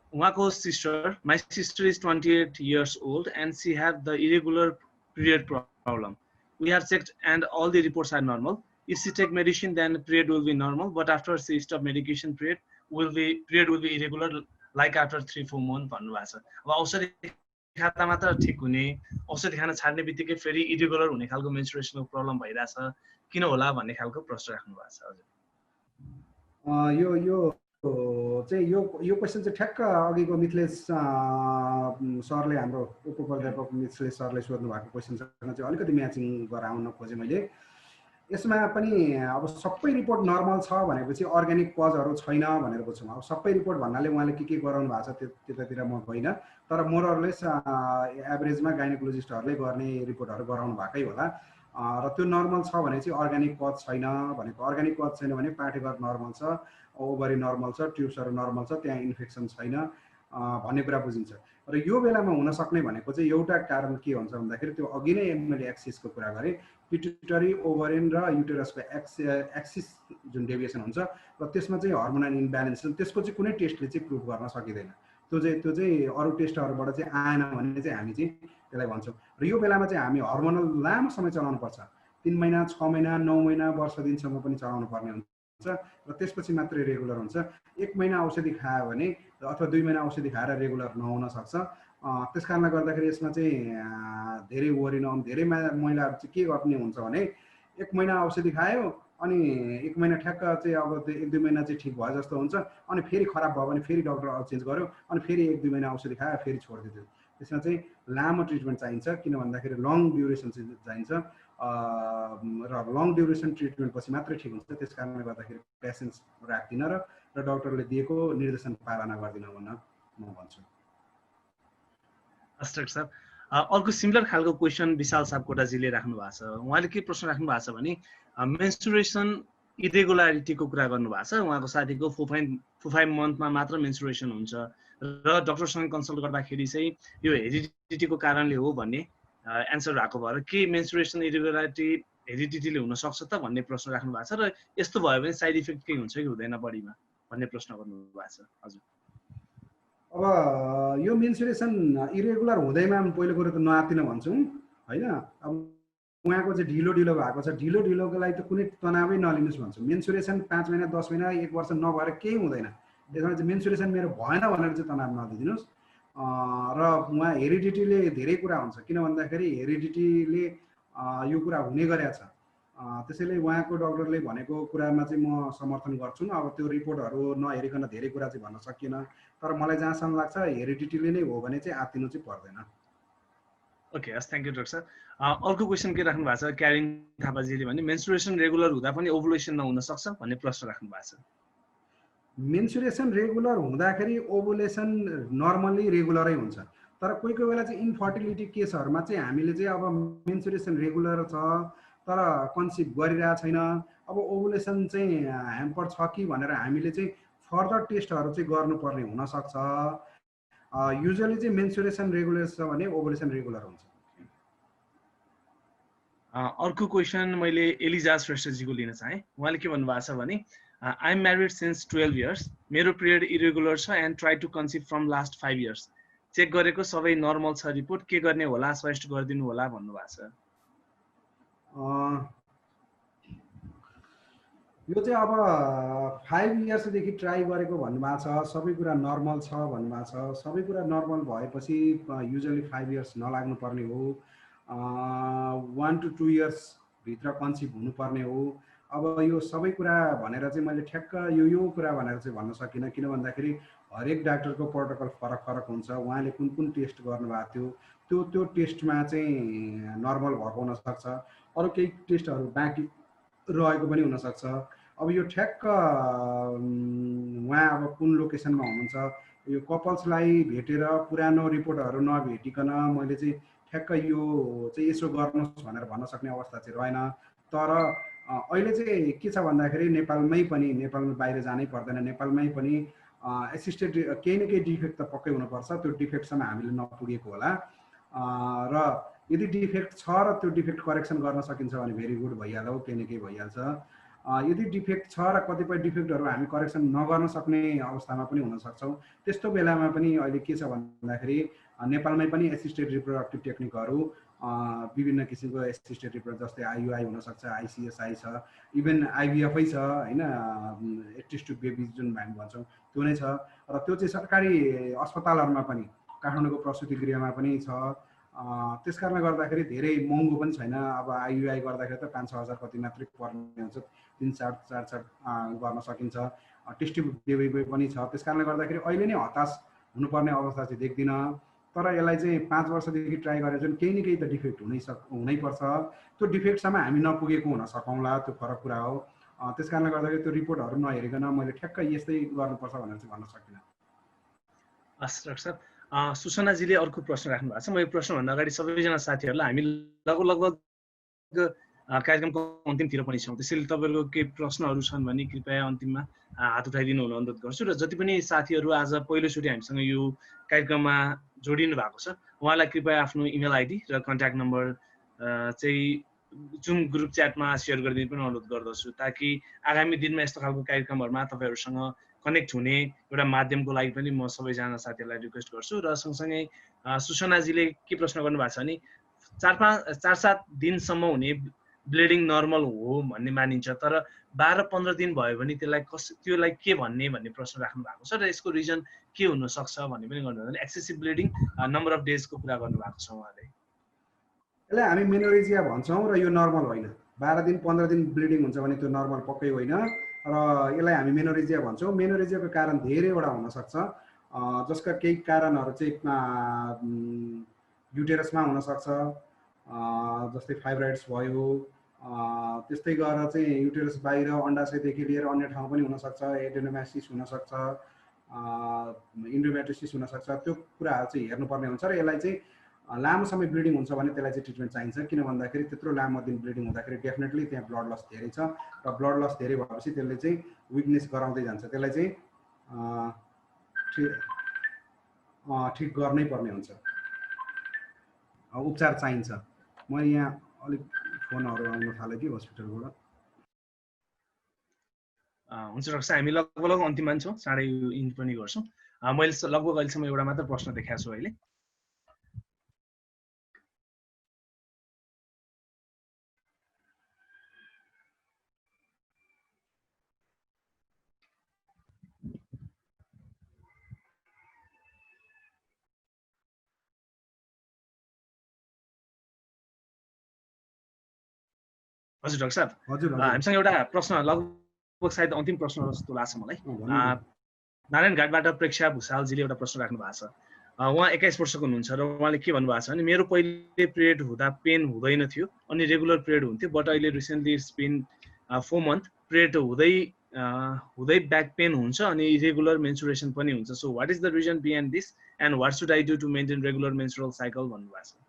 उहाँको sister, my sister is 28 years old and she had the irregular period problem. We have checked and all the reports are normal. If she take medicine then period will be normal, but after she stop medication period will be irregular like after 3-4 months भन्नुभएको छ। अब औषधि खाँदा मात्र ठिक हुने, औषधि खान छाड्ने बित्तिकै फेरि इरेगुलर हुने खालको मेन्सुरेसनको प्रब्लम भइरहेछ, किन होला भन्ने खालको प्रश्न राख्नु भएको छ। हजुर, यो क्वेसन चाहिँ ठ्याक्क अघिको मिथिलेश सरले हाम्रो उपप्राध्यापक मिथिलेश सरले सोध्नु भएको क्वेसनसँग चाहिँ अलिकति म्याचिङ गराउन खोजेँ मैले। यसमा पनि अब सबै रिपोर्ट नर्मल छ भनेपछि अर्ग्यानिक कजहरू छैन भनेर बुझ्छौँ। अब सबै रिपोर्ट भन्नाले उहाँले के गराउनु भएको छ त्यतातिर म गइनँ, तर मोरलेस एभरेजमा गाइनोकोलोजिस्टहरूले गर्ने रिपोर्टहरू गराउनु भएकै होला। र त्यो नर्मल छ भने चाहिँ अर्ग्यानिक कज छैन भनेको, अर्ग्यानिक कज छैन भने पार्टेगर नर्मल छ, ओभरी नर्मल छ, ट्युब्सहरू नर्मल छ, त्यहाँ इन्फेक्सन छैन भन्ने कुरा बुझिन्छ। र यो बेलामा हुन सक्ने भनेको चाहिँ एउटा कारण के हुन्छ भन्दाखेरि त्यो अघि नै मैले एक्सिसको कुरा गरेँ, पिट्युटरी ओभरिन र युटेरसको एक्सिस जुन डेभिएसन हुन्छ र त्यसमा चाहिँ हर्मोनल इम्ब्यालेन्स छ, त्यसको चाहिँ कुनै टेस्टले चाहिँ प्रुभ गर्न सकिँदैन। त्यो चाहिँ अरू टेस्टहरूबाट चाहिँ आएन भने चाहिँ हामी चाहिँ त्यसलाई भन्छौँ। र यो बेलामा चाहिँ हामी हर्मोनल लामो समय चलाउनु पर्छ, 3 महिना 6 महिना 9 महिना वर्ष दिनसम्म पनि चलाउनु पर्ने हुन्छ र त्यसपछि मात्रै रेगुलर हुन्छ। 1 महिना औषधि खायो भने अथवा 2 महिना औषधि खाएर रेगुलर नहुन सक्छ। त्यस कारणले गर्दाखेरि यसमा चाहिँ धेरै वरि नहुनु, धेरै महिलाहरू चाहिँ के गर्ने हुन्छ भने 1 महिना औषधि खायो अनि 1 महिना ठ्याक्क चाहिँ अब 1-2 महिना चाहिँ ठिक भयो जस्तो हुन्छ, अनि फेरि खराब भयो भने फेरि डक्टर चेन्ज गर्यो, अनि फेरि 1-2 महिना औषधि खायो फेरि छोडिदियो। त्यसमा चाहिँ लामो ट्रिटमेन्ट चाहिन्छ, किन भन्दाखेरि लङ ड्युरेसन चाहिँ चाहिन्छ र लङ ड्युरेसन ट्रिटमेन्ट पछि मात्रै ठिक हुन्छ। त्यस कारणले गर्दाखेरि पेसेन्स राख्दिनँ र डक्टरले दिएको निर्देशन पालना गर्दिनँ भन्न म भन्छु। डाक्टर साहब, अर्को सिमिलर खालको क्वेसन विशाल सापकोटाजीले राख्नु भएको छ। उहाँले के प्रश्न राख्नु भएको छ भने मेन्सुरेसन इरेगुलारिटीको कुरा गर्नु भएको छ। उहाँको साथीको 4-5 मन्थमा मात्र मेन्सुरेसन हुन्छ र डक्टरसँग कन्सल्ट गर्दाखेरि चाहिँ यो हेरिडिटीको कारणले हो भन्ने एन्सर भएको भएर के मेन्सुरेसन इरेगुलारिटी हेरिडिटीले हुन सक्छ त भन्ने प्रश्न राख्नु भएको छ र यस्तो भयो भने साइड इफेक्ट केही हुन्छ कि हुँदैन बडीमा भन्ने प्रश्न गर्नु भएको छ। हजुर, अब यो मेन्सुरेसन इरेगुलर हुँदैमा पहिलो कुरो त नआत्तिन भन्छौँ। होइन। अब उहाँको चाहिँ ढिलो भएको छ, ढिलोको लागि त कुनै तनावै नलिनुहोस् भन्छु। मेन्सुरेसन 5 महिना 10 महिना 1 वर्ष नभएर केही हुँदैन। त्यसमा चाहिँ मेन्सुरेसन मेरो भएन भनेर चाहिँ तनाव नदिदिनुहोस्। र उहाँ हेरिडिटीले धेरै कुरा हुन्छ, किन भन्दाखेरि हेरिडिटीले यो कुरा हुने गरेको छ। त्यसैले उहाँको डक्टरले भनेको कुरामा चाहिँ म समर्थन गर्छु। अब त्यो रिपोर्टहरू नहेरिकन धेरै कुरा चाहिँ भन्न सकिएन, तर मलाई जहाँसम्म लाग्छ हेरिडिटीले नै हो भने चाहिँ आत्तिनु चाहिँ पर्दैन। ओके, हस्, थ्याङ्क यू डाक्टर सर। अर्को क्वेसन के राख्नु भएको छ क्यारिन थापाजीले भने मेन्सुरेसन रेगुलर हुँदा पनि ओभुलेसन नहुन सक्छ भन्ने प्रश्न राख्नु भएको छ। मेन्सुरेसन रेगुलर हुँदाखेरि ओभुलेसन नर्मली रेगुलरै हुन्छ, तर कोही कोही बेला चाहिँ इन्फर्टिलिटी केसहरूमा चाहिँ हामीले चाहिँ अब मेन्सुरेसन रेगुलर छ तर कन्सिभ गरिरहेको छैन, अब ओभुलेसन चाहिँ ह्याम्पर छ कि भनेर हामीले चाहिँ फर्दर टेस्टहरू चाहिँ गर्नुपर्ने हुनसक्छ। युजुअली चाहिँ मेन्सुरेसन रेगुलर छ भने ओभुलेसन रेगुलर हुन्छ। अर्को क्वेसन मैले एलिजा श्रेष्ठजीको लिन चाहेँ। उहाँले के भन्नुभएको छ भने I am married since 12 years, मेरो पिरियड इरेगुलर छ and try to conceive from last 5 years, check गरेको सबै नर्मल छ, रिपोर्ट के गर्ने होला सजेस्ट गरिदिनु होला भन्नुभएको छ। यो चाहिँ अब 5 yearsदेखि ट्राई गरेको भन्नुभएको छ, सबै कुरा नर्मल छ भन्नुभएको छ। सबै कुरा नर्मल भएपछि युजुअली 5 years नलाग्नु पर्ने हो, 1 to 2 years भित्र कन्सिभ हुनुपर्ने हो। अब यो सबै कुरा भनेर चाहिँ मैले ठ्याक्क यो कुरा भनेर चाहिँ भन्न सकिनँ, किन भन्दाखेरि हरेक डाक्टरको प्रोटोकल फरक फरक हुन्छ। उहाँले कुन कुन टेस्ट गर्नुभएको थियो त्यो टेस्टमा चाहिँ नर्मल भएको हुनसक्छ, अरू केही टेस्टहरू बाँकी रहेको पनि हुनसक्छ। अब यो ठ्याक्क उहाँ अब कुन लोकेसनमा हुनुहुन्छ, यो कपल्सलाई भेटेर पुरानो रिपोर्टहरू नभेटिकन मैले चाहिँ ठ्याक्क यो चाहिँ यसो गर्नुहोस् भनेर भन्न सक्ने अवस्था चाहिँ रहेन। तर अहिले चाहिँ के छ भन्दाखेरि नेपालमा बाहिर जानै पर्दैन, नेपालमै पनि एसिस्टेड केही न केही डिफेक्ट त पक्कै हुनुपर्छ, त्यो डिफेक्टसम्म हामीले नपुगेको होला। र यदि डिफेक्ट छ र त्यो डिफेक्ट करेक्सन गर्न सकिन्छ भने भेरी गुड भइहाल्यो, केही न केही भइहाल्छ। यदि डिफेक्ट छ र कतिपय डिफेक्टहरू हामी करेक्सन नगर्न सक्ने अवस्थामा पनि हुन सक्छौँ, त्यस्तो बेलामा पनि अहिले के छ भन्दाखेरि नेपालमै पनि एसिस्टेड रिप्रोडक्टिभ टेक्निकहरू विभिन्न किसिमको एसिस्टेड रिप्रोडक्टिभ जस्तै आइयुआई हुनसक्छ, आइसिएसआई छ, इभन आइभिएफै छ होइन, एटिस टु बेबी जुन हामी भन्छौँ त्यो नै छ। र त्यो चाहिँ सरकारी अस्पतालहरूमा पनि काठमाडौँको प्रसुति गृहमा पनि छ। त्यस कारणले गर्दाखेरि धेरै महँगो पनि छैन। अब आइयुआई गर्दाखेरि त 5-6 हजार कति मात्रै पर्ने हुन्छ, 3-4 गर्न सकिन्छ। टेस्टिभ बेबी पनि छ। त्यस कारणले गर्दाखेरि अहिले नै हताश हुनुपर्ने अवस्था चाहिँ देख्दिनँ। तर यसलाई चाहिँ 5 वर्षदेखि ट्राई गरेर चाहिँ केही न केही त डिफेक्ट हुनैपर्छ। त्यो डिफेक्टसम्म हामी नपुगेको हुन सकौँला, त्यो फरक कुरा हो। त्यस कारणले गर्दाखेरि त्यो रिपोर्टहरू नहेरिकन मैले ठ्याक्क यस्तै गर्नुपर्छ भनेर चाहिँ भन्न सकिनँ। हस् डाक्टर साहब, सुसनाजीले अर्को प्रश्न राख्नु भएको छ। म यो प्रश्नभन्दा अगाडि सबैजना साथीहरूलाई हामी लगभग कार्यक्रमको अन्तिमतिर पनि छौँ, त्यसैले तपाईँहरूको केही प्रश्नहरू छन् भने कृपया अन्तिममा हात उठाइदिनु हुन अनुरोध गर्छु। र जति पनि साथीहरू आज पहिलोचोटि हामीसँग यो कार्यक्रममा जोडिनु भएको छ उहाँलाई कृपया आफ्नो इमेल आइडी र कन्ट्याक्ट नम्बर चाहिँ जुम ग्रुप च्याटमा सेयर गरिदिनु पनि अनुरोध गर्दछु, ताकि आगामी दिनमा यस्तो खालको कार्यक्रमहरूमा तपाईँहरूसँग कनेक्ट हुने एउटा माध्यमको लागि पनि म सबैजना साथीहरूलाई रिक्वेस्ट गर्छु। र सँगसँगै सुसनाजीले के प्रश्न गर्नुभएको छ भने 4-7 दिनसम्म हुने ब्लिडिङ नर्मल हो भन्ने मानिन्छ, तर 12-15 दिन भयो भने त्यसलाई के भन्ने प्रश्न राख्नु भएको छ। र यसको रिजन के हुन सक्छ भन्ने पनि गर्नुभयो। एक्सेसिभ ब्लिडिङ नम्बर अफ डेजको कुरा गर्नुभएको छ उहाँले। यसलाई हामी मेनोरेजिया भन्छौँ र यो नर्मल होइन। 12 दिन 15 दिन ब्लिडिङ हुन्छ भने त्यो नर्मल पक्कै होइन र यसलाई हामी मेनोरेजिया भन्छौँ। मेनोरेजियाको कारण धेरैवटा हुनसक्छ, जसका केही कारणहरू चाहिँ युटेरसमा हुनसक्छ, जस्तै फाइब्राइड्स भयो, त्यस्तै गरेर चाहिँ युटेरस बाहिर अन्डाशयदेखि लिएर अन्य ठाउँ पनि हुनसक्छ, एडेनोमाइसिस हुनसक्छ, इन्डोमेट्रियोसिस हुनसक्छ। त्यो कुराहरू चाहिँ हेर्नुपर्ने हुन्छ र यसलाई चाहिँ लामो समय ब्लिडिङ हुन्छ भने त्यसलाई चाहिँ ट्रिटमेन्ट चाहिन्छ, किन भन्दाखेरि त्यत्रो लामो दिन ब्लिडिङ हुँदाखेरि डेफिनेटली त्यहाँ ब्लड लस धेरै छ र ब्लड लस धेरै भएपछि त्यसले चाहिँ विकनेस गराउँदै जान्छ, त्यसलाई चाहिँ ठिक गर्नै पर्ने हुन्छ, उपचार चाहिन्छ। म यहाँ अलिक फोनहरू आउन थाल्यो कि हस्पिटलबाट। हुन्छ डाक्टर साहब, हामी लगभग अन्तिममा छौँ, चाँडै इन्ड पनि गर्छौँ। मैले लगभग अहिलेसम्म एउटा मात्र प्रश्न देखाएको छु अहिले। हजुर डाक्टर साहब, हजुर हामीसँग एउटा प्रश्न लगभग सायद अन्तिम प्रश्न जस्तो लाग्छ मलाई। नारायणघाटबाट प्रेक्षा भुषालजीले एउटा प्रश्न राख्नु भएको छ। उहाँ 21 वर्षको हुनुहुन्छ र उहाँले के भन्नुभएको छ भने मेरो पहिले पिरियड हुँदा पेन हुँदैन थियो अनि रेगुलर पिरियड हुन्थ्यो, बट अहिले recently it's been 4 month period हुँदै ब्याक पेन हुन्छ अनि इरेगुलर मेन्सुरेसन पनि हुन्छ। So what is the reason behind this and what should I do to maintain regular menstrual cycle भन्नुभएको छ।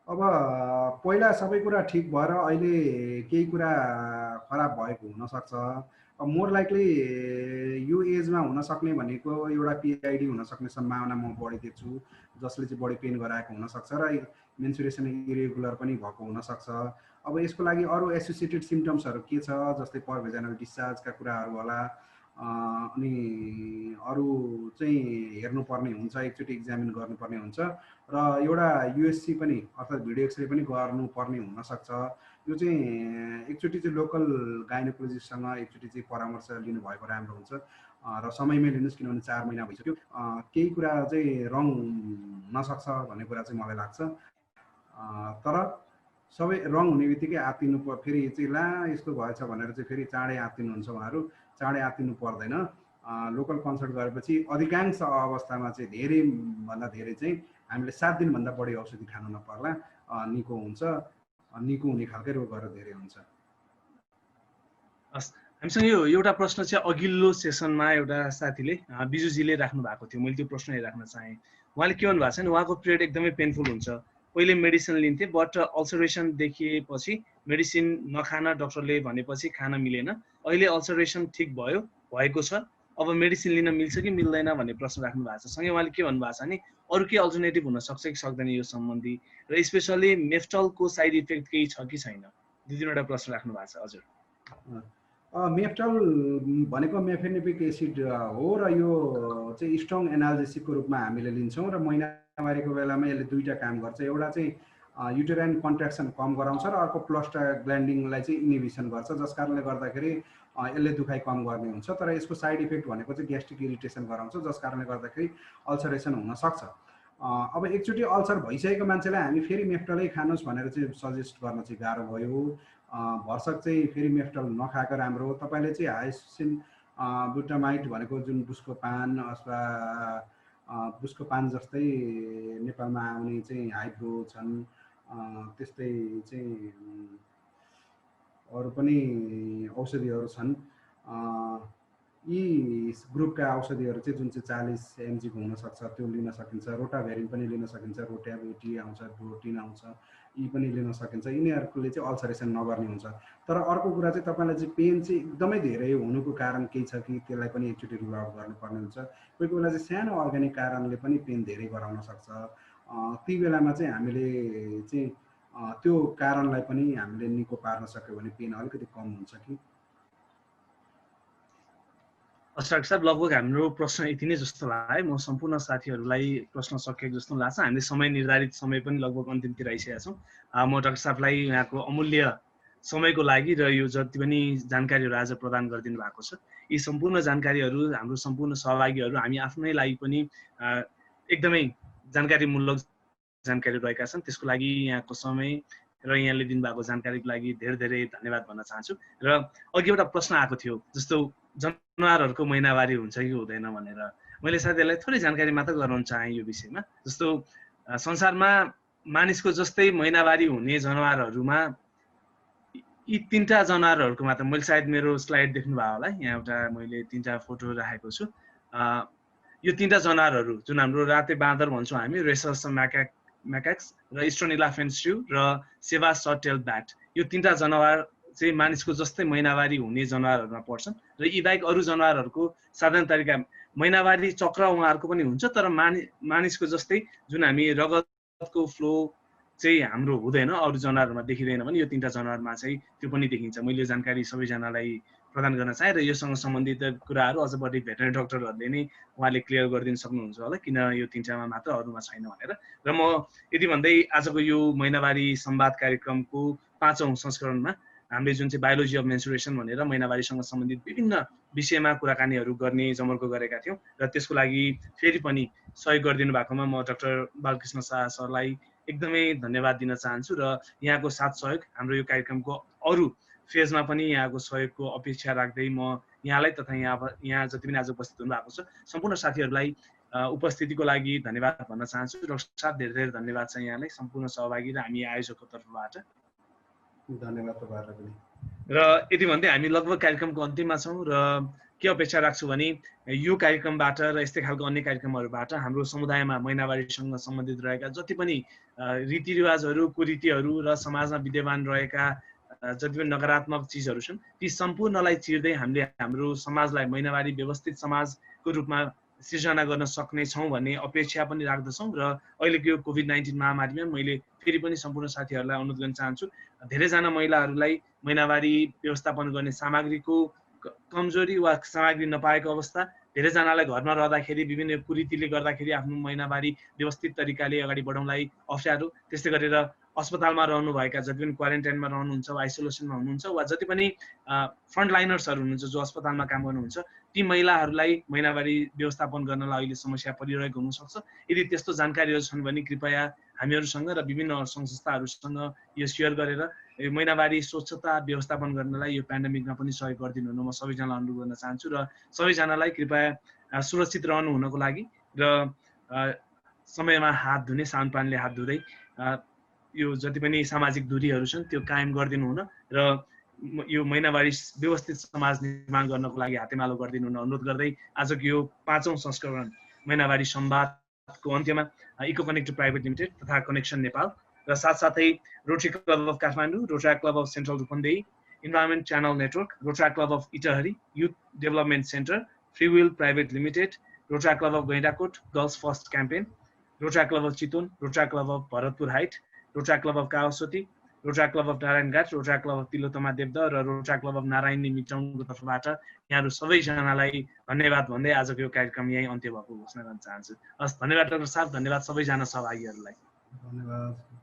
अब पहिला सबै कुरा ठिक भएर अहिले केही कुरा खराब भएको हुनसक्छ। अब मोर लाइकली यो एजमा हुन सक्ने भनेको एउटा पिआइडी हुन सक्ने सम्भावना म बढी देख्छु, जसले चाहिँ बढी पेन गराएको हुनसक्छ र मेन्सुरेसन इरेगुलर पनि भएको हुनसक्छ। अब यसको लागि अरू एसोसिएटेड सिम्टम्सहरू के छ, जस्तै परभेजानल डिस्चार्जका कुराहरू होला, अनि अरू चाहिँ हेर्नुपर्ने हुन्छ, एकचोटि एक्जामिन गर्नुपर्ने हुन्छ र एउटा युएससी पनि अर्थात् भिडियो एक्सरे पनि गर्नुपर्ने हुनसक्छ। यो चाहिँ एकचोटि चाहिँ लोकल गाइनोकोलोजिस्टसँग एकचोटि चाहिँ परामर्श लिनुभएको राम्रो हुन्छ र समयमै लिनुहोस्, किनभने 4 महिना भइसक्यो। केही कुरा चाहिँ रङ हुनसक्छ भन्ने कुरा चाहिँ मलाई लाग्छ। तर सबै रङ हुने बित्तिकै आत्तिनु फेरि चाहिँ ला यस्तो भएछ भनेर चाहिँ फेरि चाँडै आत्तिनुहुन्छ उहाँहरू, चाँडै आत्तिनु पर्दैन। लोकल कन्सल्ट गरेपछि अधिकांश अवस्थामा चाहिँ धेरैभन्दा धेरै चाहिँ हामीले 7 दिनभन्दा बढी औषधि खानु नपर्ला, निको हुन्छ। निको हुने खालकै रोगहरू धेरै हुन्छ। हामीसँग यो एउटा प्रश्न चाहिँ अघिल्लो सेसनमा एउटा साथीले बिजुजीले राख्नु भएको थियो, मैले त्यो प्रश्न राख्न चाहेँ। उहाँले के भन्नुभएको छ भने उहाँको पिरियड एकदमै पेनफुल हुन्छ, पहिले मेडिसिन लिन्थे बट अल्सरेसन देखिएपछि मेडिसिन नखान डक्टरले भनेपछि खान मिलेन, अहिले अल्सरेसन ठिक भएको छ, अब मेडिसिन लिन मिल्छ कि मिल्दैन भन्ने प्रश्न राख्नु भएको छ। सँगै उहाँले के भन्नुभएको छ भने अरू के अल्टरनेटिभ हुन सक्छ कि सक्दैन यो सम्बन्धी, र स्पेसली मेफ्टलको साइड इफेक्ट केही छ कि छैन, 2-3वटा प्रश्न राख्नु भएको छ। हजुर, मेफ्टल भनेको मेफेनेपिक एसिड हो र यो चाहिँ स्ट्रङ एनाल्जेसिकको रूपमा हामीले लिन्छौँ र महिनावारीको बेलामा यसले दुईटा काम गर्छ। एउटा चाहिँ युटेराइन कन्ट्र्याक्सन कम गराउँछ र अर्को प्रोस्टाग्ल्यान्डिनलाई चाहिँ इनिबिसन गर्छ, जस कारणले गर्दाखेरि यसले दुखाइ कम गर्ने हुन्छ। तर यसको साइड इफेक्ट भनेको चाहिँ ग्यास्ट्रिक इरिटेसन गराउँछ, जस कारणले गर्दाखेरि अल्सरेसन हुन सक्छ। अब एकचोटि अल्सर भइसकेको मान्छेलाई हामी फेरि मेफ्टलै खानुहोस् भनेर चाहिँ सजेस्ट गर्न चाहिँ गाह्रो भयो। भरसक चाहिँ फेरि मेफ्टल नखाएको राम्रो हो। तपाईँले चाहिँ हाइसिन बुटामाइट भनेको जुन बुस्को पान अथवा बुस्को पान जस्तै नेपालमा आउने चाहिँ हाइब्रो छन्, त्यस्तै चाहिँ अरू पनि औषधिहरू छन्। यी ग्रुपका औषधिहरू चाहिँ जुन चाहिँ 40 mg को हुनसक्छ त्यो लिन सकिन्छ। रोटाभेरिन पनि लिन सकिन्छ, रोट्याभिटी आउँछ, प्रोटिन आउँछ, यी पनि लिन सकिन्छ। यिनीहरूले चाहिँ अल्सरेसन नगर्ने हुन्छ। तर अर्को कुरा चाहिँ तपाईँलाई चाहिँ पेन चाहिँ एकदमै धेरै हुनुको कारण केही छ कि त्यसलाई पनि एकचोटि रुल आउट गर्नुपर्ने हुन्छ। कोही कोही बेला चाहिँ सानो अर्ग्यानिक कारणले पनि पेन धेरै गराउन सक्छ। ती बेलामा चाहिँ हामीले चाहिँ त्यो कारणलाई पनि हामीले निको पार्न सक्यो भने पेन अलिकति कम हुन्छ कि। डाक्टर साहब, लगभग हाम्रो प्रश्न यति नै जस्तो लाग्यो। म सम्पूर्ण साथीहरूलाई प्रश्न सकेको जस्तो लाग्छ। हामीले समय निर्धारित समय पनि लगभग अन्तिमतिर आइसकेका छौँ। म डाक्टर साहबलाई यहाँको अमूल्य समयको लागि र यो जति पनि जानकारीहरू आज प्रदान गरिदिनु भएको छ, यी सम्पूर्ण जानकारीहरू हाम्रो सम्पूर्ण सहभागीहरू हामी आफ्नै लागि पनि एकदमै जानकारीमूलक जानकारी रहेका छन्। त्यसको लागि यहाँको समय र यहाँले दिनुभएको जानकारीको लागि धेरै धेरै धन्यवाद भन्न चाहन्छु। र अघि एउटा प्रश्न आएको थियो, जस्तो जनावरहरूको महिनावारी हुन्छ कि हुँदैन भनेर, मैले साथीहरूलाई थोरै जानकारी मात्र गराउन चाहेँ यो विषयमा। जस्तो संसारमा मानिसको जस्तै महिनावारी हुने जनावरहरूमा यी 3टा जनावरहरूको मात्र, मैले सायद मेरो स्लाइड देख्नुभयो होला, यहाँ एउटा मैले 3टा फोटो राखेको छु। यो 3टा जनावरहरू जुन हाम्रो राते बाँदर भन्छौँ हामी, रेसस म्याकाक्स र इस्टर्न इलाफेन्ट स्यु र सेवा सटेल ब्याट, यो 3टा जनावर चाहिँ मानिसको जस्तै महिनावारी हुने जनावरहरूमा पर्छन्। र यी बाहेक अरू जनावरहरूको साधारण तरिका महिनावारी चक्र उहाँहरूको पनि हुन्छ, तर मानिसको जस्तै जुन हामी रगतको फ्लो चाहिँ हाम्रो हुँदैन, अरू जनावरमा देखिँदैन भने यो 3टा जनावरमा चाहिँ त्यो पनि देखिन्छ। मैले यो जानकारी सबैजनालाई प्रदान गर्न चाहेँ र योसँग सम्बन्धित कुराहरू अझ बढी भेटरेनी डक्टरहरूले नै उहाँले क्लियर गरिदिन सक्नुहुन्छ होला, किन यो 3टामा मात्र अरूमा छैन भनेर। र म यति भन्दै आजको यो महिनावारी संवाद कार्यक्रमको 5औं संस्करणमा हामीले जुन चाहिँ बायोलोजी अफ मेन्सुरेसन भनेर महिनावारीसँग सम्बन्धित विभिन्न विषयमा कुराकानीहरू गर्ने जमर्को गरेका थियौँ। र त्यसको लागि फेरि पनि सहयोग गरिदिनु भएकोमा म डाक्टर बालकृष्ण शाह सरलाई एकदमै धन्यवाद दिन चाहन्छु र यहाँको साथ सहयोग हाम्रो यो कार्यक्रमको अरू फेजमा पनि यहाँको सहयोगको अपेक्षा राख्दै म यहाँलाई तथा यहाँ जति पनि आज उपस्थित हुनुभएको छ सम्पूर्ण साथीहरूलाई उपस्थितिको लागि धन्यवाद भन्न चाहन्छु। डाक्टर साहब धेरै धेरै धन्यवाद छ यहाँलाई सम्पूर्ण सहभागी र हामी आयोजकको तर्फबाट। धन्यवाद तपाईँहरूलाई पनि। र यति भन्दै हामी लगभग कार्यक्रमको अन्तिममा छौँ र के अपेक्षा राख्छु भने यो कार्यक्रमबाट र यस्तै खालको अन्य कार्यक्रमहरूबाट हाम्रो समुदायमा महिनावारीसँग सम्बन्धित रहेका जति पनि रीतिरिवाजहरू कुरीतिहरू र समाजमा विद्यमान रहेका जति पनि नकारात्मक चिजहरू छन् ती सम्पूर्णलाई चिर्दै हामीले हाम्रो समाजलाई महिनावारी व्यवस्थित समाजको रूपमा सिर्जना गर्न सक्ने छौँ भन्ने अपेक्षा पनि राख्दछौँ। र अहिलेको यो कोभिड-19 महामारीमा मैले फेरि पनि सम्पूर्ण साथीहरूलाई अनुरोध गर्न चाहन्छु, धेरैजना महिलाहरूलाई महिनावारी व्यवस्थापन गर्ने सामग्रीको कमजोरी वा सामग्री नपाएको अवस्था, धेरैजनालाई घरमा रहँदाखेरि विभिन्न कुरीतिले गर्दाखेरि आफ्नो महिनावारी व्यवस्थित तरिकाले अगाडि बढाउनलाई अप्ठ्यारो, त्यस्तै गरेर अस्पतालमा रहनुभएका जति पनि क्वारेन्टाइनमा रहनुहुन्छ वा आइसोलेसनमा हुनुहुन्छ वा जति पनि फ्रन्टलाइनर्सहरू हुनुहुन्छ जो अस्पतालमा काम गर्नुहुन्छ ती महिलाहरूलाई महिनावारी व्यवस्थापन गर्नलाई अहिले समस्या परिरहेको हुनसक्छ। यदि त्यस्तो जानकारीहरू छन् भने कृपया हामीहरूसँग र विभिन्न सङ्घ संस्थाहरूसँग यो सेयर गरेर महिनावारी स्वच्छता व्यवस्थापन गर्नलाई यो पेन्डेमिकमा पनि सहयोग गरिदिनु हुन म सबैजनालाई अनुरोध गर्न चाहन्छु र सबैजनालाई कृपया सुरक्षित रहनु हुनको लागि र समयमा हात धुने साबुन पानीले हात धुँदै यो जति पनि सामाजिक दूरीहरू छन् त्यो कायम गरिदिनु हुन र यो महिनावारी व्यवस्थित समाज निर्माण गर्नको लागि हातेमालो गरिदिनु हुन अनुरोध गर्दै आजको यो 5औं संस्करण महिनावारी संवादको अन्त्यमा इको कनेक्टेड प्राइभेट लिमिटेड तथा कनेक्सन नेपाल र साथसाथै Rotary Club of Kathmandu, Rotary Club of Central Rupandehi, environment channel network, Rotary Club of Itahari, youth development centre, free will private limited, Rotary Club of Gaindakot, girls first campaign, Rotary Club of Chitwan, Rotary Club of Bharatpur height, Rotary Club of Kawasoti, Rotary Club of Narayanghat, Rotary Club of Tilottama Devdaha र Rotary Club of Narayani मिटाउनको तर्फबाट यहाँहरू सबैजनालाई धन्यवाद भन्दै आजको यो कार्यक्रम यहीँ अन्त्य भएको घोषणा गर्न चाहन्छु। हस्, धन्यवाद डाक्टर साहब, धन्यवाद सबैजना सहभागीहरूलाई। धन्यवाद।